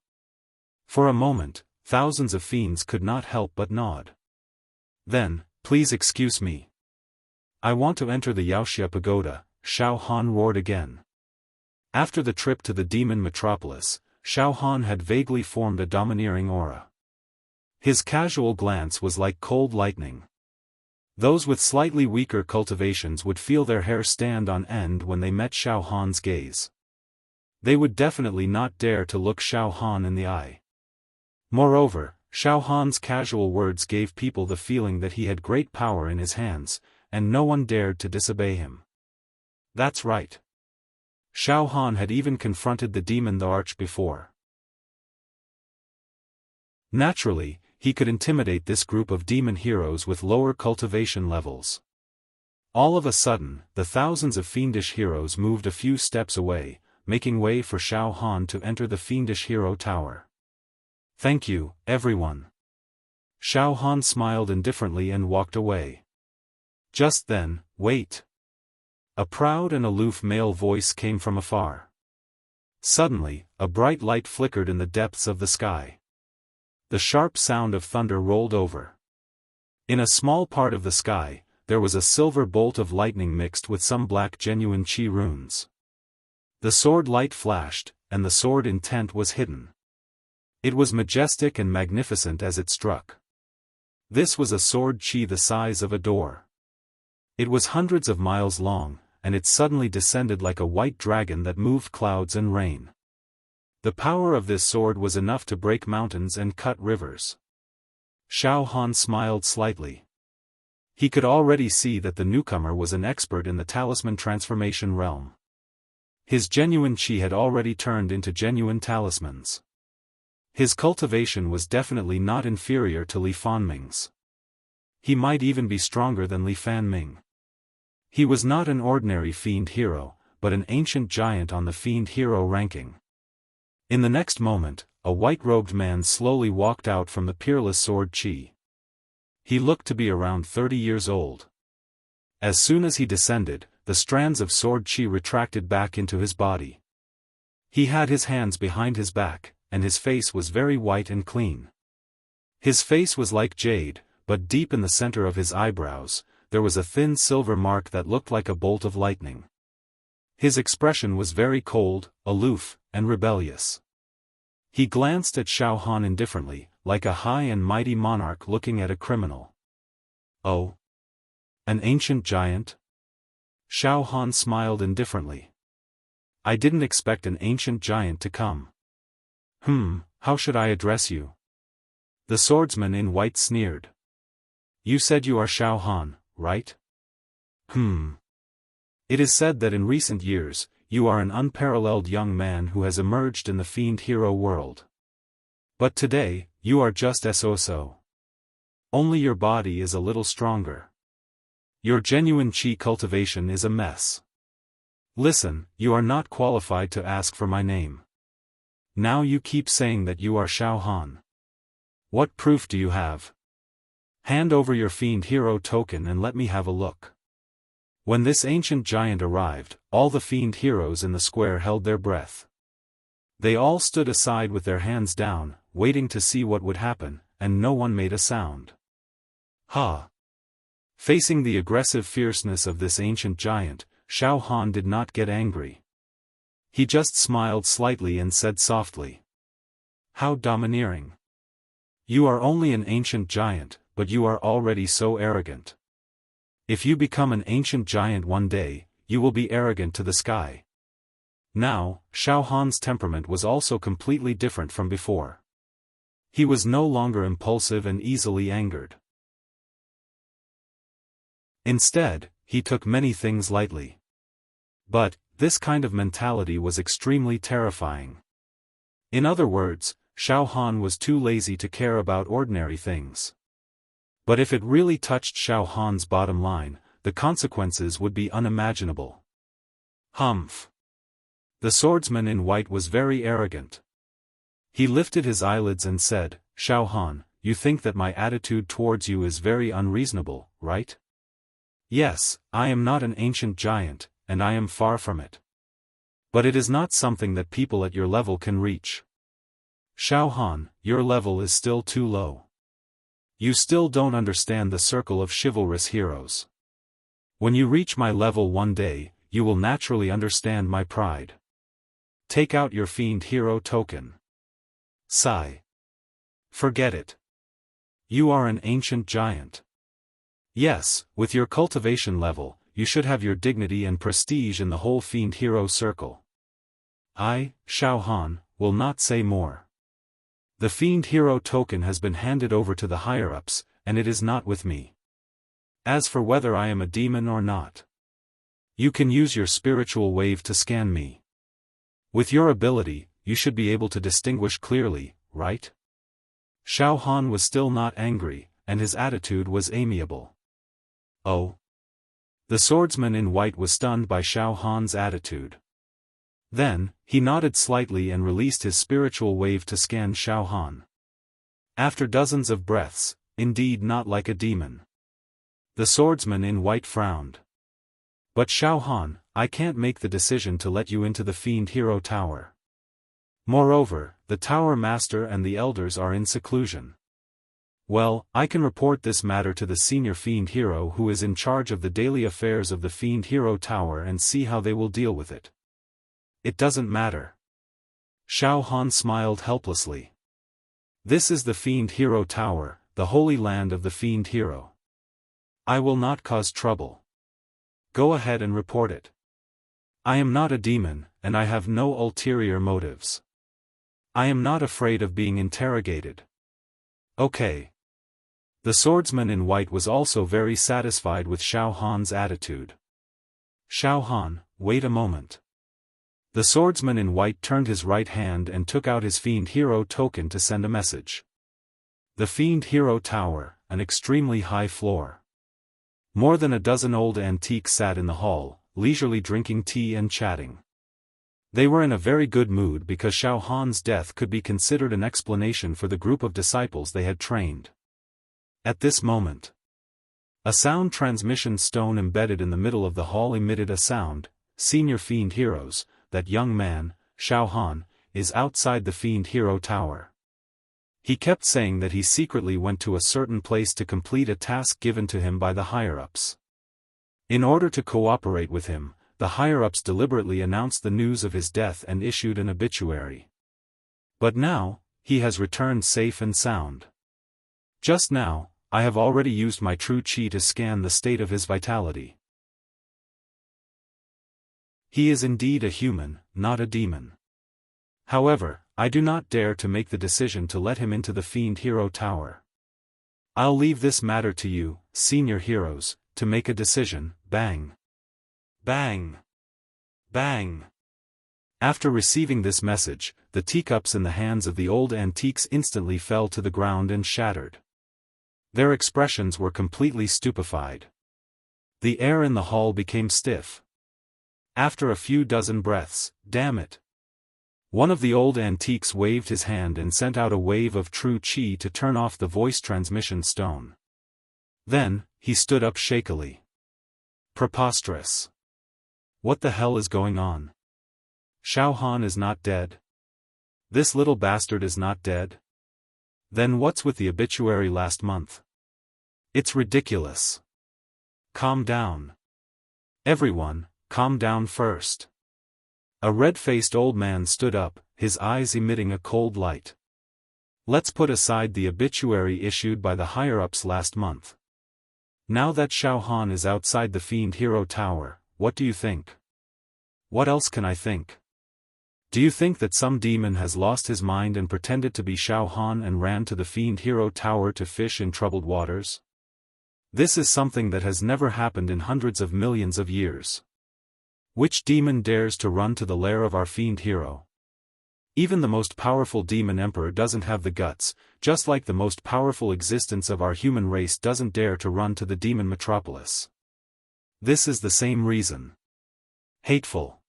For a moment, thousands of fiends could not help but nod. Then, please excuse me. I want to enter the Wuxia Pagoda, Xiaofan roared again. After the trip to the demon metropolis, Xiaofan had vaguely formed a domineering aura. His casual glance was like cold lightning. Those with slightly weaker cultivations would feel their hair stand on end when they met Xiaofan's gaze. They would definitely not dare to look Xiaofan in the eye. Moreover, Xiaofan's casual words gave people the feeling that he had great power in his hands, and no one dared to disobey him. That's right. Xiaofan had even confronted the demon the arch before. Naturally, he could intimidate this group of demon heroes with lower cultivation levels. All of a sudden, the thousands of fiendish heroes moved a few steps away, making way for Xiaofan to enter the fiendish hero tower. "Thank you, everyone." Xiaofan smiled indifferently and walked away. Just then, "Wait." A proud and aloof male voice came from afar. Suddenly, a bright light flickered in the depths of the sky. The sharp sound of thunder rolled over. In a small part of the sky, there was a silver bolt of lightning mixed with some black genuine chi runes. The sword light flashed, and the sword intent was hidden. It was majestic and magnificent as it struck. This was a sword chi the size of a door. It was hundreds of miles long, and it suddenly descended like a white dragon that moved clouds and rain. The power of this sword was enough to break mountains and cut rivers. Xiaofan smiled slightly. He could already see that the newcomer was an expert in the talisman transformation realm. His genuine chi had already turned into genuine talismans. His cultivation was definitely not inferior to Li Fanming's. He might even be stronger than Li Fanming. He was not an ordinary fiend hero, but an ancient giant on the fiend hero ranking. In the next moment, a white-robed man slowly walked out from the peerless sword chi. He looked to be around 30 years old. As soon as he descended, the strands of sword chi retracted back into his body. He had his hands behind his back, and his face was very white and clean. His face was like jade, but deep in the center of his eyebrows, there was a thin silver mark that looked like a bolt of lightning. His expression was very cold, aloof, and rebellious. He glanced at Xiaofan indifferently, like a high and mighty monarch looking at a criminal. "Oh? An ancient giant?" Xiaofan smiled indifferently. "I didn't expect an ancient giant to come." How should I address you?" The swordsman in white sneered. "You said you are Xiaofan, right?" It is said that in recent years, you are an unparalleled young man who has emerged in the fiend hero world. But today, you are just so. Only your body is a little stronger. Your genuine chi cultivation is a mess. Listen, you are not qualified to ask for my name. Now you keep saying that you are Xiaofan. What proof do you have? Hand over your fiend hero token and let me have a look." When this ancient giant arrived, all the fiend heroes in the square held their breath. They all stood aside with their hands down, waiting to see what would happen, and no one made a sound. Ha! Facing the aggressive fierceness of this ancient giant, Xiaofan did not get angry. He just smiled slightly and said softly, "How domineering. You are only an ancient giant, but you are already so arrogant. If you become an ancient giant one day, you will be arrogant to the sky." Now, Xiaofan's temperament was also completely different from before. He was no longer impulsive and easily angered. Instead, he took many things lightly. But, this kind of mentality was extremely terrifying. In other words, Xiaofan was too lazy to care about ordinary things. But if it really touched Xiaofan's bottom line, the consequences would be unimaginable. Humph! The swordsman in white was very arrogant. He lifted his eyelids and said, "Xiaofan, you think that my attitude towards you is very unreasonable, right? Yes, I am not an ancient giant, and I am far from it. But it is not something that people at your level can reach. Xiaofan, your level is still too low. You still don't understand the circle of chivalrous heroes. When you reach my level one day, you will naturally understand my pride. Take out your fiend hero token." Sigh. Forget it. You are an ancient giant. Yes, with your cultivation level, you should have your dignity and prestige in the whole fiend hero circle. I, Xiaofan, will not say more. The fiend hero token has been handed over to the higher-ups, and it is not with me. As for whether I am a demon or not, you can use your spiritual wave to scan me. With your ability, you should be able to distinguish clearly, right? Xiaofan was still not angry, and his attitude was amiable. Oh. The swordsman in white was stunned by Xiaofan's attitude. Then, he nodded slightly and released his spiritual wave to scan Xiaofan. After dozens of breaths, indeed not like a demon. The swordsman in white frowned. But Xiaofan, I can't make the decision to let you into the Fiend Hero Tower. Moreover, the Tower Master and the Elders are in seclusion. Well, I can report this matter to the senior Fiend Hero who is in charge of the daily affairs of the Fiend Hero Tower and see how they will deal with it. It doesn't matter. Xiaofan smiled helplessly. This is the Fiend Hero Tower, the holy land of the Fiend Hero. I will not cause trouble. Go ahead and report it. I am not a demon, and I have no ulterior motives. I am not afraid of being interrogated. Okay. The swordsman in white was also very satisfied with Xiaofan's attitude. Xiaofan, wait a moment. The swordsman in white turned his right hand and took out his Fiend Hero token to send a message. The Fiend Hero Tower, an extremely high floor. More than a dozen old antiques sat in the hall, leisurely drinking tea and chatting. They were in a very good mood because Xiaofan's death could be considered an explanation for the group of disciples they had trained. At this moment, a sound transmission stone embedded in the middle of the hall emitted a sound. Senior Fiend Heroes, that young man, Xiaofan, is outside the Fiend Hero Tower. He kept saying that he secretly went to a certain place to complete a task given to him by the higher-ups. In order to cooperate with him, the higher-ups deliberately announced the news of his death and issued an obituary. But now, he has returned safe and sound. Just now, I have already used my true chi to scan the state of his vitality. He is indeed a human, not a demon. However, I do not dare to make the decision to let him into the Fiend Hero Tower. I'll leave this matter to you, senior heroes, to make a decision. Bang! Bang! Bang! After receiving this message, the teacups in the hands of the old antiques instantly fell to the ground and shattered. Their expressions were completely stupefied. The air in the hall became stiff. After a few dozen breaths, damn it! One of the old antiques waved his hand and sent out a wave of true chi to turn off the voice transmission stone. Then, he stood up shakily. Preposterous. What the hell is going on? Xiaofan is not dead? This little bastard is not dead? Then what's with the obituary last month? It's ridiculous. Calm down. Everyone, calm down first. A red-faced old man stood up, his eyes emitting a cold light. Let's put aside the obituary issued by the higher-ups last month. Now that Xiaofan is outside the Fiend Hero Tower, what do you think? What else can I think? Do you think that some demon has lost his mind and pretended to be Xiaofan and ran to the Fiend Hero Tower to fish in troubled waters? This is something that has never happened in hundreds of millions of years. Which demon dares to run to the lair of our Fiend Hero? Even the most powerful demon emperor doesn't have the guts, just like the most powerful existence of our human race doesn't dare to run to the demon metropolis. This is the same reason. Hateful.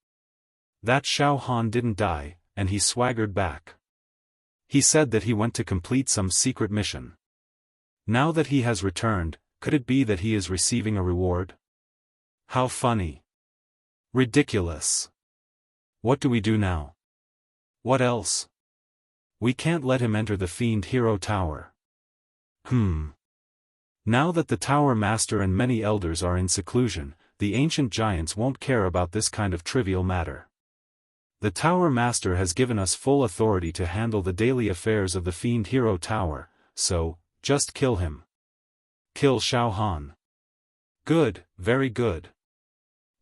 That Xiaofan didn't die, and he swaggered back. He said that he went to complete some secret mission. Now that he has returned, could it be that he is receiving a reward? How funny. Ridiculous. What do we do now? What else? We can't let him enter the Fiend Hero Tower. Now that the Tower Master and many elders are in seclusion, the ancient giants won't care about this kind of trivial matter. The Tower Master has given us full authority to handle the daily affairs of the Fiend Hero Tower, so, just kill him. Kill Xiaofan. Good, very good.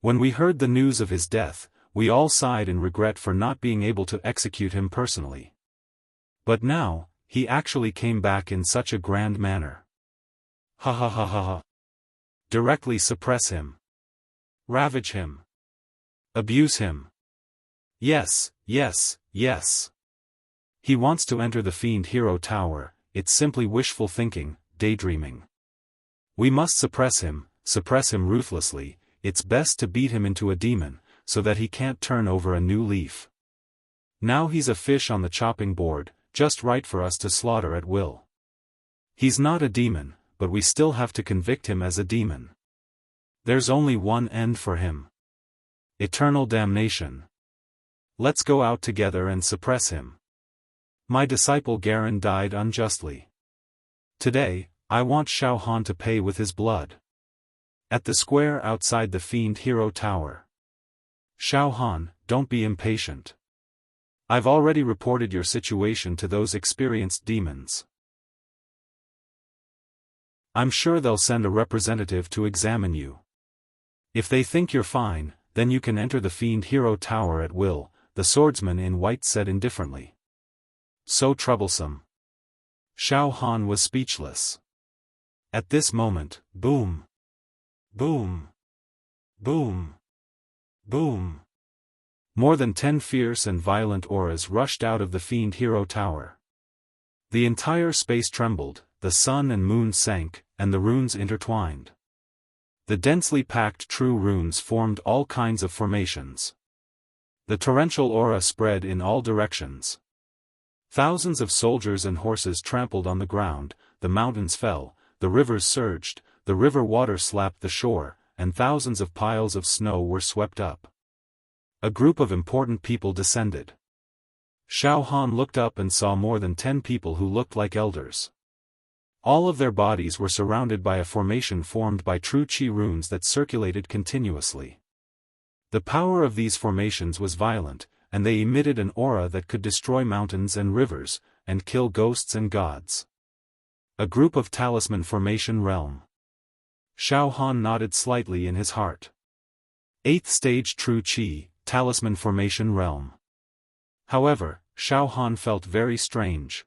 When we heard the news of his death, we all sighed in regret for not being able to execute him personally. But now, he actually came back in such a grand manner. Ha ha ha ha ha. Directly suppress him. Ravage him. Abuse him. Yes, yes, yes. He wants to enter the Fiend Hero Tower, it's simply wishful thinking, daydreaming. We must suppress him ruthlessly. It's best to beat him into a demon, so that he can't turn over a new leaf. Now he's a fish on the chopping board, just right for us to slaughter at will. He's not a demon, but we still have to convict him as a demon. There's only one end for him. Eternal damnation. Let's go out together and suppress him. My disciple Garen died unjustly. Today, I want Xiaofan to pay with his blood. At the square outside the Fiend Hero Tower. Xiaofan, don't be impatient. I've already reported your situation to those experienced demons. I'm sure they'll send a representative to examine you. If they think you're fine, then you can enter the Fiend Hero Tower at will, the swordsman in white said indifferently. So troublesome. Xiaofan was speechless. At this moment, boom. Boom. Boom. Boom. More than 10 fierce and violent auras rushed out of the Fiend Hero Tower. The entire space trembled, the sun and moon sank, and the runes intertwined. The densely packed true runes formed all kinds of formations. The torrential aura spread in all directions. Thousands of soldiers and horses trampled on the ground, the mountains fell, the rivers surged, the river water slapped the shore, and thousands of piles of snow were swept up. A group of important people descended. Xiaofan looked up and saw more than 10 people who looked like elders. All of their bodies were surrounded by a formation formed by true qi runes that circulated continuously. The power of these formations was violent, and they emitted an aura that could destroy mountains and rivers, and kill ghosts and gods. A group of talisman formation realm. Xiaofan nodded slightly in his heart. 8th stage true qi, talisman formation realm. However, Xiaofan felt very strange.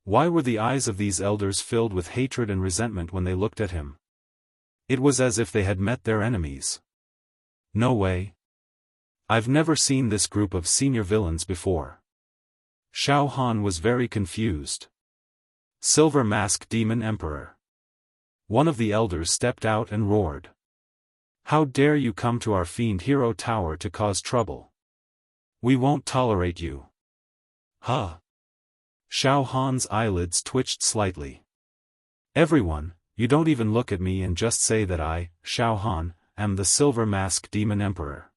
Why were the eyes of these elders filled with hatred and resentment when they looked at him? It was as if they had met their enemies. No way. I've never seen this group of senior villains before. Xiaofan was very confused. Silver Mask Demon Emperor. One of the elders stepped out and roared. How dare you come to our Fiend Hero Tower to cause trouble? We won't tolerate you. Huh? Xiaofan's eyelids twitched slightly. Everyone, you don't even look at me and just say that I, Xiaofan, am the Silver Mask Demon Emperor.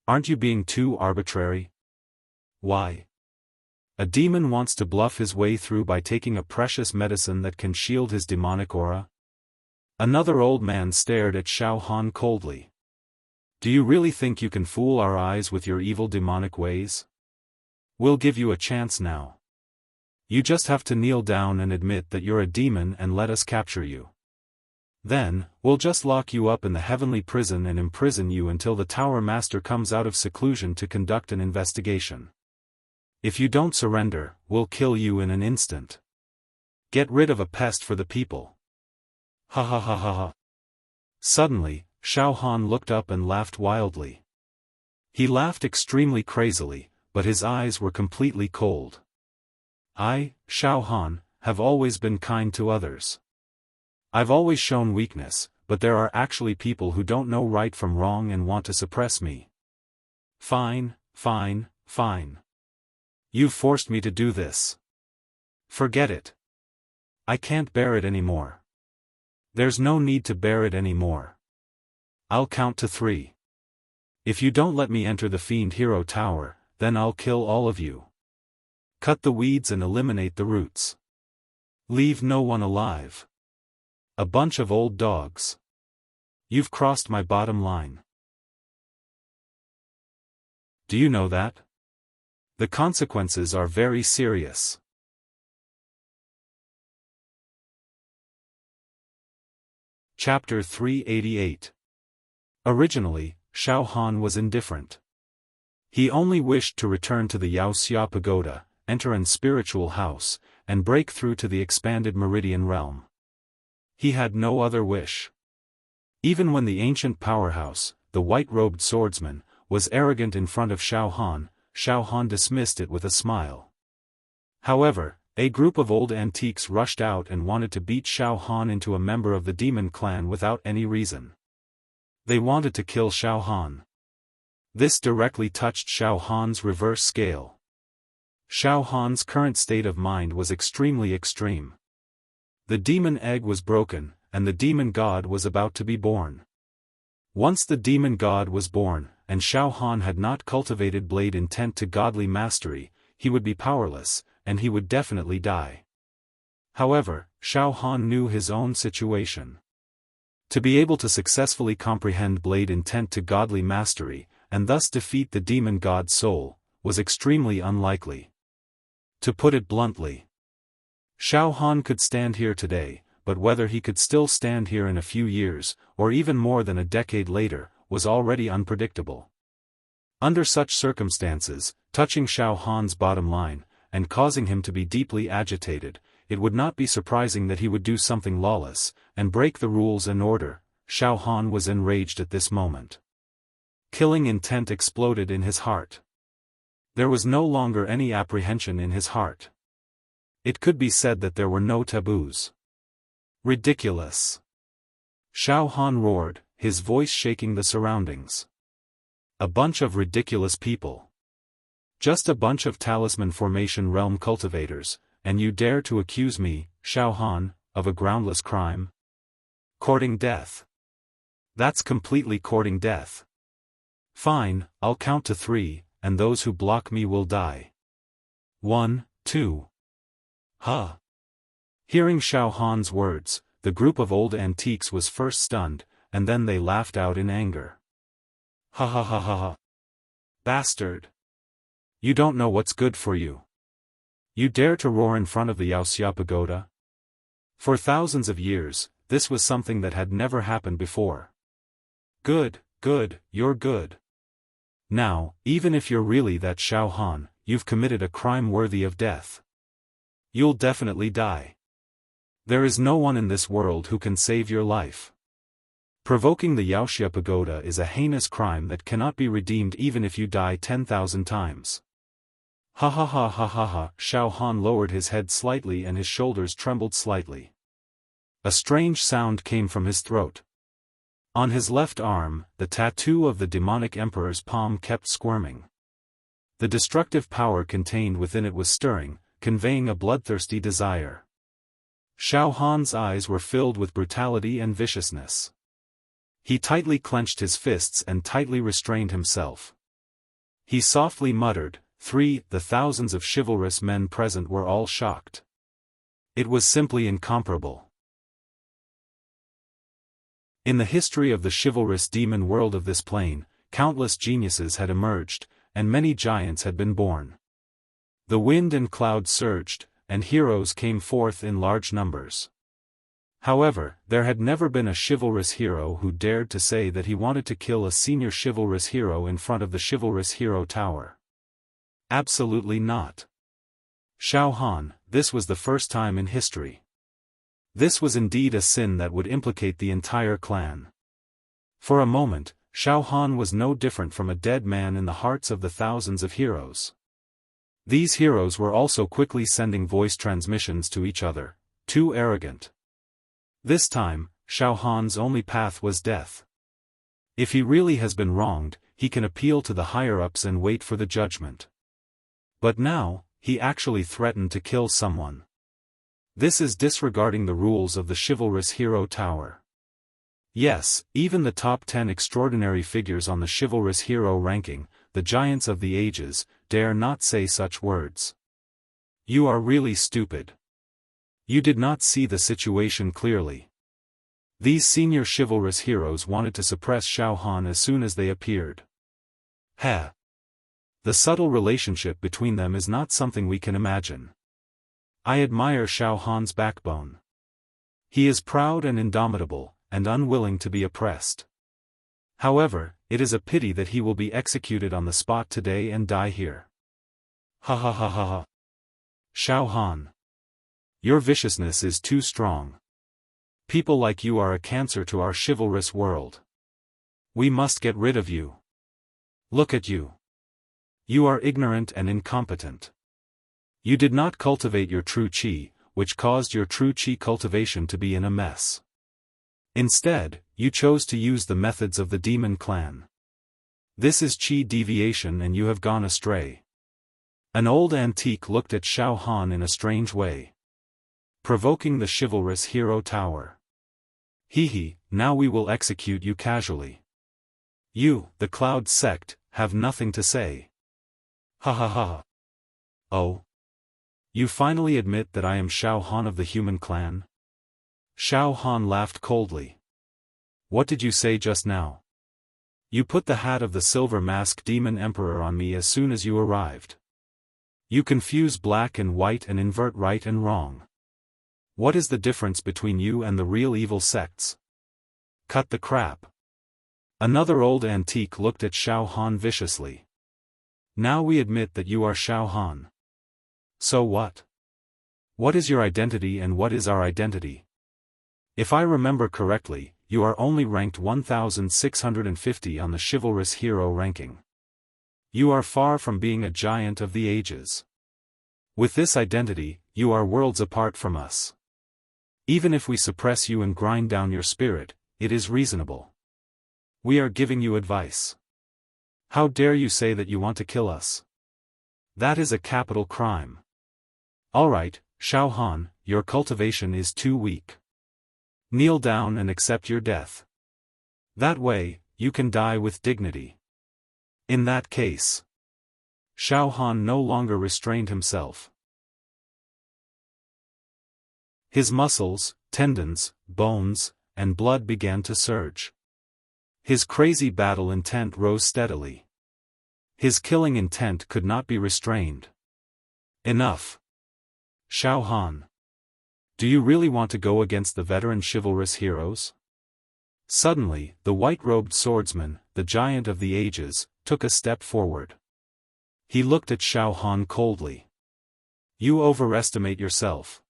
Aren't you being too arbitrary? Why? A demon wants to bluff his way through by taking a precious medicine that can shield his demonic aura? Another old man stared at Xiaofan coldly. Do you really think you can fool our eyes with your evil demonic ways? We'll give you a chance now. You just have to kneel down and admit that you're a demon and let us capture you. Then, we'll just lock you up in the heavenly prison and imprison you until the Tower Master comes out of seclusion to conduct an investigation. If you don't surrender, we'll kill you in an instant. Get rid of a pest for the people. Ha ha ha ha ha. Suddenly, Xiaofan looked up and laughed wildly. He laughed extremely crazily, but his eyes were completely cold. I, Xiaofan, have always been kind to others. I've always shown weakness, but there are actually people who don't know right from wrong and want to suppress me. Fine, fine, fine. You've forced me to do this. Forget it. I can't bear it anymore. There's no need to bear it anymore. I'll count to 3. If you don't let me enter the Fiend Hero Tower, then I'll kill all of you. Cut the weeds and eliminate the roots. Leave no one alive. A bunch of old dogs. You've crossed my bottom line. Do you know that? The consequences are very serious. Chapter 388. Originally, Xiaofan was indifferent. He only wished to return to the Yaoxia Pagoda, enter an spiritual house, and break through to the expanded Meridian realm. He had no other wish. Even when the ancient powerhouse, the white-robed swordsman, was arrogant in front of Xiaofan, Xiaofan dismissed it with a smile. However, A group of old antiques rushed out and wanted to beat Xiaofan into a member of the demon clan without any reason. They wanted to kill Xiaofan. This directly touched Xiaofan's reverse scale. Xiaofan's current state of mind was extremely extreme. The demon egg was broken, and the demon god was about to be born. Once the demon god was born, and Xiaofan had not cultivated blade intent to godly mastery, he would be powerless, and he would definitely die. However, Xiaofan knew his own situation. To be able to successfully comprehend blade intent to godly mastery, and thus defeat the demon god's soul, was extremely unlikely. To put it bluntly, Xiaofan could stand here today, but whether he could still stand here in a few years, or even more than a decade later, was already unpredictable. Under such circumstances, touching Xiaofan's bottom line, and causing him to be deeply agitated, it would not be surprising that he would do something lawless, and break the rules and order. Xiaofan was enraged at this moment. Killing intent exploded in his heart. There was no longer any apprehension in his heart. It could be said that there were no taboos. Ridiculous! Xiaofan roared, his voice shaking the surroundings. A bunch of ridiculous people. Just a bunch of talisman formation realm cultivators, and you dare to accuse me, Xiaofan, of a groundless crime? Courting death. That's completely courting death. Fine, I'll count to 3, and those who block me will die. 1, 2. Huh. Hearing Xiaofan's words, the group of old antiques was first stunned, and then they laughed out in anger. Ha ha ha ha ha. Bastard. You don't know what's good for you. You dare to roar in front of the Wuxia pagoda? For thousands of years, this was something that had never happened before. Good, good, you're good. Now, even if you're really that Xiaofan, you've committed a crime worthy of death. You'll definitely die. There is no one in this world who can save your life. Provoking the Wuxia pagoda is a heinous crime that cannot be redeemed even if you die 10,000 times. Ha ha ha ha ha ha. Xiaofan lowered his head slightly and his shoulders trembled slightly. A strange sound came from his throat. On his left arm, the tattoo of the demonic emperor's palm kept squirming. The destructive power contained within it was stirring, conveying a bloodthirsty desire. Xiaofan's eyes were filled with brutality and viciousness. He tightly clenched his fists and tightly restrained himself. He softly muttered, 3. The thousands of chivalrous men present were all shocked. It was simply incomparable. In the history of the chivalrous demon world of this plane, countless geniuses had emerged, and many giants had been born. The wind and cloud surged, and heroes came forth in large numbers. However, there had never been a chivalrous hero who dared to say that he wanted to kill a senior chivalrous hero in front of the chivalrous hero tower. Absolutely not. Xiaofan, this was the first time in history. This was indeed a sin that would implicate the entire clan. For a moment, Xiaofan was no different from a dead man in the hearts of the thousands of heroes. These heroes were also quickly sending voice transmissions to each other, too arrogant. This time, Xiaofan's only path was death. If he really has been wronged, he can appeal to the higher-ups and wait for the judgment. But now, he actually threatened to kill someone. This is disregarding the rules of the chivalrous hero tower. Yes, even the top 10 extraordinary figures on the chivalrous hero ranking, the giants of the ages, dare not say such words. You are really stupid. You did not see the situation clearly. These senior chivalrous heroes wanted to suppress Xiaofan as soon as they appeared. Heh. The subtle relationship between them is not something we can imagine. I admire Xiaofan's backbone. He is proud and indomitable, and unwilling to be oppressed. However, it is a pity that he will be executed on the spot today and die here. Ha ha ha ha ha. Xiaofan. Your viciousness is too strong. People like you are a cancer to our chivalrous world. We must get rid of you. Look at you. You are ignorant and incompetent. You did not cultivate your true qi, which caused your true qi cultivation to be in a mess. Instead, you chose to use the methods of the demon clan. This is qi deviation and you have gone astray. An old antique looked at Xiaofan in a strange way. Provoking the chivalrous hero tower. Hehe, now we will execute you casually. You, the Cloud sect, have nothing to say. Ha ha ha. Oh. You finally admit that I am Xiaofan of the human clan? Xiaofan laughed coldly. What did you say just now? You put the hat of the silver mask demon emperor on me as soon as you arrived. You confuse black and white and invert right and wrong. What is the difference between you and the real evil sects? Cut the crap. Another old antique looked at Xiaofan viciously. Now we admit that you are Xiaofan. So what? What is your identity and what is our identity? If I remember correctly, you are only ranked 1650 on the chivalrous hero ranking. You are far from being a giant of the ages. With this identity, you are worlds apart from us. Even if we suppress you and grind down your spirit, it is reasonable. We are giving you advice. How dare you say that you want to kill us? That is a capital crime. Alright, Xiaofan, your cultivation is too weak. Kneel down and accept your death. That way, you can die with dignity. In that case, Xiaofan no longer restrained himself. His muscles, tendons, bones, and blood began to surge. His crazy battle intent rose steadily. His killing intent could not be restrained. Enough. Xiaofan. Do you really want to go against the veteran chivalrous heroes? Suddenly, the white-robed swordsman, the giant of the ages, took a step forward. He looked at Xiaofan coldly. You overestimate yourself.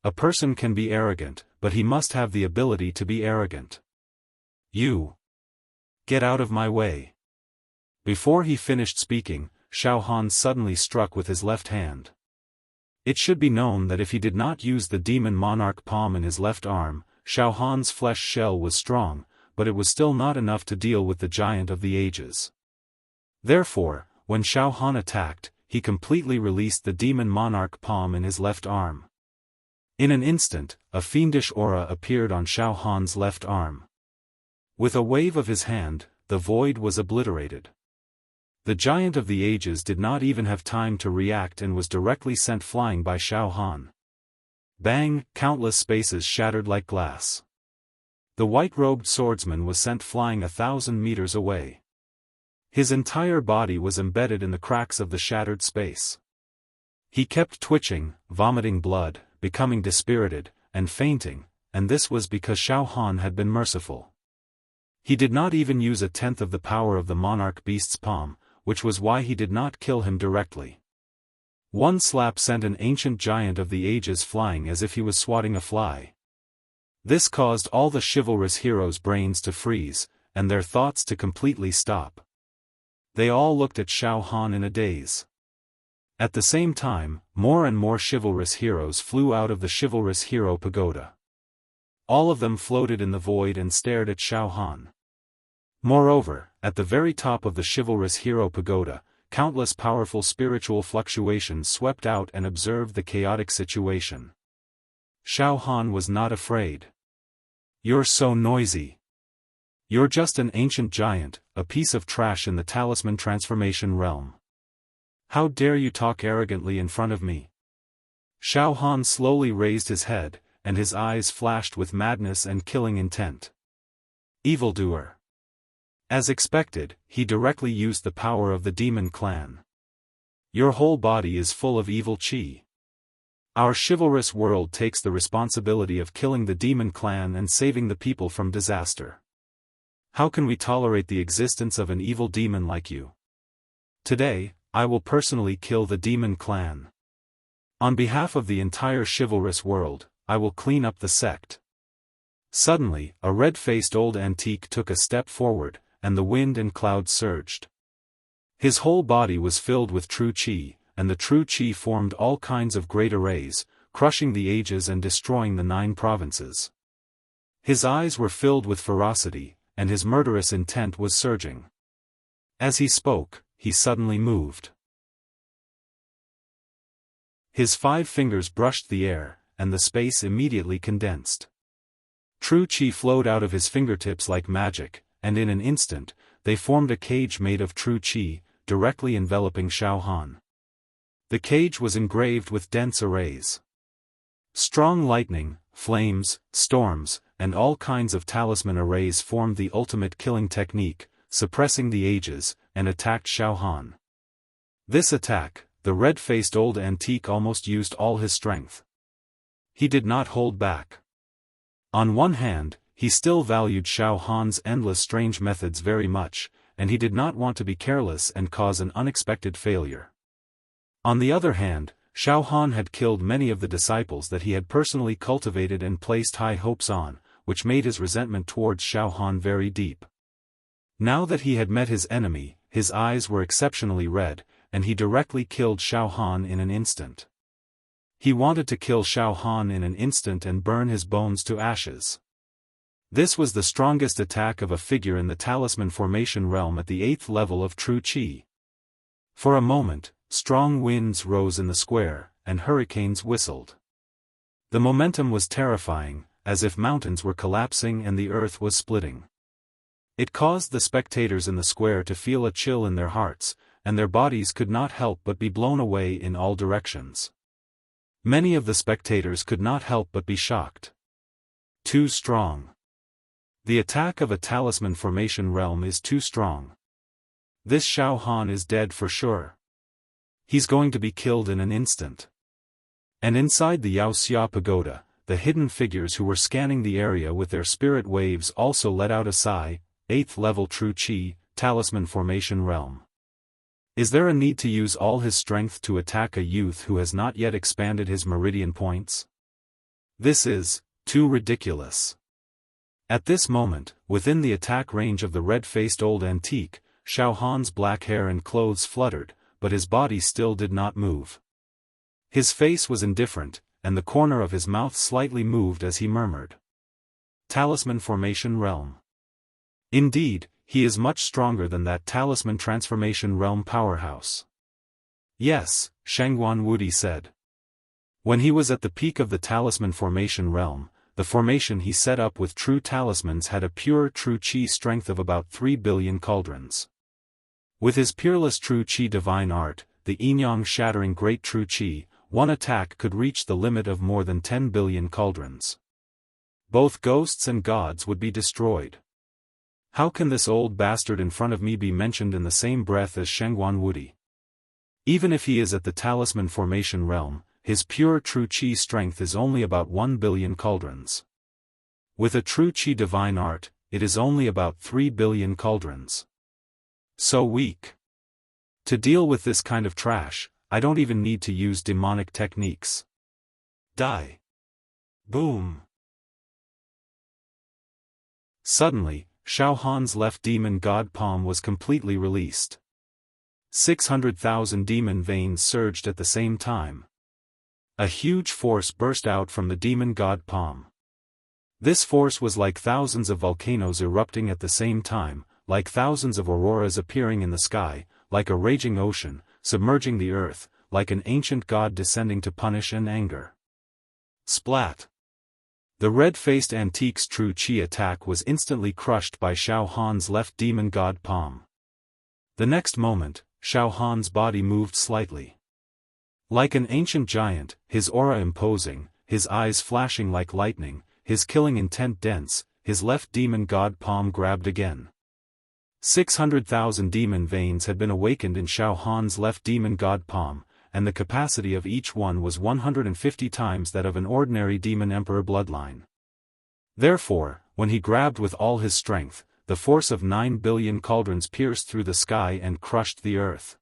A person can be arrogant, but he must have the ability to be arrogant. You. Get out of my way. Before he finished speaking, Xiaofan suddenly struck with his left hand. It should be known that if he did not use the demon monarch palm in his left arm, Xiaofan's flesh shell was strong, but it was still not enough to deal with the giant of the ages. Therefore, when Xiaofan attacked, he completely released the demon monarch palm in his left arm. In an instant, a fiendish aura appeared on Xiaofan's left arm. With a wave of his hand, the void was obliterated. The giant of the ages did not even have time to react and was directly sent flying by Xiaofan. Bang! Countless spaces shattered like glass. The white-robed swordsman was sent flying 1,000 meters away. His entire body was embedded in the cracks of the shattered space. He kept twitching, vomiting blood, becoming dispirited, and fainting, and this was because Xiaofan had been merciful. He did not even use a tenth of the power of the monarch beast's palm, which was why he did not kill him directly. One slap sent an ancient giant of the ages flying as if he was swatting a fly. This caused all the chivalrous heroes' brains to freeze, and their thoughts to completely stop. They all looked at Xiaofan in a daze. At the same time, more and more chivalrous heroes flew out of the chivalrous hero pagoda. All of them floated in the void and stared at Xiaofan. Moreover, at the very top of the chivalrous hero pagoda, countless powerful spiritual fluctuations swept out and observed the chaotic situation. Xiaofan was not afraid. You're so noisy. You're just an ancient giant, a piece of trash in the talisman transformation realm. How dare you talk arrogantly in front of me? Xiaofan slowly raised his head, and his eyes flashed with madness and killing intent. Evildoer. As expected, he directly used the power of the demon clan. Your whole body is full of evil qi. Our chivalrous world takes the responsibility of killing the demon clan and saving the people from disaster. How can we tolerate the existence of an evil demon like you? Today, I will personally kill the demon clan. On behalf of the entire chivalrous world, I will clean up the sect. Suddenly, a red-faced old antique took a step forward, and the wind and clouds surged. His whole body was filled with true qi, and the true qi formed all kinds of great arrays, crushing the ages and destroying the 9 provinces. His eyes were filled with ferocity, and his murderous intent was surging. As he spoke, he suddenly moved. His 5 fingers brushed the air, and the space immediately condensed. True qi flowed out of his fingertips like magic, and in an instant, they formed a cage made of true qi, directly enveloping Xiaofan. The cage was engraved with dense arrays. Strong lightning, flames, storms, and all kinds of talisman arrays formed the ultimate killing technique, suppressing the ages, and attacked Xiaofan. This attack, the red-faced old antique almost used all his strength. He did not hold back. On one hand, he still valued Xiaofan's endless strange methods very much, and he did not want to be careless and cause an unexpected failure. On the other hand, Xiaofan had killed many of the disciples that he had personally cultivated and placed high hopes on, which made his resentment towards Xiaofan very deep. Now that he had met his enemy, his eyes were exceptionally red, and he directly killed Xiaofan in an instant. He wanted to kill Xiaofan in an instant and burn his bones to ashes. This was the strongest attack of a figure in the talisman formation realm at the 8th level of true qi. For a moment, strong winds rose in the square, and hurricanes whistled. The momentum was terrifying, as if mountains were collapsing and the earth was splitting. It caused the spectators in the square to feel a chill in their hearts, and their bodies could not help but be blown away in all directions. Many of the spectators could not help but be shocked. Too strong. The attack of a talisman formation realm is too strong. This Xiaofan is dead for sure. He's going to be killed in an instant. And inside the Wuxia pagoda, the hidden figures who were scanning the area with their spirit waves also let out a sigh. 8th level true qi, talisman formation realm. Is there a need to use all his strength to attack a youth who has not yet expanded his meridian points? This is too ridiculous. At this moment, within the attack range of the red-faced old antique, Xiaofan's black hair and clothes fluttered, but his body still did not move. His face was indifferent, and the corner of his mouth slightly moved as he murmured. Talisman formation realm. Indeed, he is much stronger than that talisman transformation realm powerhouse. Yes, Shangguan Wudi said. When he was at the peak of the talisman formation realm, the formation he set up with true talismans had a pure true qi strength of about 3 billion cauldrons. With his peerless true qi divine art, the yin-yang shattering great true qi, one attack could reach the limit of more than 10 billion cauldrons. Both ghosts and gods would be destroyed. How can this old bastard in front of me be mentioned in the same breath as Shangguan Wudi? Even if he is at the talisman formation realm, his pure true qi strength is only about 1 billion cauldrons. With a true qi divine art, it is only about 3 billion cauldrons. So weak. To deal with this kind of trash, I don't even need to use demonic techniques. Die. Boom. Suddenly, Xiaofan's left demon god palm was completely released. 600,000 demon veins surged at the same time. A huge force burst out from the demon god palm. This force was like thousands of volcanoes erupting at the same time, like thousands of auroras appearing in the sky, like a raging ocean, submerging the earth, like an ancient god descending to punish and anger. Splat! The red-faced antique's true qi attack was instantly crushed by Xiaofan's left demon god palm. The next moment, Xiaofan's body moved slightly. Like an ancient giant, his aura imposing, his eyes flashing like lightning, his killing intent dense, his left demon god palm grabbed again. 600,000 demon veins had been awakened in Xiaofan's left demon god palm, and the capacity of each one was 150 times that of an ordinary demon emperor bloodline. Therefore, when he grabbed with all his strength, the force of 9 billion cauldrons pierced through the sky and crushed the earth.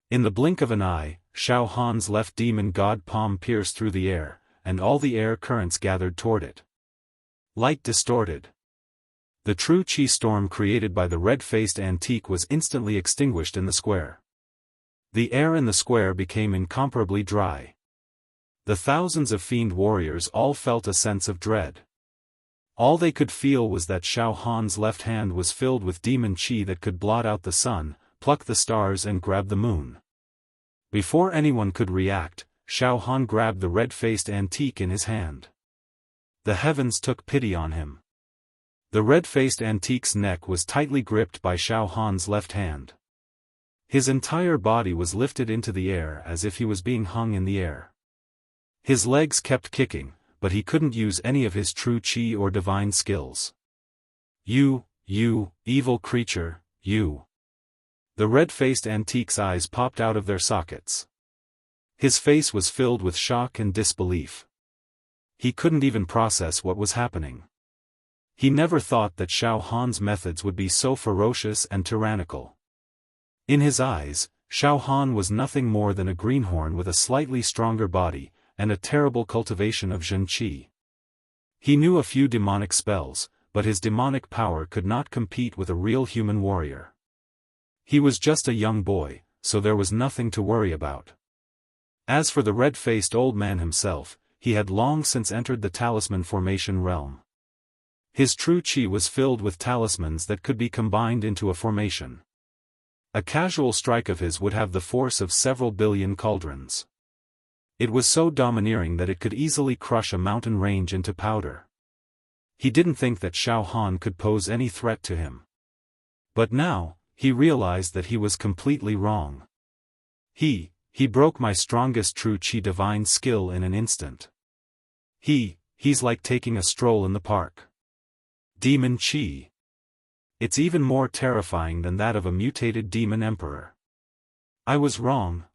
In the blink of an eye, Xiaofan's left demon god palm pierced through the air, and all the air currents gathered toward it. Light distorted. The true qi storm created by the red-faced antique was instantly extinguished in the square. The air in the square became incomparably dry. The thousands of fiend warriors all felt a sense of dread. All they could feel was that Xiaofan's left hand was filled with demon chi that could blot out the sun, pluck the stars and grab the moon. Before anyone could react, Xiaofan grabbed the red-faced antique in his hand. The heavens took pity on him. The red-faced antique's neck was tightly gripped by Xiaofan's left hand. His entire body was lifted into the air as if he was being hung in the air. His legs kept kicking, but he couldn't use any of his true chi or divine skills. You, evil creature, you. The red-faced antique's eyes popped out of their sockets. His face was filled with shock and disbelief. He couldn't even process what was happening. He never thought that Xiaofan's methods would be so ferocious and tyrannical. In his eyes, Xiaofan was nothing more than a greenhorn with a slightly stronger body, and a terrible cultivation of Zhen Qi. He knew a few demonic spells, but his demonic power could not compete with a real human warrior. He was just a young boy, so there was nothing to worry about. As for the red-faced old man himself, he had long since entered the talisman formation realm. His true chi was filled with talismans that could be combined into a formation. A casual strike of his would have the force of several billion cauldrons. It was so domineering that it could easily crush a mountain range into powder. He didn't think that Xiaofan could pose any threat to him. But now, he realized that he was completely wrong. He broke my strongest true chi divine skill in an instant. He's like taking a stroll in the park. Demon chi. It's even more terrifying than that of a mutated demon emperor. I was wrong.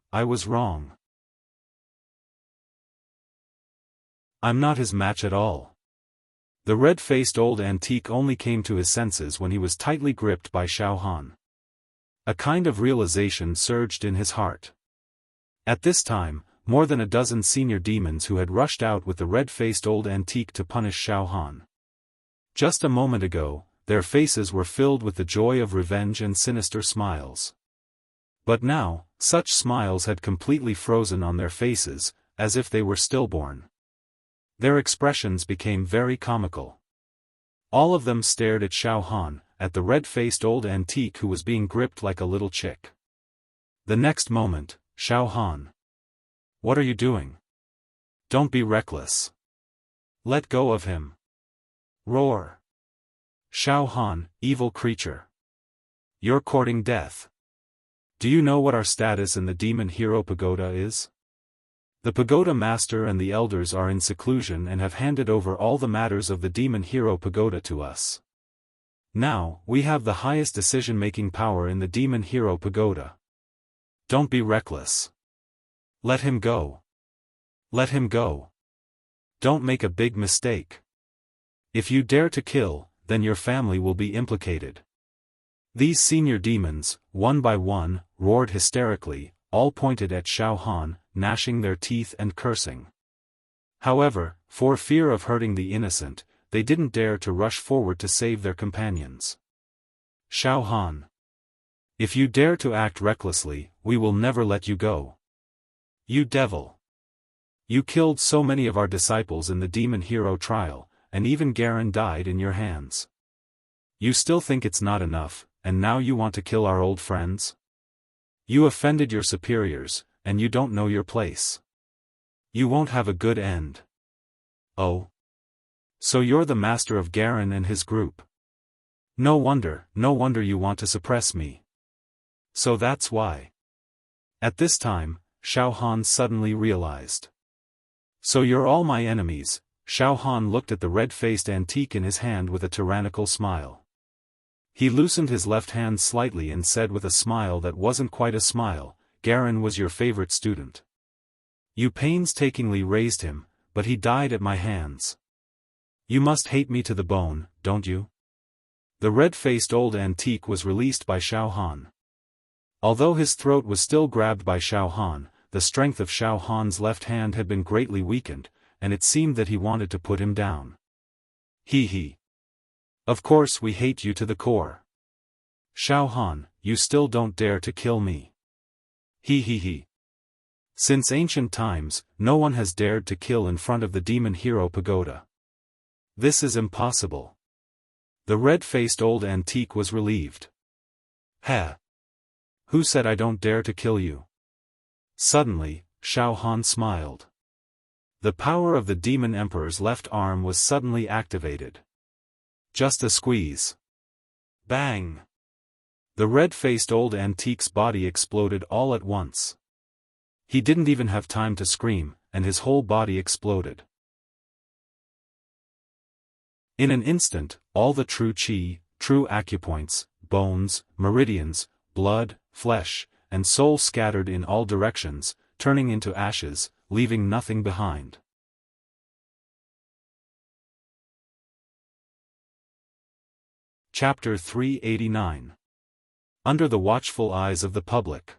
I'm not his match at all. The red-faced old antique only came to his senses when he was tightly gripped by Xiaofan. A kind of realization surged in his heart. At this time, more than a dozen senior demons who had rushed out with the red-faced old antique to punish Xiaofan. Just a moment ago, their faces were filled with the joy of revenge and sinister smiles. But now, such smiles had completely frozen on their faces, as if they were stillborn. Their expressions became very comical. All of them stared at Xiaofan, at the red-faced old antique who was being gripped like a little chick. The next moment, Xiaofan. What are you doing? Don't be reckless. Let go of him. Roar. Xiaofan, evil creature. You're courting death. Do you know what our status in the Demon Hero Pagoda is? The Pagoda Master and the Elders are in seclusion and have handed over all the matters of the Demon Hero Pagoda to us. Now, we have the highest decision-making power in the Demon Hero Pagoda. Don't be reckless. Let him go. Let him go. Don't make a big mistake. If you dare to kill, then your family will be implicated. These senior demons, one by one, roared hysterically, all pointed at Xiaofan, gnashing their teeth and cursing. However, for fear of hurting the innocent, they didn't dare to rush forward to save their companions. Xiaofan. If you dare to act recklessly, we will never let you go. You devil. You killed so many of our disciples in the Demon Hero trial, and even Garen died in your hands. You still think it's not enough, and now you want to kill our old friends? You offended your superiors, and you don't know your place. You won't have a good end. Oh. So you're the master of Garen and his group. No wonder you want to suppress me. So that's why. At this time, Xiaofan suddenly realized. So you're all my enemies. Xiaofan looked at the red-faced antique in his hand with a tyrannical smile. He loosened his left hand slightly and said with a smile that wasn't quite a smile, Garen was your favorite student. You painstakingly raised him, but he died at my hands. You must hate me to the bone, don't you? The red-faced old antique was released by Xiaofan. Although his throat was still grabbed by Xiaofan, the strength of Xiaofan's left hand had been greatly weakened, and it seemed that he wanted to put him down. He. Of course we hate you to the core. Xiaofan, you still don't dare to kill me. He he he. Since ancient times, no one has dared to kill in front of the demon hero pagoda. This is impossible. The red-faced old antique was relieved. "Heh. Who said I don't dare to kill you?" Suddenly, Xiaofan smiled. The power of the demon emperor's left arm was suddenly activated. Just a squeeze. Bang! The red-faced old antique's body exploded all at once. He didn't even have time to scream, and his whole body exploded. In an instant, all the true qi, true acupoints, bones, meridians, blood, flesh, and soul scattered in all directions, turning into ashes, leaving nothing behind. Chapter 389. Under the watchful eyes of the public.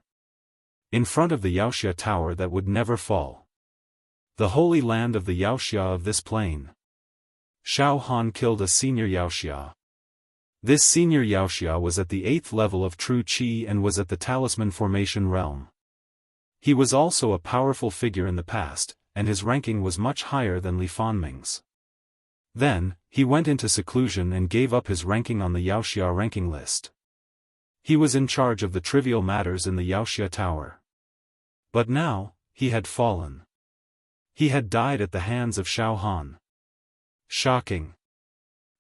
In front of the Wuxia tower that would never fall. The holy land of the Wuxia of this plain. Xiaofan killed a senior Wuxia. This senior Wuxia was at the 8th level of true qi and was at the talisman formation realm. He was also a powerful figure in the past, and his ranking was much higher than Li Fanming's. Then, he went into seclusion and gave up his ranking on the Wuxia ranking list. He was in charge of the trivial matters in the Wuxia tower. But now, he had fallen. He had died at the hands of Xiaofan. Shocking.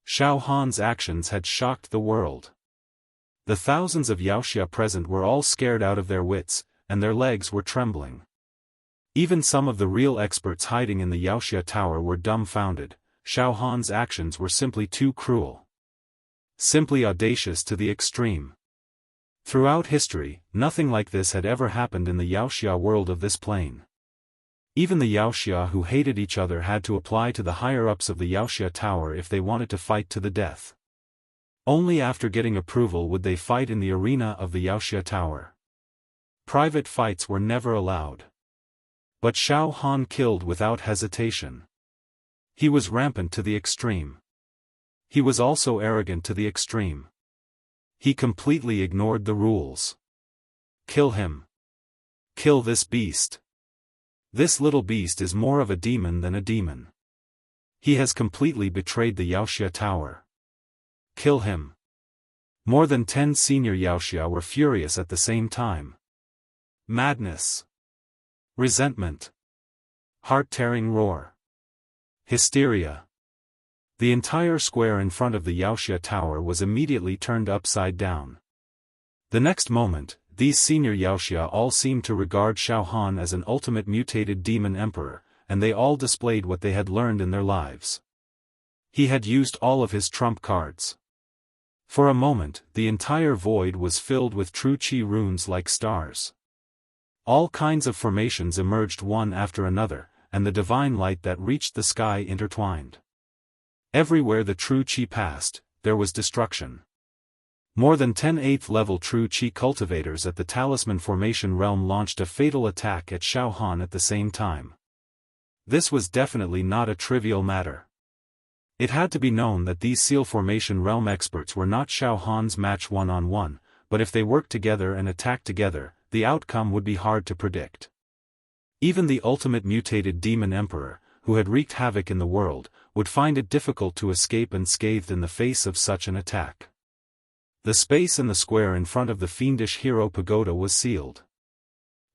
Xiaofan's actions had shocked the world. The thousands of Wuxia present were all scared out of their wits, and their legs were trembling. Even some of the real experts hiding in the Wuxia tower were dumbfounded. Xiaofan's actions were simply too cruel. Simply audacious to the extreme. Throughout history, nothing like this had ever happened in the Wuxia world of this plane. Even the Wuxia who hated each other had to apply to the higher-ups of the Wuxia tower if they wanted to fight to the death. Only after getting approval would they fight in the arena of the Wuxia tower. Private fights were never allowed. But Xiaofan killed without hesitation. He was rampant to the extreme. He was also arrogant to the extreme. He completely ignored the rules. Kill him. Kill this beast. This little beast is more of a demon than a demon. He has completely betrayed the Wuxia tower. Kill him. More than 10 senior Wuxia were furious at the same time. Madness. Resentment. Heart-tearing roar. Hysteria. The entire square in front of the Wuxia tower was immediately turned upside down. The next moment, these senior Wuxia all seemed to regard Xiaofan as an ultimate mutated demon emperor, and they all displayed what they had learned in their lives. He had used all of his trump cards. For a moment, the entire void was filled with true qi runes like stars. All kinds of formations emerged one after another, and the divine light that reached the sky intertwined. Everywhere the true qi passed, there was destruction. More than 10 8th-level true qi cultivators at the talisman formation realm launched a fatal attack at Xiaofan at the same time. This was definitely not a trivial matter. It had to be known that these seal formation realm experts were not Xiaofan's match one-on-one, but if they worked together and attacked together, the outcome would be hard to predict. Even the ultimate mutated demon emperor, who had wreaked havoc in the world, would find it difficult to escape unscathed in the face of such an attack. The space in the square in front of the fiendish hero pagoda was sealed.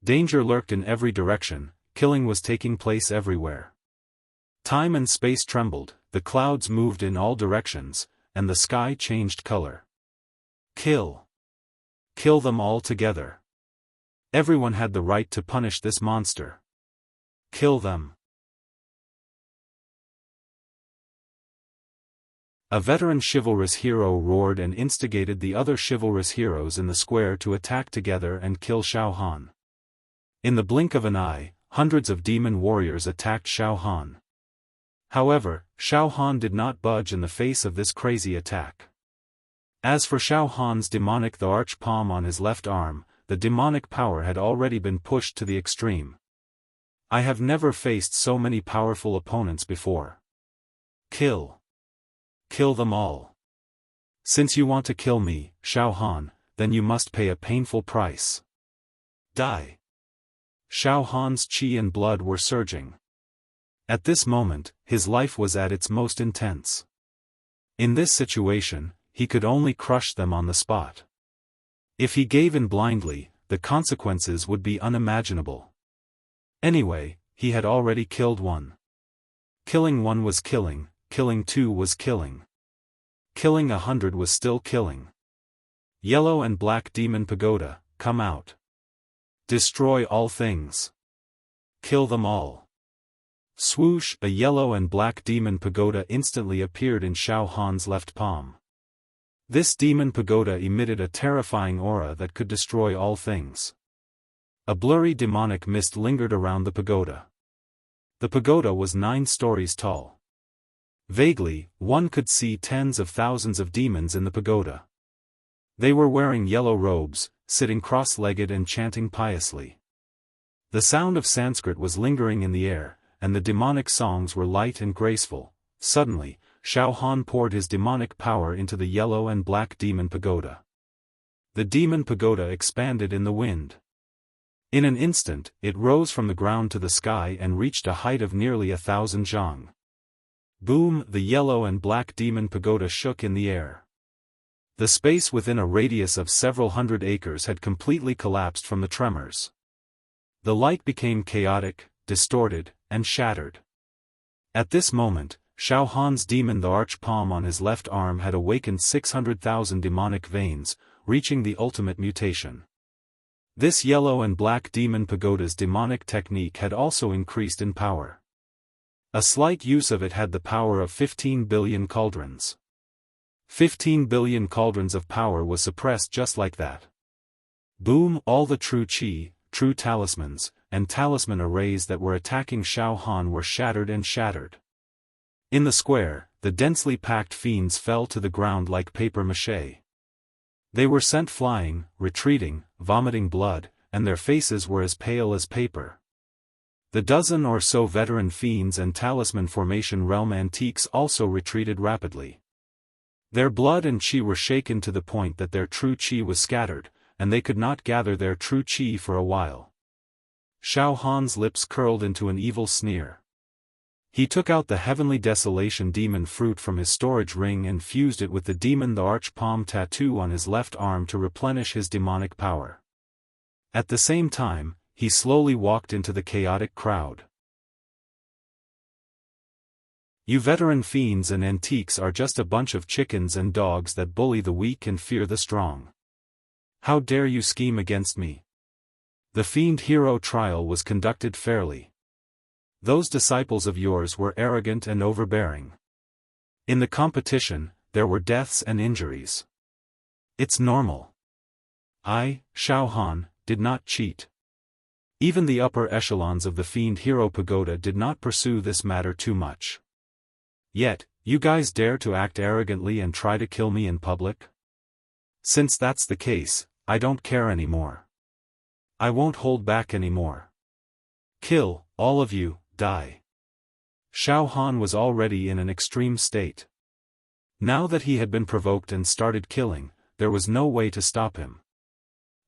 Danger lurked in every direction, killing was taking place everywhere. Time and space trembled, the clouds moved in all directions, and the sky changed color. Kill. Kill them all together. Everyone had the right to punish this monster. Kill them. A veteran chivalrous hero roared and instigated the other chivalrous heroes in the square to attack together and kill Xiaofan. In the blink of an eye, hundreds of demon warriors attacked Xiaofan. However, Xiaofan did not budge in the face of this crazy attack. As for Xiaofan's demonic the arch palm on his left arm, the demonic power had already been pushed to the extreme. I have never faced so many powerful opponents before. Kill. Kill them all. Since you want to kill me, Xiaofan, then you must pay a painful price. Die. Xiaofan's qi and blood were surging. At this moment, his life was at its most intense. In this situation, he could only crush them on the spot. If he gave in blindly, the consequences would be unimaginable. Anyway, he had already killed one. Killing one was killing, killing two was killing. Killing 100 was still killing. Yellow and Black Demon Pagoda, come out. Destroy all things. Kill them all. Swoosh! A yellow and black demon pagoda instantly appeared in Xiaofan's left palm. This demon pagoda emitted a terrifying aura that could destroy all things. A blurry demonic mist lingered around the pagoda. The pagoda was 9 stories tall. Vaguely, one could see tens of thousands of demons in the pagoda. They were wearing yellow robes, sitting cross-legged and chanting piously. The sound of Sanskrit was lingering in the air, and the demonic songs were light and graceful. Suddenly, Xiaofan poured his demonic power into the yellow and black demon pagoda. The demon pagoda expanded in the wind. In an instant, it rose from the ground to the sky and reached a height of nearly 1,000 zhang. Boom! The yellow and black demon pagoda shook in the air. The space within a radius of several hundred acres had completely collapsed from the tremors. The light became chaotic, distorted, and shattered. At this moment, Xiaofan's demon, the arch palm on his left arm, had awakened 600,000 demonic veins, reaching the ultimate mutation. This yellow and black demon pagoda's demonic technique had also increased in power. A slight use of it had the power of 15 billion cauldrons. 15 billion cauldrons of power was suppressed just like that. Boom! All the true qi, true talismans, and talisman arrays that were attacking Xiaofan were shattered and shattered. In the square, the densely packed fiends fell to the ground like papier-mâché. They were sent flying, retreating, vomiting blood, and their faces were as pale as paper. The dozen or so veteran fiends and talisman formation realm antiques also retreated rapidly. Their blood and qi were shaken to the point that their true qi was scattered, and they could not gather their true qi for a while. Xiaofan's lips curled into an evil sneer. He took out the heavenly desolation demon fruit from his storage ring and fused it with the demon the arch palm tattoo on his left arm to replenish his demonic power. At the same time, he slowly walked into the chaotic crowd. You veteran fiends and antiques are just a bunch of chickens and dogs that bully the weak and fear the strong. How dare you scheme against me? The Fiend hero trial was conducted fairly. Those disciples of yours were arrogant and overbearing. In the competition, there were deaths and injuries. It's normal. I, Xiaofan, did not cheat. Even the upper echelons of the Fiend hero pagoda did not pursue this matter too much. Yet, you guys dare to act arrogantly and try to kill me in public? Since that's the case, I don't care anymore. I won't hold back anymore. Kill, all of you, die. Xiaofan was already in an extreme state. Now that he had been provoked and started killing, there was no way to stop him.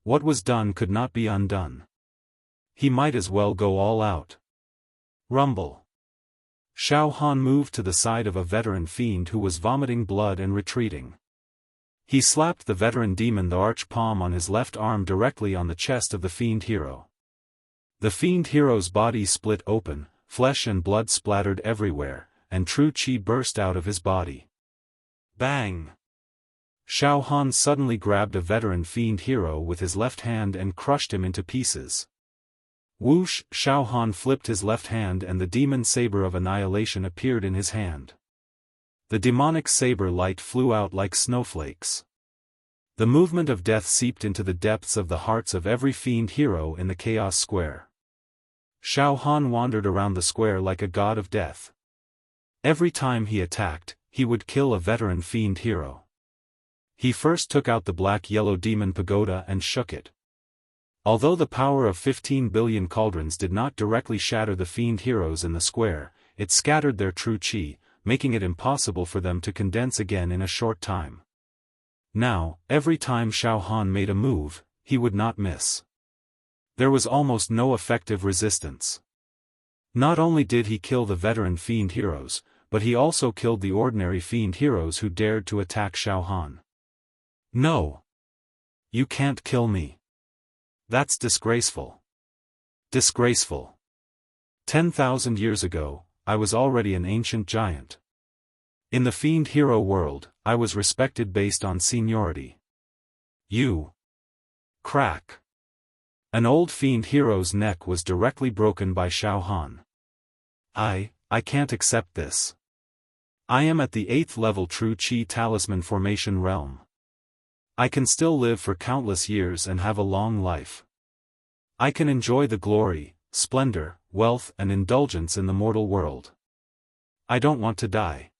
What was done could not be undone. He might as well go all out. Rumble. Xiaofan moved to the side of a veteran fiend who was vomiting blood and retreating. He slapped the veteran demon the arch palm on his left arm directly on the chest of the Fiend hero. The Fiend hero's body split open, flesh and blood splattered everywhere, and true qi burst out of his body. Bang! Xiaofan suddenly grabbed a veteran Fiend hero with his left hand and crushed him into pieces. Whoosh! Xiaofan flipped his left hand and the demon saber of annihilation appeared in his hand. The demonic saber light flew out like snowflakes. The movement of death seeped into the depths of the hearts of every Fiend hero in the Chaos Square. Xiaofan wandered around the square like a god of death. Every time he attacked, he would kill a veteran Fiend hero. He first took out the black-yellow demon pagoda and shook it. Although the power of 15 billion cauldrons did not directly shatter the Fiend heroes in the square, it scattered their true qi, making it impossible for them to condense again in a short time. Now, every time Xiaofan made a move, he would not miss. There was almost no effective resistance. Not only did he kill the veteran Fiend heroes, but he also killed the ordinary Fiend heroes who dared to attack Xiaofan. No! You can't kill me. That's disgraceful. Disgraceful. 10,000 years ago, I was already an ancient giant. In the Fiend hero world, I was respected based on seniority. You. Crack. An old Fiend hero's neck was directly broken by Xiaofan. I can't accept this. I am at the 8th level True Qi Talisman Formation realm. I can still live for countless years and have a long life. I can enjoy the glory, splendor, wealth and indulgence in the mortal world. I don't want to die.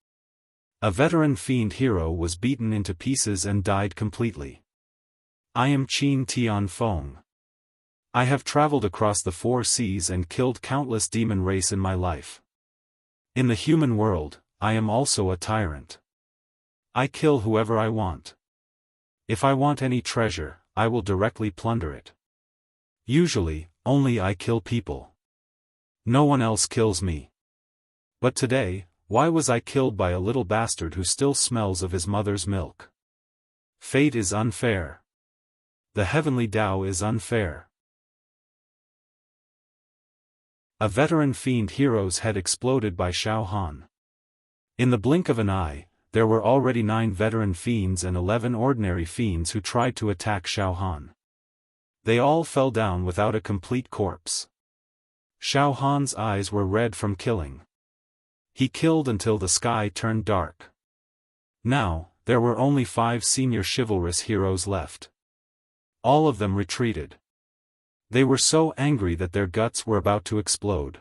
A veteran Fiend hero was beaten into pieces and died completely. I am Qin Tianfeng. I have traveled across the 4 seas and killed countless demon race in my life. In the human world, I am also a tyrant. I kill whoever I want. If I want any treasure, I will directly plunder it. Usually, only I kill people. No one else kills me. But today, why was I killed by a little bastard who still smells of his mother's milk? Fate is unfair. The heavenly Tao is unfair. A veteran Fiend hero's head exploded by Xiaofan. In the blink of an eye, there were already 9 veteran Fiends and 11 ordinary Fiends who tried to attack Xiaofan. They all fell down without a complete corpse. Xiaofan's eyes were red from killing. He killed until the sky turned dark. Now, there were only 5 senior chivalrous heroes left. All of them retreated. They were so angry that their guts were about to explode.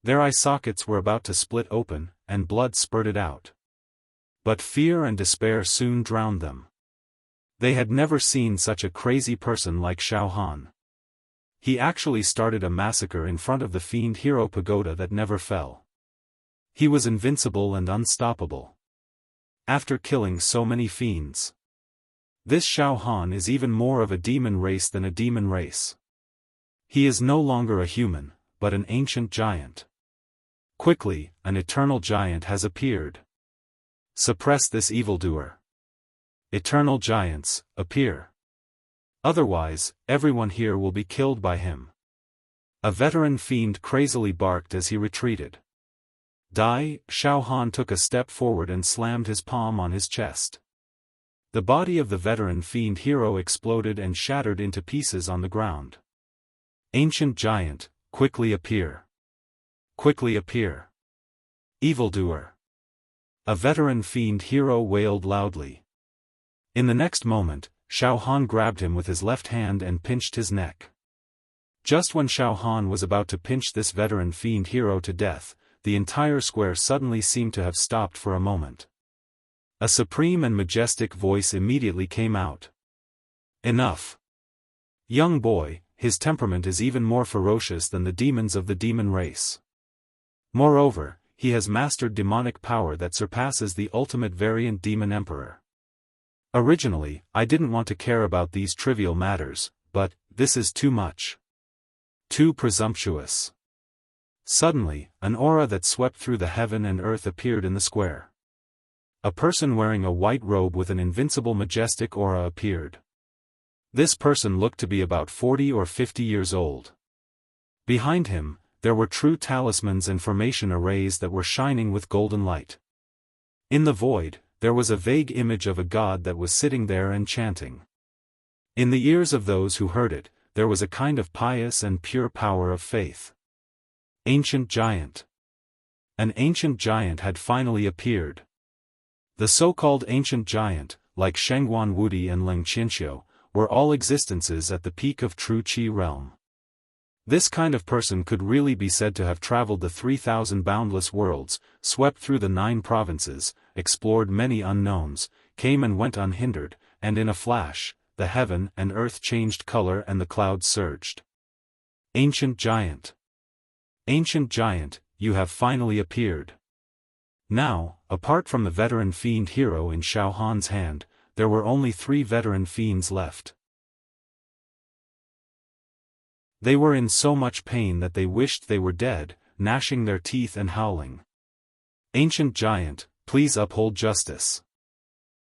Their eye sockets were about to split open, and blood spurted out. But fear and despair soon drowned them. They had never seen such a crazy person like Xiaofan. He actually started a massacre in front of the Fiend hero pagoda that never fell. He was invincible and unstoppable. After killing so many fiends. This Xiaofan is even more of a demon race than a demon race. He is no longer a human, but an ancient giant. Quickly, an eternal giant has appeared. Suppress this evildoer. Eternal giants, appear. Otherwise, everyone here will be killed by him. A veteran Fiend crazily barked as he retreated. Die! Xiaofan took a step forward and slammed his palm on his chest. The body of the veteran Fiend hero exploded and shattered into pieces on the ground. Ancient giant, quickly appear. Quickly appear. Evildoer. A veteran Fiend hero wailed loudly. In the next moment, Xiaofan grabbed him with his left hand and pinched his neck. Just when Xiaofan was about to pinch this veteran Fiend hero to death, the entire square suddenly seemed to have stopped for a moment. A supreme and majestic voice immediately came out. Enough. Young boy, his temperament is even more ferocious than the demons of the demon race. Moreover, he has mastered demonic power that surpasses the ultimate variant demon emperor. Originally, I didn't want to care about these trivial matters, but this is too much. Too presumptuous. Suddenly, an aura that swept through the heaven and earth appeared in the square. A person wearing a white robe with an invincible majestic aura appeared. This person looked to be about 40 or 50 years old. Behind him, there were true talismans and formation arrays that were shining with golden light. In the void, there was a vague image of a god that was sitting there and chanting. In the ears of those who heard it, there was a kind of pious and pure power of faith. Ancient giant. An ancient giant had finally appeared. The so-called ancient giant, like Shengguan Wudi and Ling Qianxiu, were all existences at the peak of True Qi realm. This kind of person could really be said to have traveled the 3,000 boundless worlds, swept through the 9 provinces, explored many unknowns, came and went unhindered, and in a flash, the heaven and earth changed color and the clouds surged. Ancient giant. Ancient giant, you have finally appeared. Now, apart from the veteran Fiend hero in Xiaofan's hand, there were only 3 veteran Fiends left. They were in so much pain that they wished they were dead, gnashing their teeth and howling. Ancient giant, please uphold justice.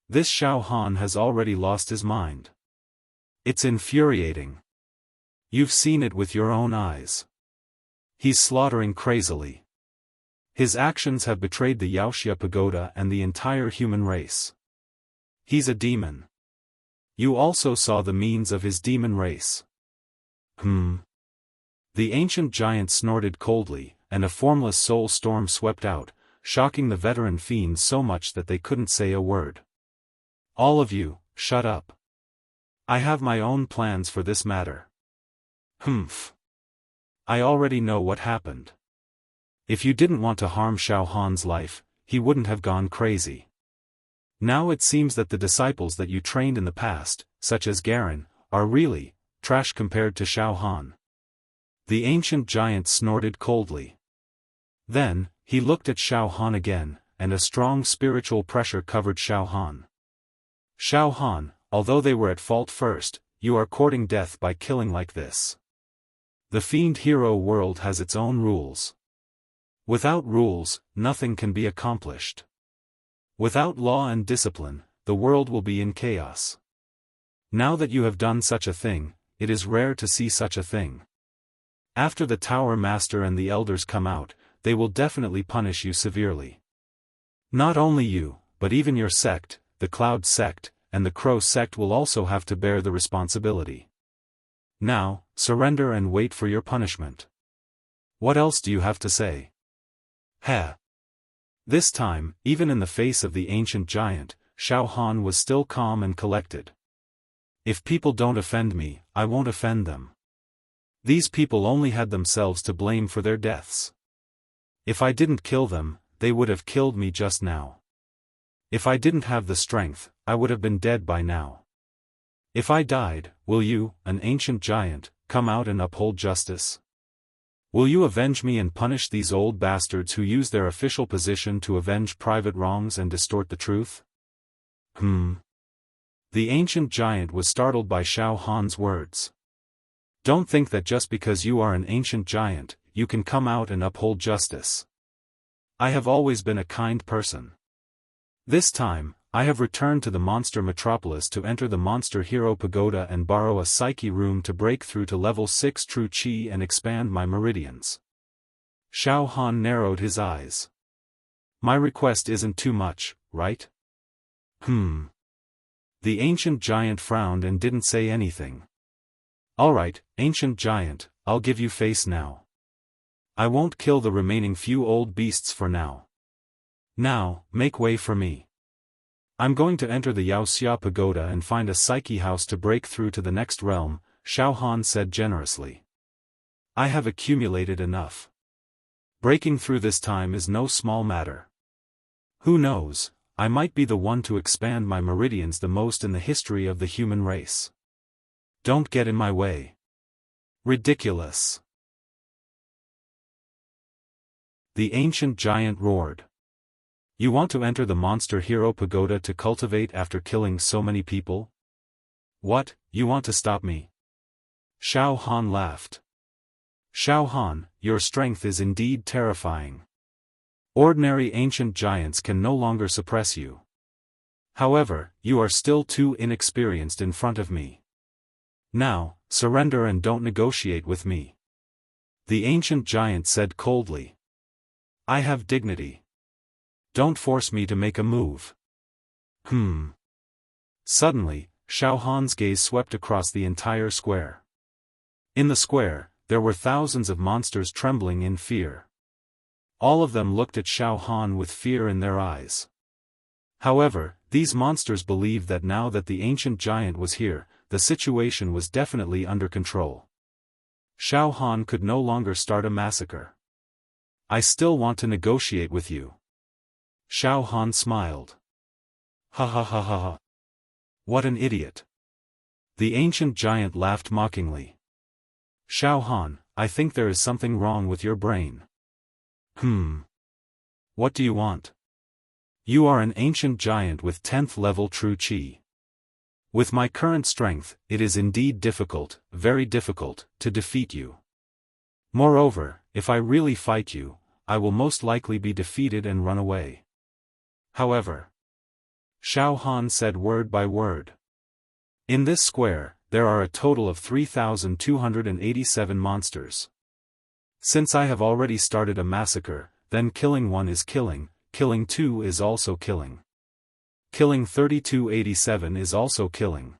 This Xiaofan has already lost his mind. It's infuriating. You've seen it with your own eyes. He's slaughtering crazily. His actions have betrayed the Wuxia pagoda and the entire human race. He's a demon. You also saw the means of his demon race. The ancient giant snorted coldly, and a formless soul storm swept out, shocking the veteran fiends so much that they couldn't say a word. All of you, shut up. I have my own plans for this matter. I already know what happened. If you didn't want to harm Xiaohan's life, he wouldn't have gone crazy. Now it seems that the disciples that you trained in the past, such as Garen, are really trash compared to Xiaofan. The ancient giant snorted coldly. Then, he looked at Xiaofan again, and a strong spiritual pressure covered Xiaofan. Xiaofan, although they were at fault first, you are courting death by killing like this. The Fiend hero world has its own rules. Without rules, nothing can be accomplished. Without law and discipline, the world will be in chaos. Now that you have done such a thing, it is rare to see such a thing. After the Tower Master and the Elders come out, they will definitely punish you severely. Not only you, but even your sect, the Cloud sect, and the Crow sect will also have to bear the responsibility. Now, surrender and wait for your punishment. What else do you have to say? This time, even in the face of the ancient giant, Xiaofan was still calm and collected. If people don't offend me, I won't offend them. These people only had themselves to blame for their deaths. If I didn't kill them, they would have killed me just now. If I didn't have the strength, I would have been dead by now. If I died, will you, an ancient giant, come out and uphold justice? Will you avenge me and punish these old bastards who use their official position to avenge private wrongs and distort the truth? The ancient giant was startled by Xiaohan's words. Don't think that just because you are an ancient giant, you can come out and uphold justice. I have always been a kind person. This time, I have returned to the monster metropolis to enter the monster hero pagoda and borrow a psyche room to break through to level 6 true chi and expand my meridians. Xiaofan narrowed his eyes. My request isn't too much, right? The ancient giant frowned and didn't say anything. Alright, ancient giant, I'll give you face now. I won't kill the remaining few old beasts for now. Now, make way for me. I'm going to enter the Wuxia pagoda and find a psyche house to break through to the next realm, Xiaofan said generously. I have accumulated enough. Breaking through this time is no small matter. Who knows, I might be the one to expand my meridians the most in the history of the human race. Don't get in my way. Ridiculous. The ancient giant roared. You want to enter the monster hero pagoda to cultivate after killing so many people? What, you want to stop me? Xiaofan laughed. Xiaofan, your strength is indeed terrifying. Ordinary ancient giants can no longer suppress you. However, you are still too inexperienced in front of me. Now, surrender and don't negotiate with me. The ancient giant said coldly. I have dignity. Don't force me to make a move. Suddenly, Xiaohan's gaze swept across the entire square. In the square, there were thousands of monsters trembling in fear. All of them looked at Xiaofan with fear in their eyes. However, these monsters believed that now that the ancient giant was here, the situation was definitely under control. Xiaofan could no longer start a massacre. I still want to negotiate with you. Xiaofan smiled. Ha ha ha ha ha. What an idiot. The ancient giant laughed mockingly. Xiaofan, I think there is something wrong with your brain. What do you want? You are an ancient giant with 10th level true chi. With my current strength, it is indeed difficult, very difficult, to defeat you. Moreover, if I really fight you, I will most likely be defeated and run away. However, Xiaofan said word by word. In this square, there are a total of 3,287 monsters. Since I have already started a massacre, then killing one is killing two is also killing. Killing 3287 is also killing.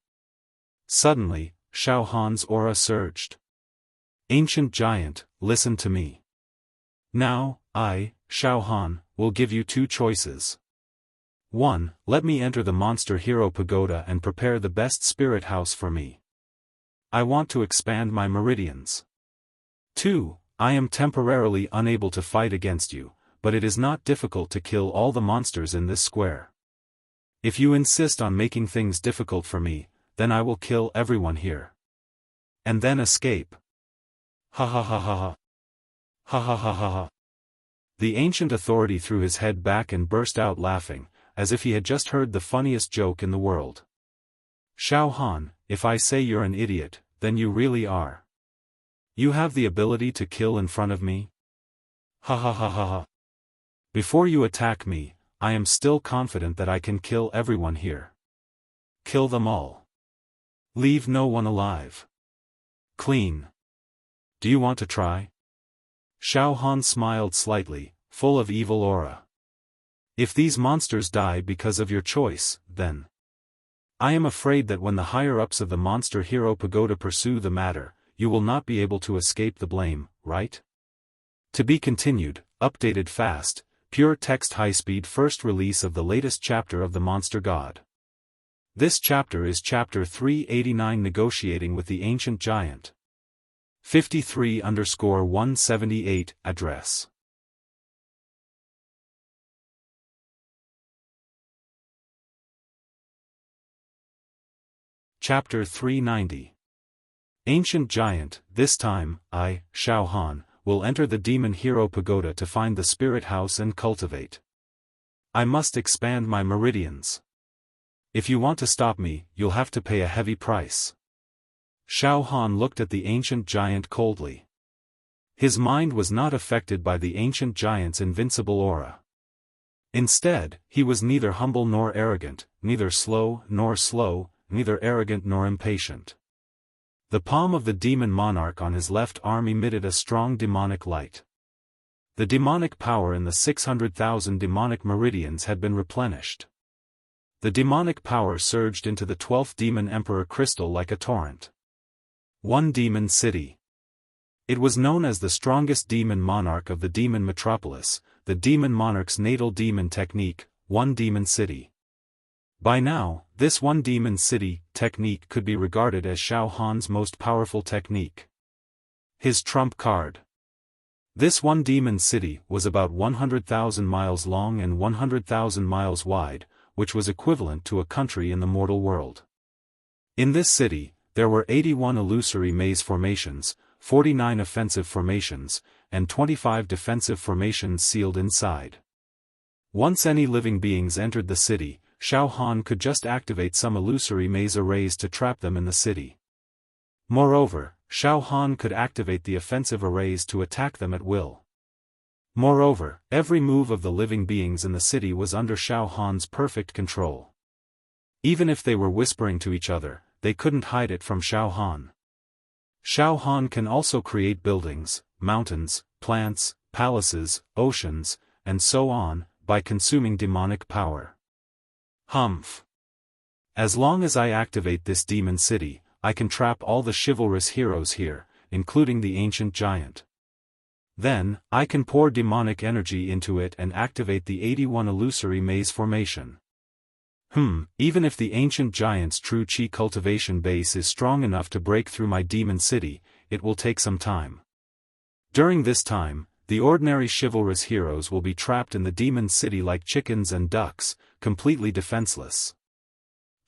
Suddenly, Xiaofan's aura surged. Ancient giant, listen to me. Now, I, Xiaofan, will give you two choices. 1. Let me enter the monster hero pagoda and prepare the best spirit house for me. I want to expand my meridians. 2. I am temporarily unable to fight against you, but it is not difficult to kill all the monsters in this square. If you insist on making things difficult for me, then I will kill everyone here. And then escape. Ha ha ha ha ha. Ha ha ha ha ha. The ancient authority threw his head back and burst out laughing, as if he had just heard the funniest joke in the world. Xiaofan, if I say you're an idiot, then you really are. You have the ability to kill in front of me? Ha ha ha ha ha. Before you attack me, I am still confident that I can kill everyone here. Kill them all. Leave no one alive. Clean. Do you want to try? Xiaofan smiled slightly, full of evil aura. If these monsters die because of your choice, then I am afraid that when the higher-ups of the Monster Hero Pagoda pursue the matter, you will not be able to escape the blame, right? To be continued, updated fast, pure text high-speed first release of the latest chapter of the Monster God. This chapter is chapter 389 Negotiating with the Ancient Giant. 53_178 address. Chapter 390. Ancient Giant, this time, I, Xiaofan, will enter the Demon Hero Pagoda to find the Spirit House and cultivate. I must expand my meridians. If you want to stop me, you'll have to pay a heavy price. Xiaofan looked at the Ancient Giant coldly. His mind was not affected by the Ancient Giant's invincible aura. Instead, he was neither humble nor arrogant, neither slow, neither arrogant nor impatient. The palm of the demon monarch on his left arm emitted a strong demonic light. The demonic power in the 600,000 demonic meridians had been replenished. The demonic power surged into the 12th demon emperor crystal like a torrent. One demon city. It was known as the strongest demon monarch of the demon metropolis, the demon monarch's natal demon technique, one demon city. By now, this one demon city technique could be regarded as Xiaofan's most powerful technique. His trump card. This one demon city was about 100,000 miles long and 100,000 miles wide, which was equivalent to a country in the mortal world. In this city, there were 81 illusory maze formations, 49 offensive formations, and 25 defensive formations sealed inside. Once any living beings entered the city, Xiaofan could just activate some illusory maze arrays to trap them in the city. Moreover, Xiaofan could activate the offensive arrays to attack them at will. Moreover, every move of the living beings in the city was under Xiaofan's perfect control. Even if they were whispering to each other, they couldn't hide it from Xiaofan. Xiaofan can also create buildings, mountains, plants, palaces, oceans, and so on, by consuming demonic power. Humph. As long as I activate this demon city, I can trap all the chivalrous heroes here, including the ancient giant. Then, I can pour demonic energy into it and activate the 81 illusory maze formation. Even if the ancient giant's true chi cultivation base is strong enough to break through my demon city, it will take some time. During this time, the ordinary chivalrous heroes will be trapped in the demon city like chickens and ducks, completely defenseless.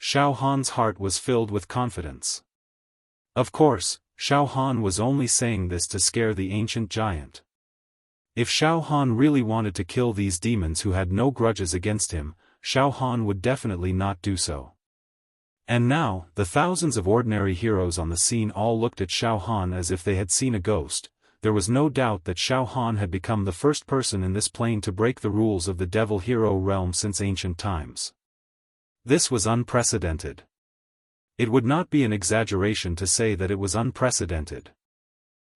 Xiaofan's heart was filled with confidence. Of course, Xiaofan was only saying this to scare the ancient giant. If Xiaofan really wanted to kill these demons who had no grudges against him, Xiaofan would definitely not do so. And now, the thousands of ordinary heroes on the scene all looked at Xiaofan as if they had seen a ghost. There was no doubt that Xiaofan had become the first person in this plane to break the rules of the devil hero realm since ancient times. This was unprecedented. It would not be an exaggeration to say that it was unprecedented.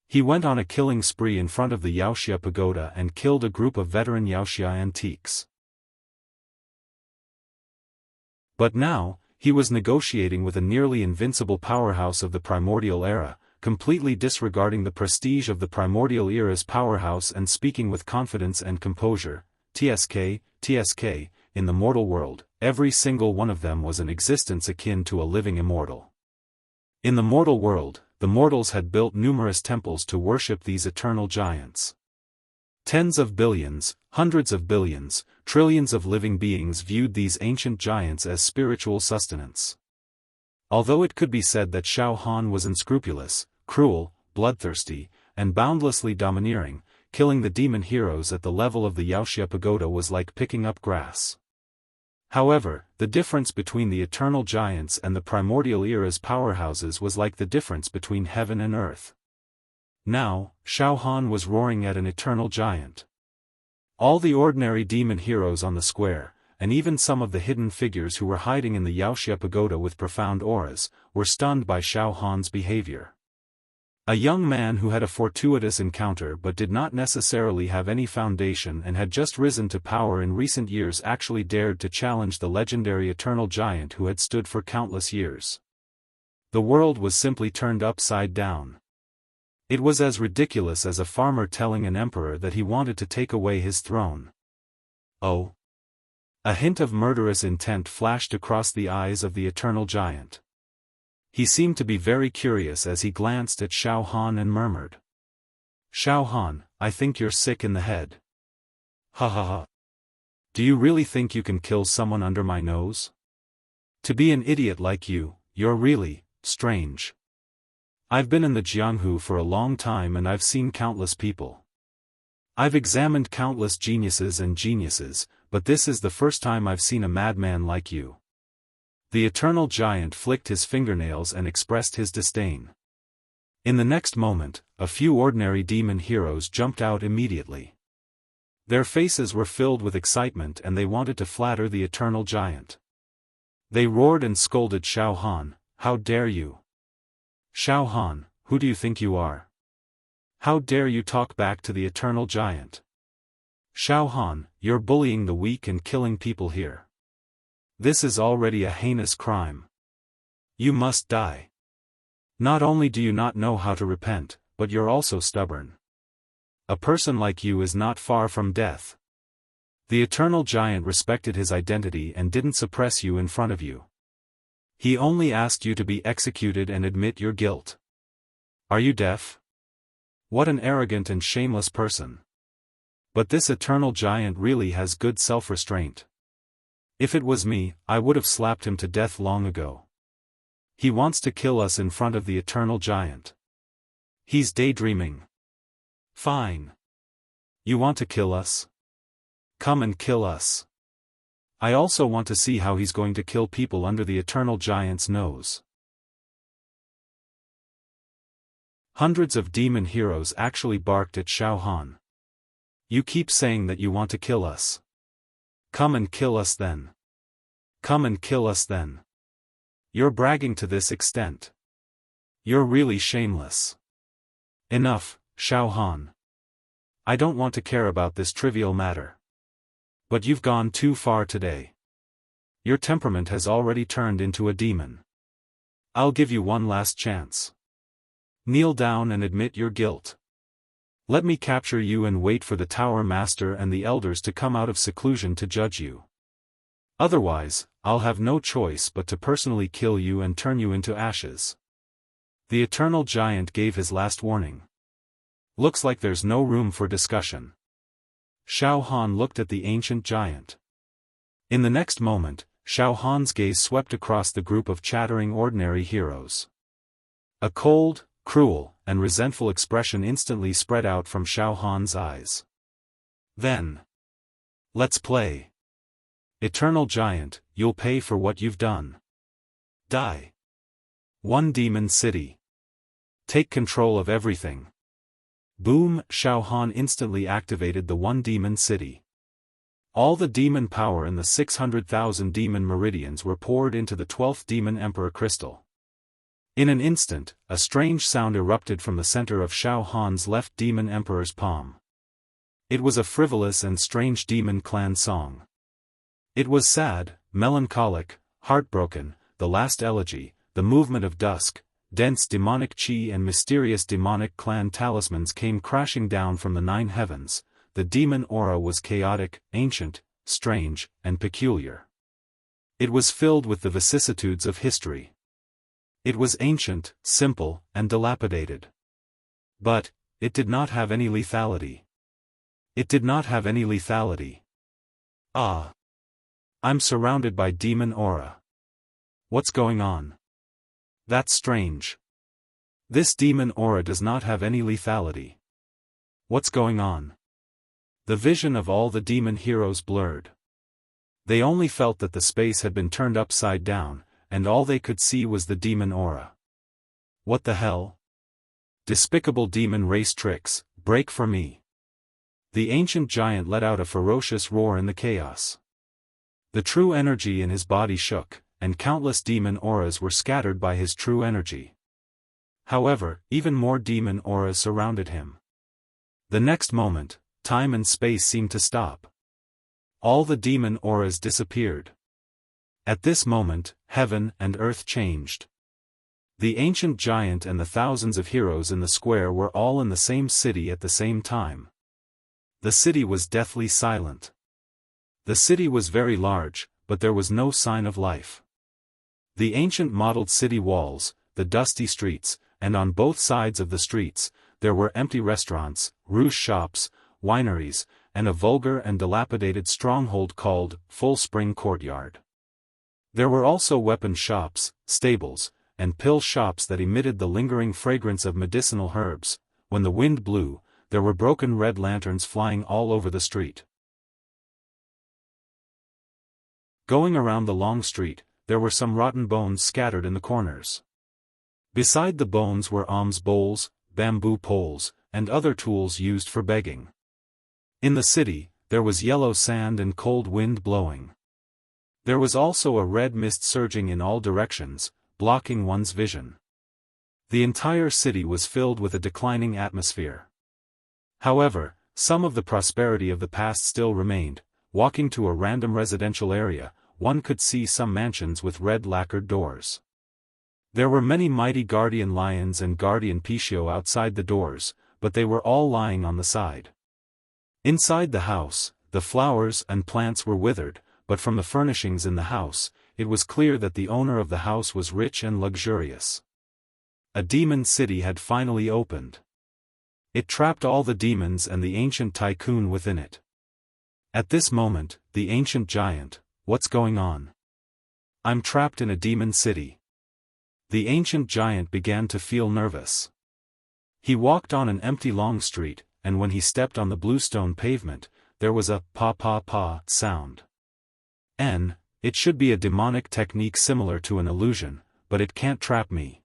He went on a killing spree in front of the Wuxia pagoda and killed a group of veteran Wuxia antiques. But now, he was negotiating with a nearly invincible powerhouse of the primordial era, completely disregarding the prestige of the primordial era's powerhouse and speaking with confidence and composure. TSK, in the mortal world, every single one of them was an existence akin to a living immortal. In the mortal world, the mortals had built numerous temples to worship these eternal giants. Tens of billions, hundreds of billions, trillions of living beings viewed these ancient giants as spiritual sustenance. Although it could be said that Xiaofan was unscrupulous, cruel, bloodthirsty, and boundlessly domineering, killing the demon heroes at the level of the Wuxia pagoda was like picking up grass. However, the difference between the eternal giants and the primordial era's powerhouses was like the difference between heaven and earth. Now, Xiaofan was roaring at an eternal giant. All the ordinary demon heroes on the square, and even some of the hidden figures who were hiding in the Wuxia pagoda with profound auras, were stunned by Xiaofan's behavior. A young man who had a fortuitous encounter but did not necessarily have any foundation and had just risen to power in recent years actually dared to challenge the legendary eternal giant who had stood for countless years. The world was simply turned upside down. It was as ridiculous as a farmer telling an emperor that he wanted to take away his throne. Oh! A hint of murderous intent flashed across the eyes of the eternal giant. He seemed to be very curious as he glanced at Xiaofan and murmured. "Xiaofan, I think you're sick in the head. Ha ha ha. Do you really think you can kill someone under my nose? To be an idiot like you, you're really strange. I've been in the Jianghu for a long time and I've seen countless people. I've examined countless geniuses, but this is the first time I've seen a madman like you." The eternal giant flicked his fingernails and expressed his disdain. In the next moment, a few ordinary demon heroes jumped out immediately. Their faces were filled with excitement and they wanted to flatter the eternal giant. They roared and scolded Xiaofan, "How dare you? Xiaofan, who do you think you are? How dare you talk back to the eternal giant? Xiaofan, you're bullying the weak and killing people here. This is already a heinous crime. You must die. Not only do you not know how to repent, but you're also stubborn. A person like you is not far from death." The eternal giant respected his identity and didn't suppress you in front of you. He only asked you to be executed and admit your guilt. Are you deaf? What an arrogant and shameless person. But this eternal giant really has good self-restraint. If it was me, I would have slapped him to death long ago. He wants to kill us in front of the eternal giant. He's daydreaming. Fine. You want to kill us? Come and kill us. I also want to see how he's going to kill people under the eternal giant's nose. Hundreds of demon heroes actually barked at Xiaofan. You keep saying that you want to kill us. Come and kill us then. Come and kill us then. You're bragging to this extent. You're really shameless. Enough, Xiaofan. I don't want to care about this trivial matter. But you've gone too far today. Your temperament has already turned into a demon. I'll give you one last chance. Kneel down and admit your guilt. Let me capture you and wait for the Tower Master and the elders to come out of seclusion to judge you. Otherwise, I'll have no choice but to personally kill you and turn you into ashes. The eternal giant gave his last warning. Looks like there's no room for discussion. Xiaofan looked at the ancient giant. In the next moment, Xiaofan's gaze swept across the group of chattering ordinary heroes. A cold, cruel, and resentful expression instantly spread out from Xiaofan's eyes. Then, let's play. Eternal giant, you'll pay for what you've done. Die. One demon city. Take control of everything. Boom! Xiaofan instantly activated the one demon city. All the demon power in the 600,000 demon meridians were poured into the 12th demon emperor crystal. In an instant, a strange sound erupted from the center of Xiaofan's left demon emperor's palm. It was a frivolous and strange demon clan song. It was sad, melancholic, heartbroken, the last elegy, the movement of dusk, dense demonic chi and mysterious demonic clan talismans came crashing down from the 9 heavens. The demon aura was chaotic, ancient, strange, and peculiar. It was filled with the vicissitudes of history. It was ancient, simple, and dilapidated. But, it did not have any lethality. It did not have any lethality. Ah! I'm surrounded by demon aura. What's going on? That's strange. This demon aura does not have any lethality. What's going on? The vision of all the demon heroes blurred. They only felt that the space had been turned upside down, and all they could see was the demon aura. What the hell? Despicable demon race tricks, break for me. The ancient giant let out a ferocious roar in the chaos. The true energy in his body shook, and countless demon auras were scattered by his true energy. However, even more demon auras surrounded him. The next moment, time and space seemed to stop. All the demon auras disappeared. At this moment, heaven and earth changed. The ancient giant and the thousands of heroes in the square were all in the same city at the same time. The city was deathly silent. The city was very large, but there was no sign of life. The ancient mottled city walls, the dusty streets, and on both sides of the streets, there were empty restaurants, rouge shops, wineries, and a vulgar and dilapidated stronghold called Full Spring Courtyard. There were also weapon shops, stables, and pill shops that emitted the lingering fragrance of medicinal herbs. When the wind blew, there were broken red lanterns flying all over the street. Going around the long street, there were some rotten bones scattered in the corners. Beside the bones were alms bowls, bamboo poles, and other tools used for begging. In the city, there was yellow sand and cold wind blowing. There was also a red mist surging in all directions, blocking one's vision. The entire city was filled with a declining atmosphere. However, some of the prosperity of the past still remained. Walking to a random residential area, one could see some mansions with red lacquered doors. There were many mighty guardian lions and guardian pishio outside the doors, but they were all lying on the side. Inside the house, the flowers and plants were withered, but from the furnishings in the house, it was clear that the owner of the house was rich and luxurious. A demon city had finally opened. It trapped all the demons and the ancient tycoon within it. At this moment, the ancient giant, what's going on? I'm trapped in a demon city. The ancient giant began to feel nervous. He walked on an empty long street, and when he stepped on the bluestone pavement, there was a pa-pa-pa sound. It should be a demonic technique similar to an illusion, but it can't trap me.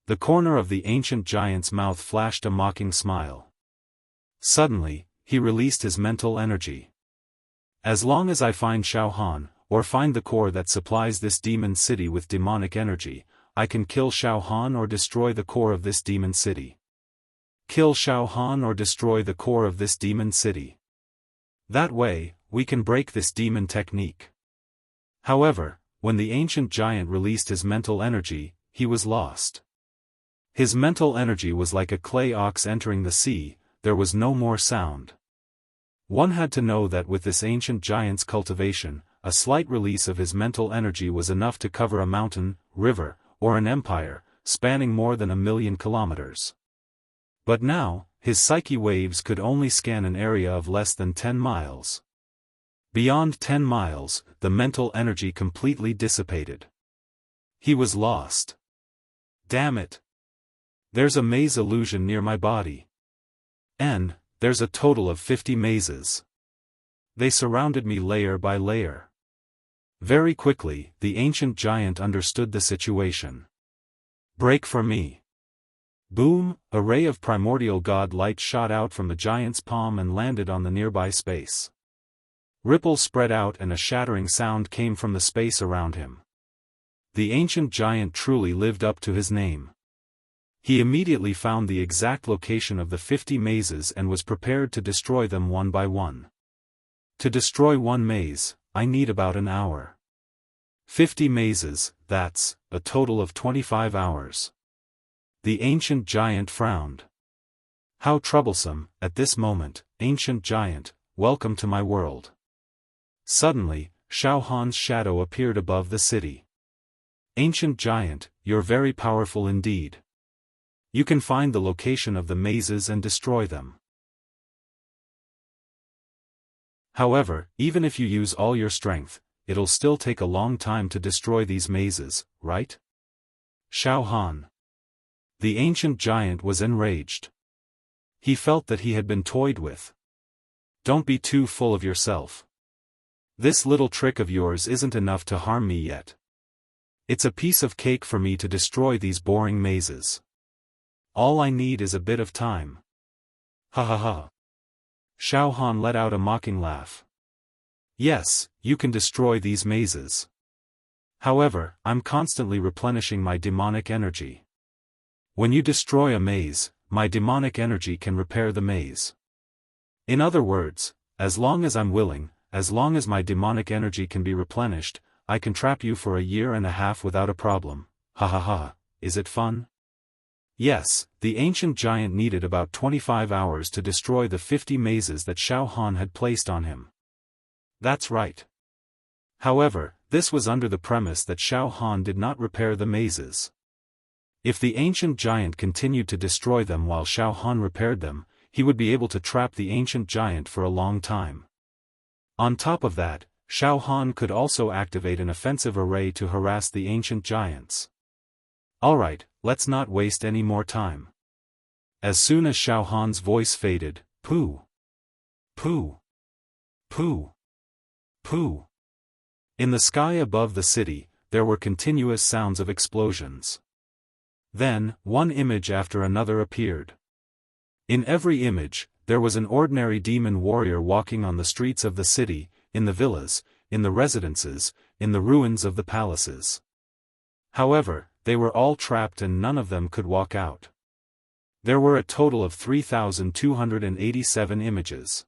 The corner of the ancient giant's mouth flashed a mocking smile. Suddenly, he released his mental energy. As long as I find Xiaofan, or find the core that supplies this demon city with demonic energy, I can kill Xiaofan or destroy the core of this demon city. Kill Xiaofan or destroy the core of this demon city. That way, we can break this demon technique. However, when the ancient giant released his mental energy, he was lost. His mental energy was like a clay ox entering the sea, there was no more sound. One had to know that with this ancient giant's cultivation, a slight release of his mental energy was enough to cover a mountain, river, or an empire, spanning more than 1,000,000 kilometers. But now, his psyche waves could only scan an area of less than 10 miles. Beyond 10 miles, the mental energy completely dissipated. He was lost. Damn it! There's a maze illusion near my body. There's a total of 50 mazes. They surrounded me layer by layer. Very quickly, the ancient giant understood the situation. Break for me. Boom, a ray of primordial god light shot out from the giant's palm and landed on the nearby space. Ripples spread out and a shattering sound came from the space around him. The ancient giant truly lived up to his name. He immediately found the exact location of the 50 mazes and was prepared to destroy them one by one. To destroy one maze, I need about an hour. 50 mazes, that's a total of 25 hours. The ancient giant frowned. How troublesome, at this moment, ancient giant, welcome to my world. Suddenly, Xiaofan's shadow appeared above the city. Ancient giant, you're very powerful indeed. You can find the location of the mazes and destroy them. However, even if you use all your strength, it'll still take a long time to destroy these mazes, right? Xiaofan. The ancient giant was enraged. He felt that he had been toyed with. Don't be too full of yourself. This little trick of yours isn't enough to harm me yet. It's a piece of cake for me to destroy these boring mazes. All I need is a bit of time. Ha ha ha. Xiaofan let out a mocking laugh. Yes, you can destroy these mazes. However, I'm constantly replenishing my demonic energy. When you destroy a maze, my demonic energy can repair the maze. In other words, as long as I'm willing, as long as my demonic energy can be replenished, I can trap you for a year and a half without a problem. Ha ha ha, is it fun? Yes, the ancient giant needed about 25 hours to destroy the 50 mazes that Xiaofan had placed on him. That's right. However, this was under the premise that Xiaofan did not repair the mazes. If the ancient giant continued to destroy them while Xiaofan repaired them, he would be able to trap the ancient giant for a long time. On top of that, Xiaofan could also activate an offensive array to harass the ancient giants. Alright, let's not waste any more time. As soon as Xiaofan's voice faded, pooh, pooh, pooh, pooh. In the sky above the city, there were continuous sounds of explosions. Then, one image after another appeared. In every image, there was an ordinary demon warrior walking on the streets of the city, in the villas, in the residences, in the ruins of the palaces. However, they were all trapped and none of them could walk out. There were a total of 3,287 images.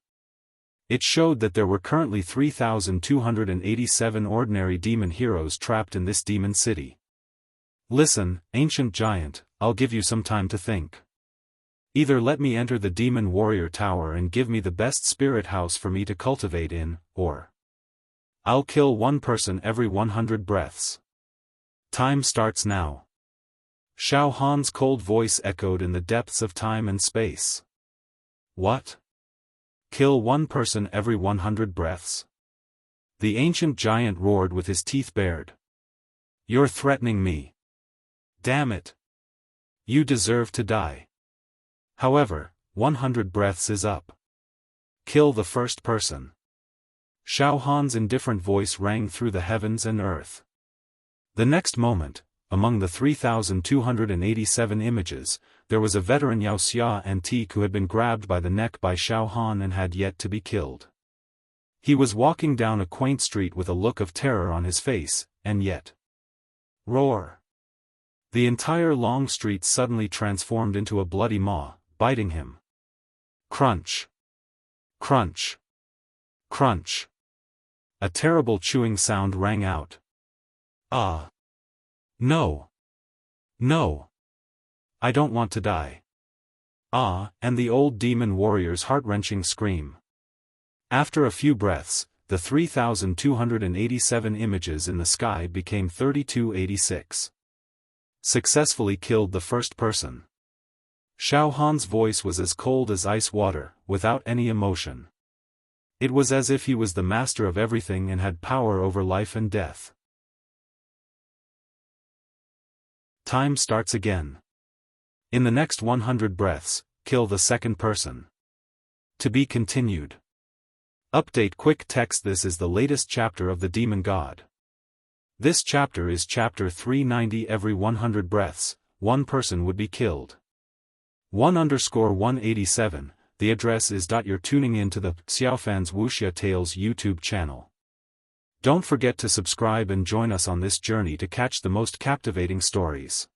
It showed that there were currently 3,287 ordinary demon heroes trapped in this demon city. Listen, ancient giant, I'll give you some time to think. Either let me enter the demon warrior tower and give me the best spirit house for me to cultivate in, or I'll kill one person every 100 breaths. Time starts now. Xiaofan's cold voice echoed in the depths of time and space. What? Kill one person every 100 breaths? The ancient giant roared with his teeth bared. You're threatening me. Damn it. You deserve to die. However, 100 breaths is up. Kill the first person. Xiaofan's indifferent voice rang through the heavens and earth. The next moment, among the 3,287 images, there was a veteran Wuxia antique who had been grabbed by the neck by Xiaofan and had yet to be killed. He was walking down a quaint street with a look of terror on his face, and yet. Roar! The entire long street suddenly transformed into a bloody maw, biting him. Crunch! Crunch! Crunch! A terrible chewing sound rang out. Ah! No! No! I don't want to die. Ah! And the old demon warrior's heart-wrenching scream. After a few breaths, the 3,287 images in the sky became 3,286. Successfully killed the first person. Xiaofan's voice was as cold as ice water, without any emotion. It was as if he was the master of everything and had power over life and death. Time starts again. In the next 100 breaths, kill the second person. To be continued. Update quick text. This is the latest chapter of the Demon God. This chapter is chapter 390. Every 100 breaths, one person would be killed. 1_187, the address is. You're tuning in to the Xiaofan's Wuxia Tales YouTube channel. Don't forget to subscribe and join us on this journey to catch the most captivating stories.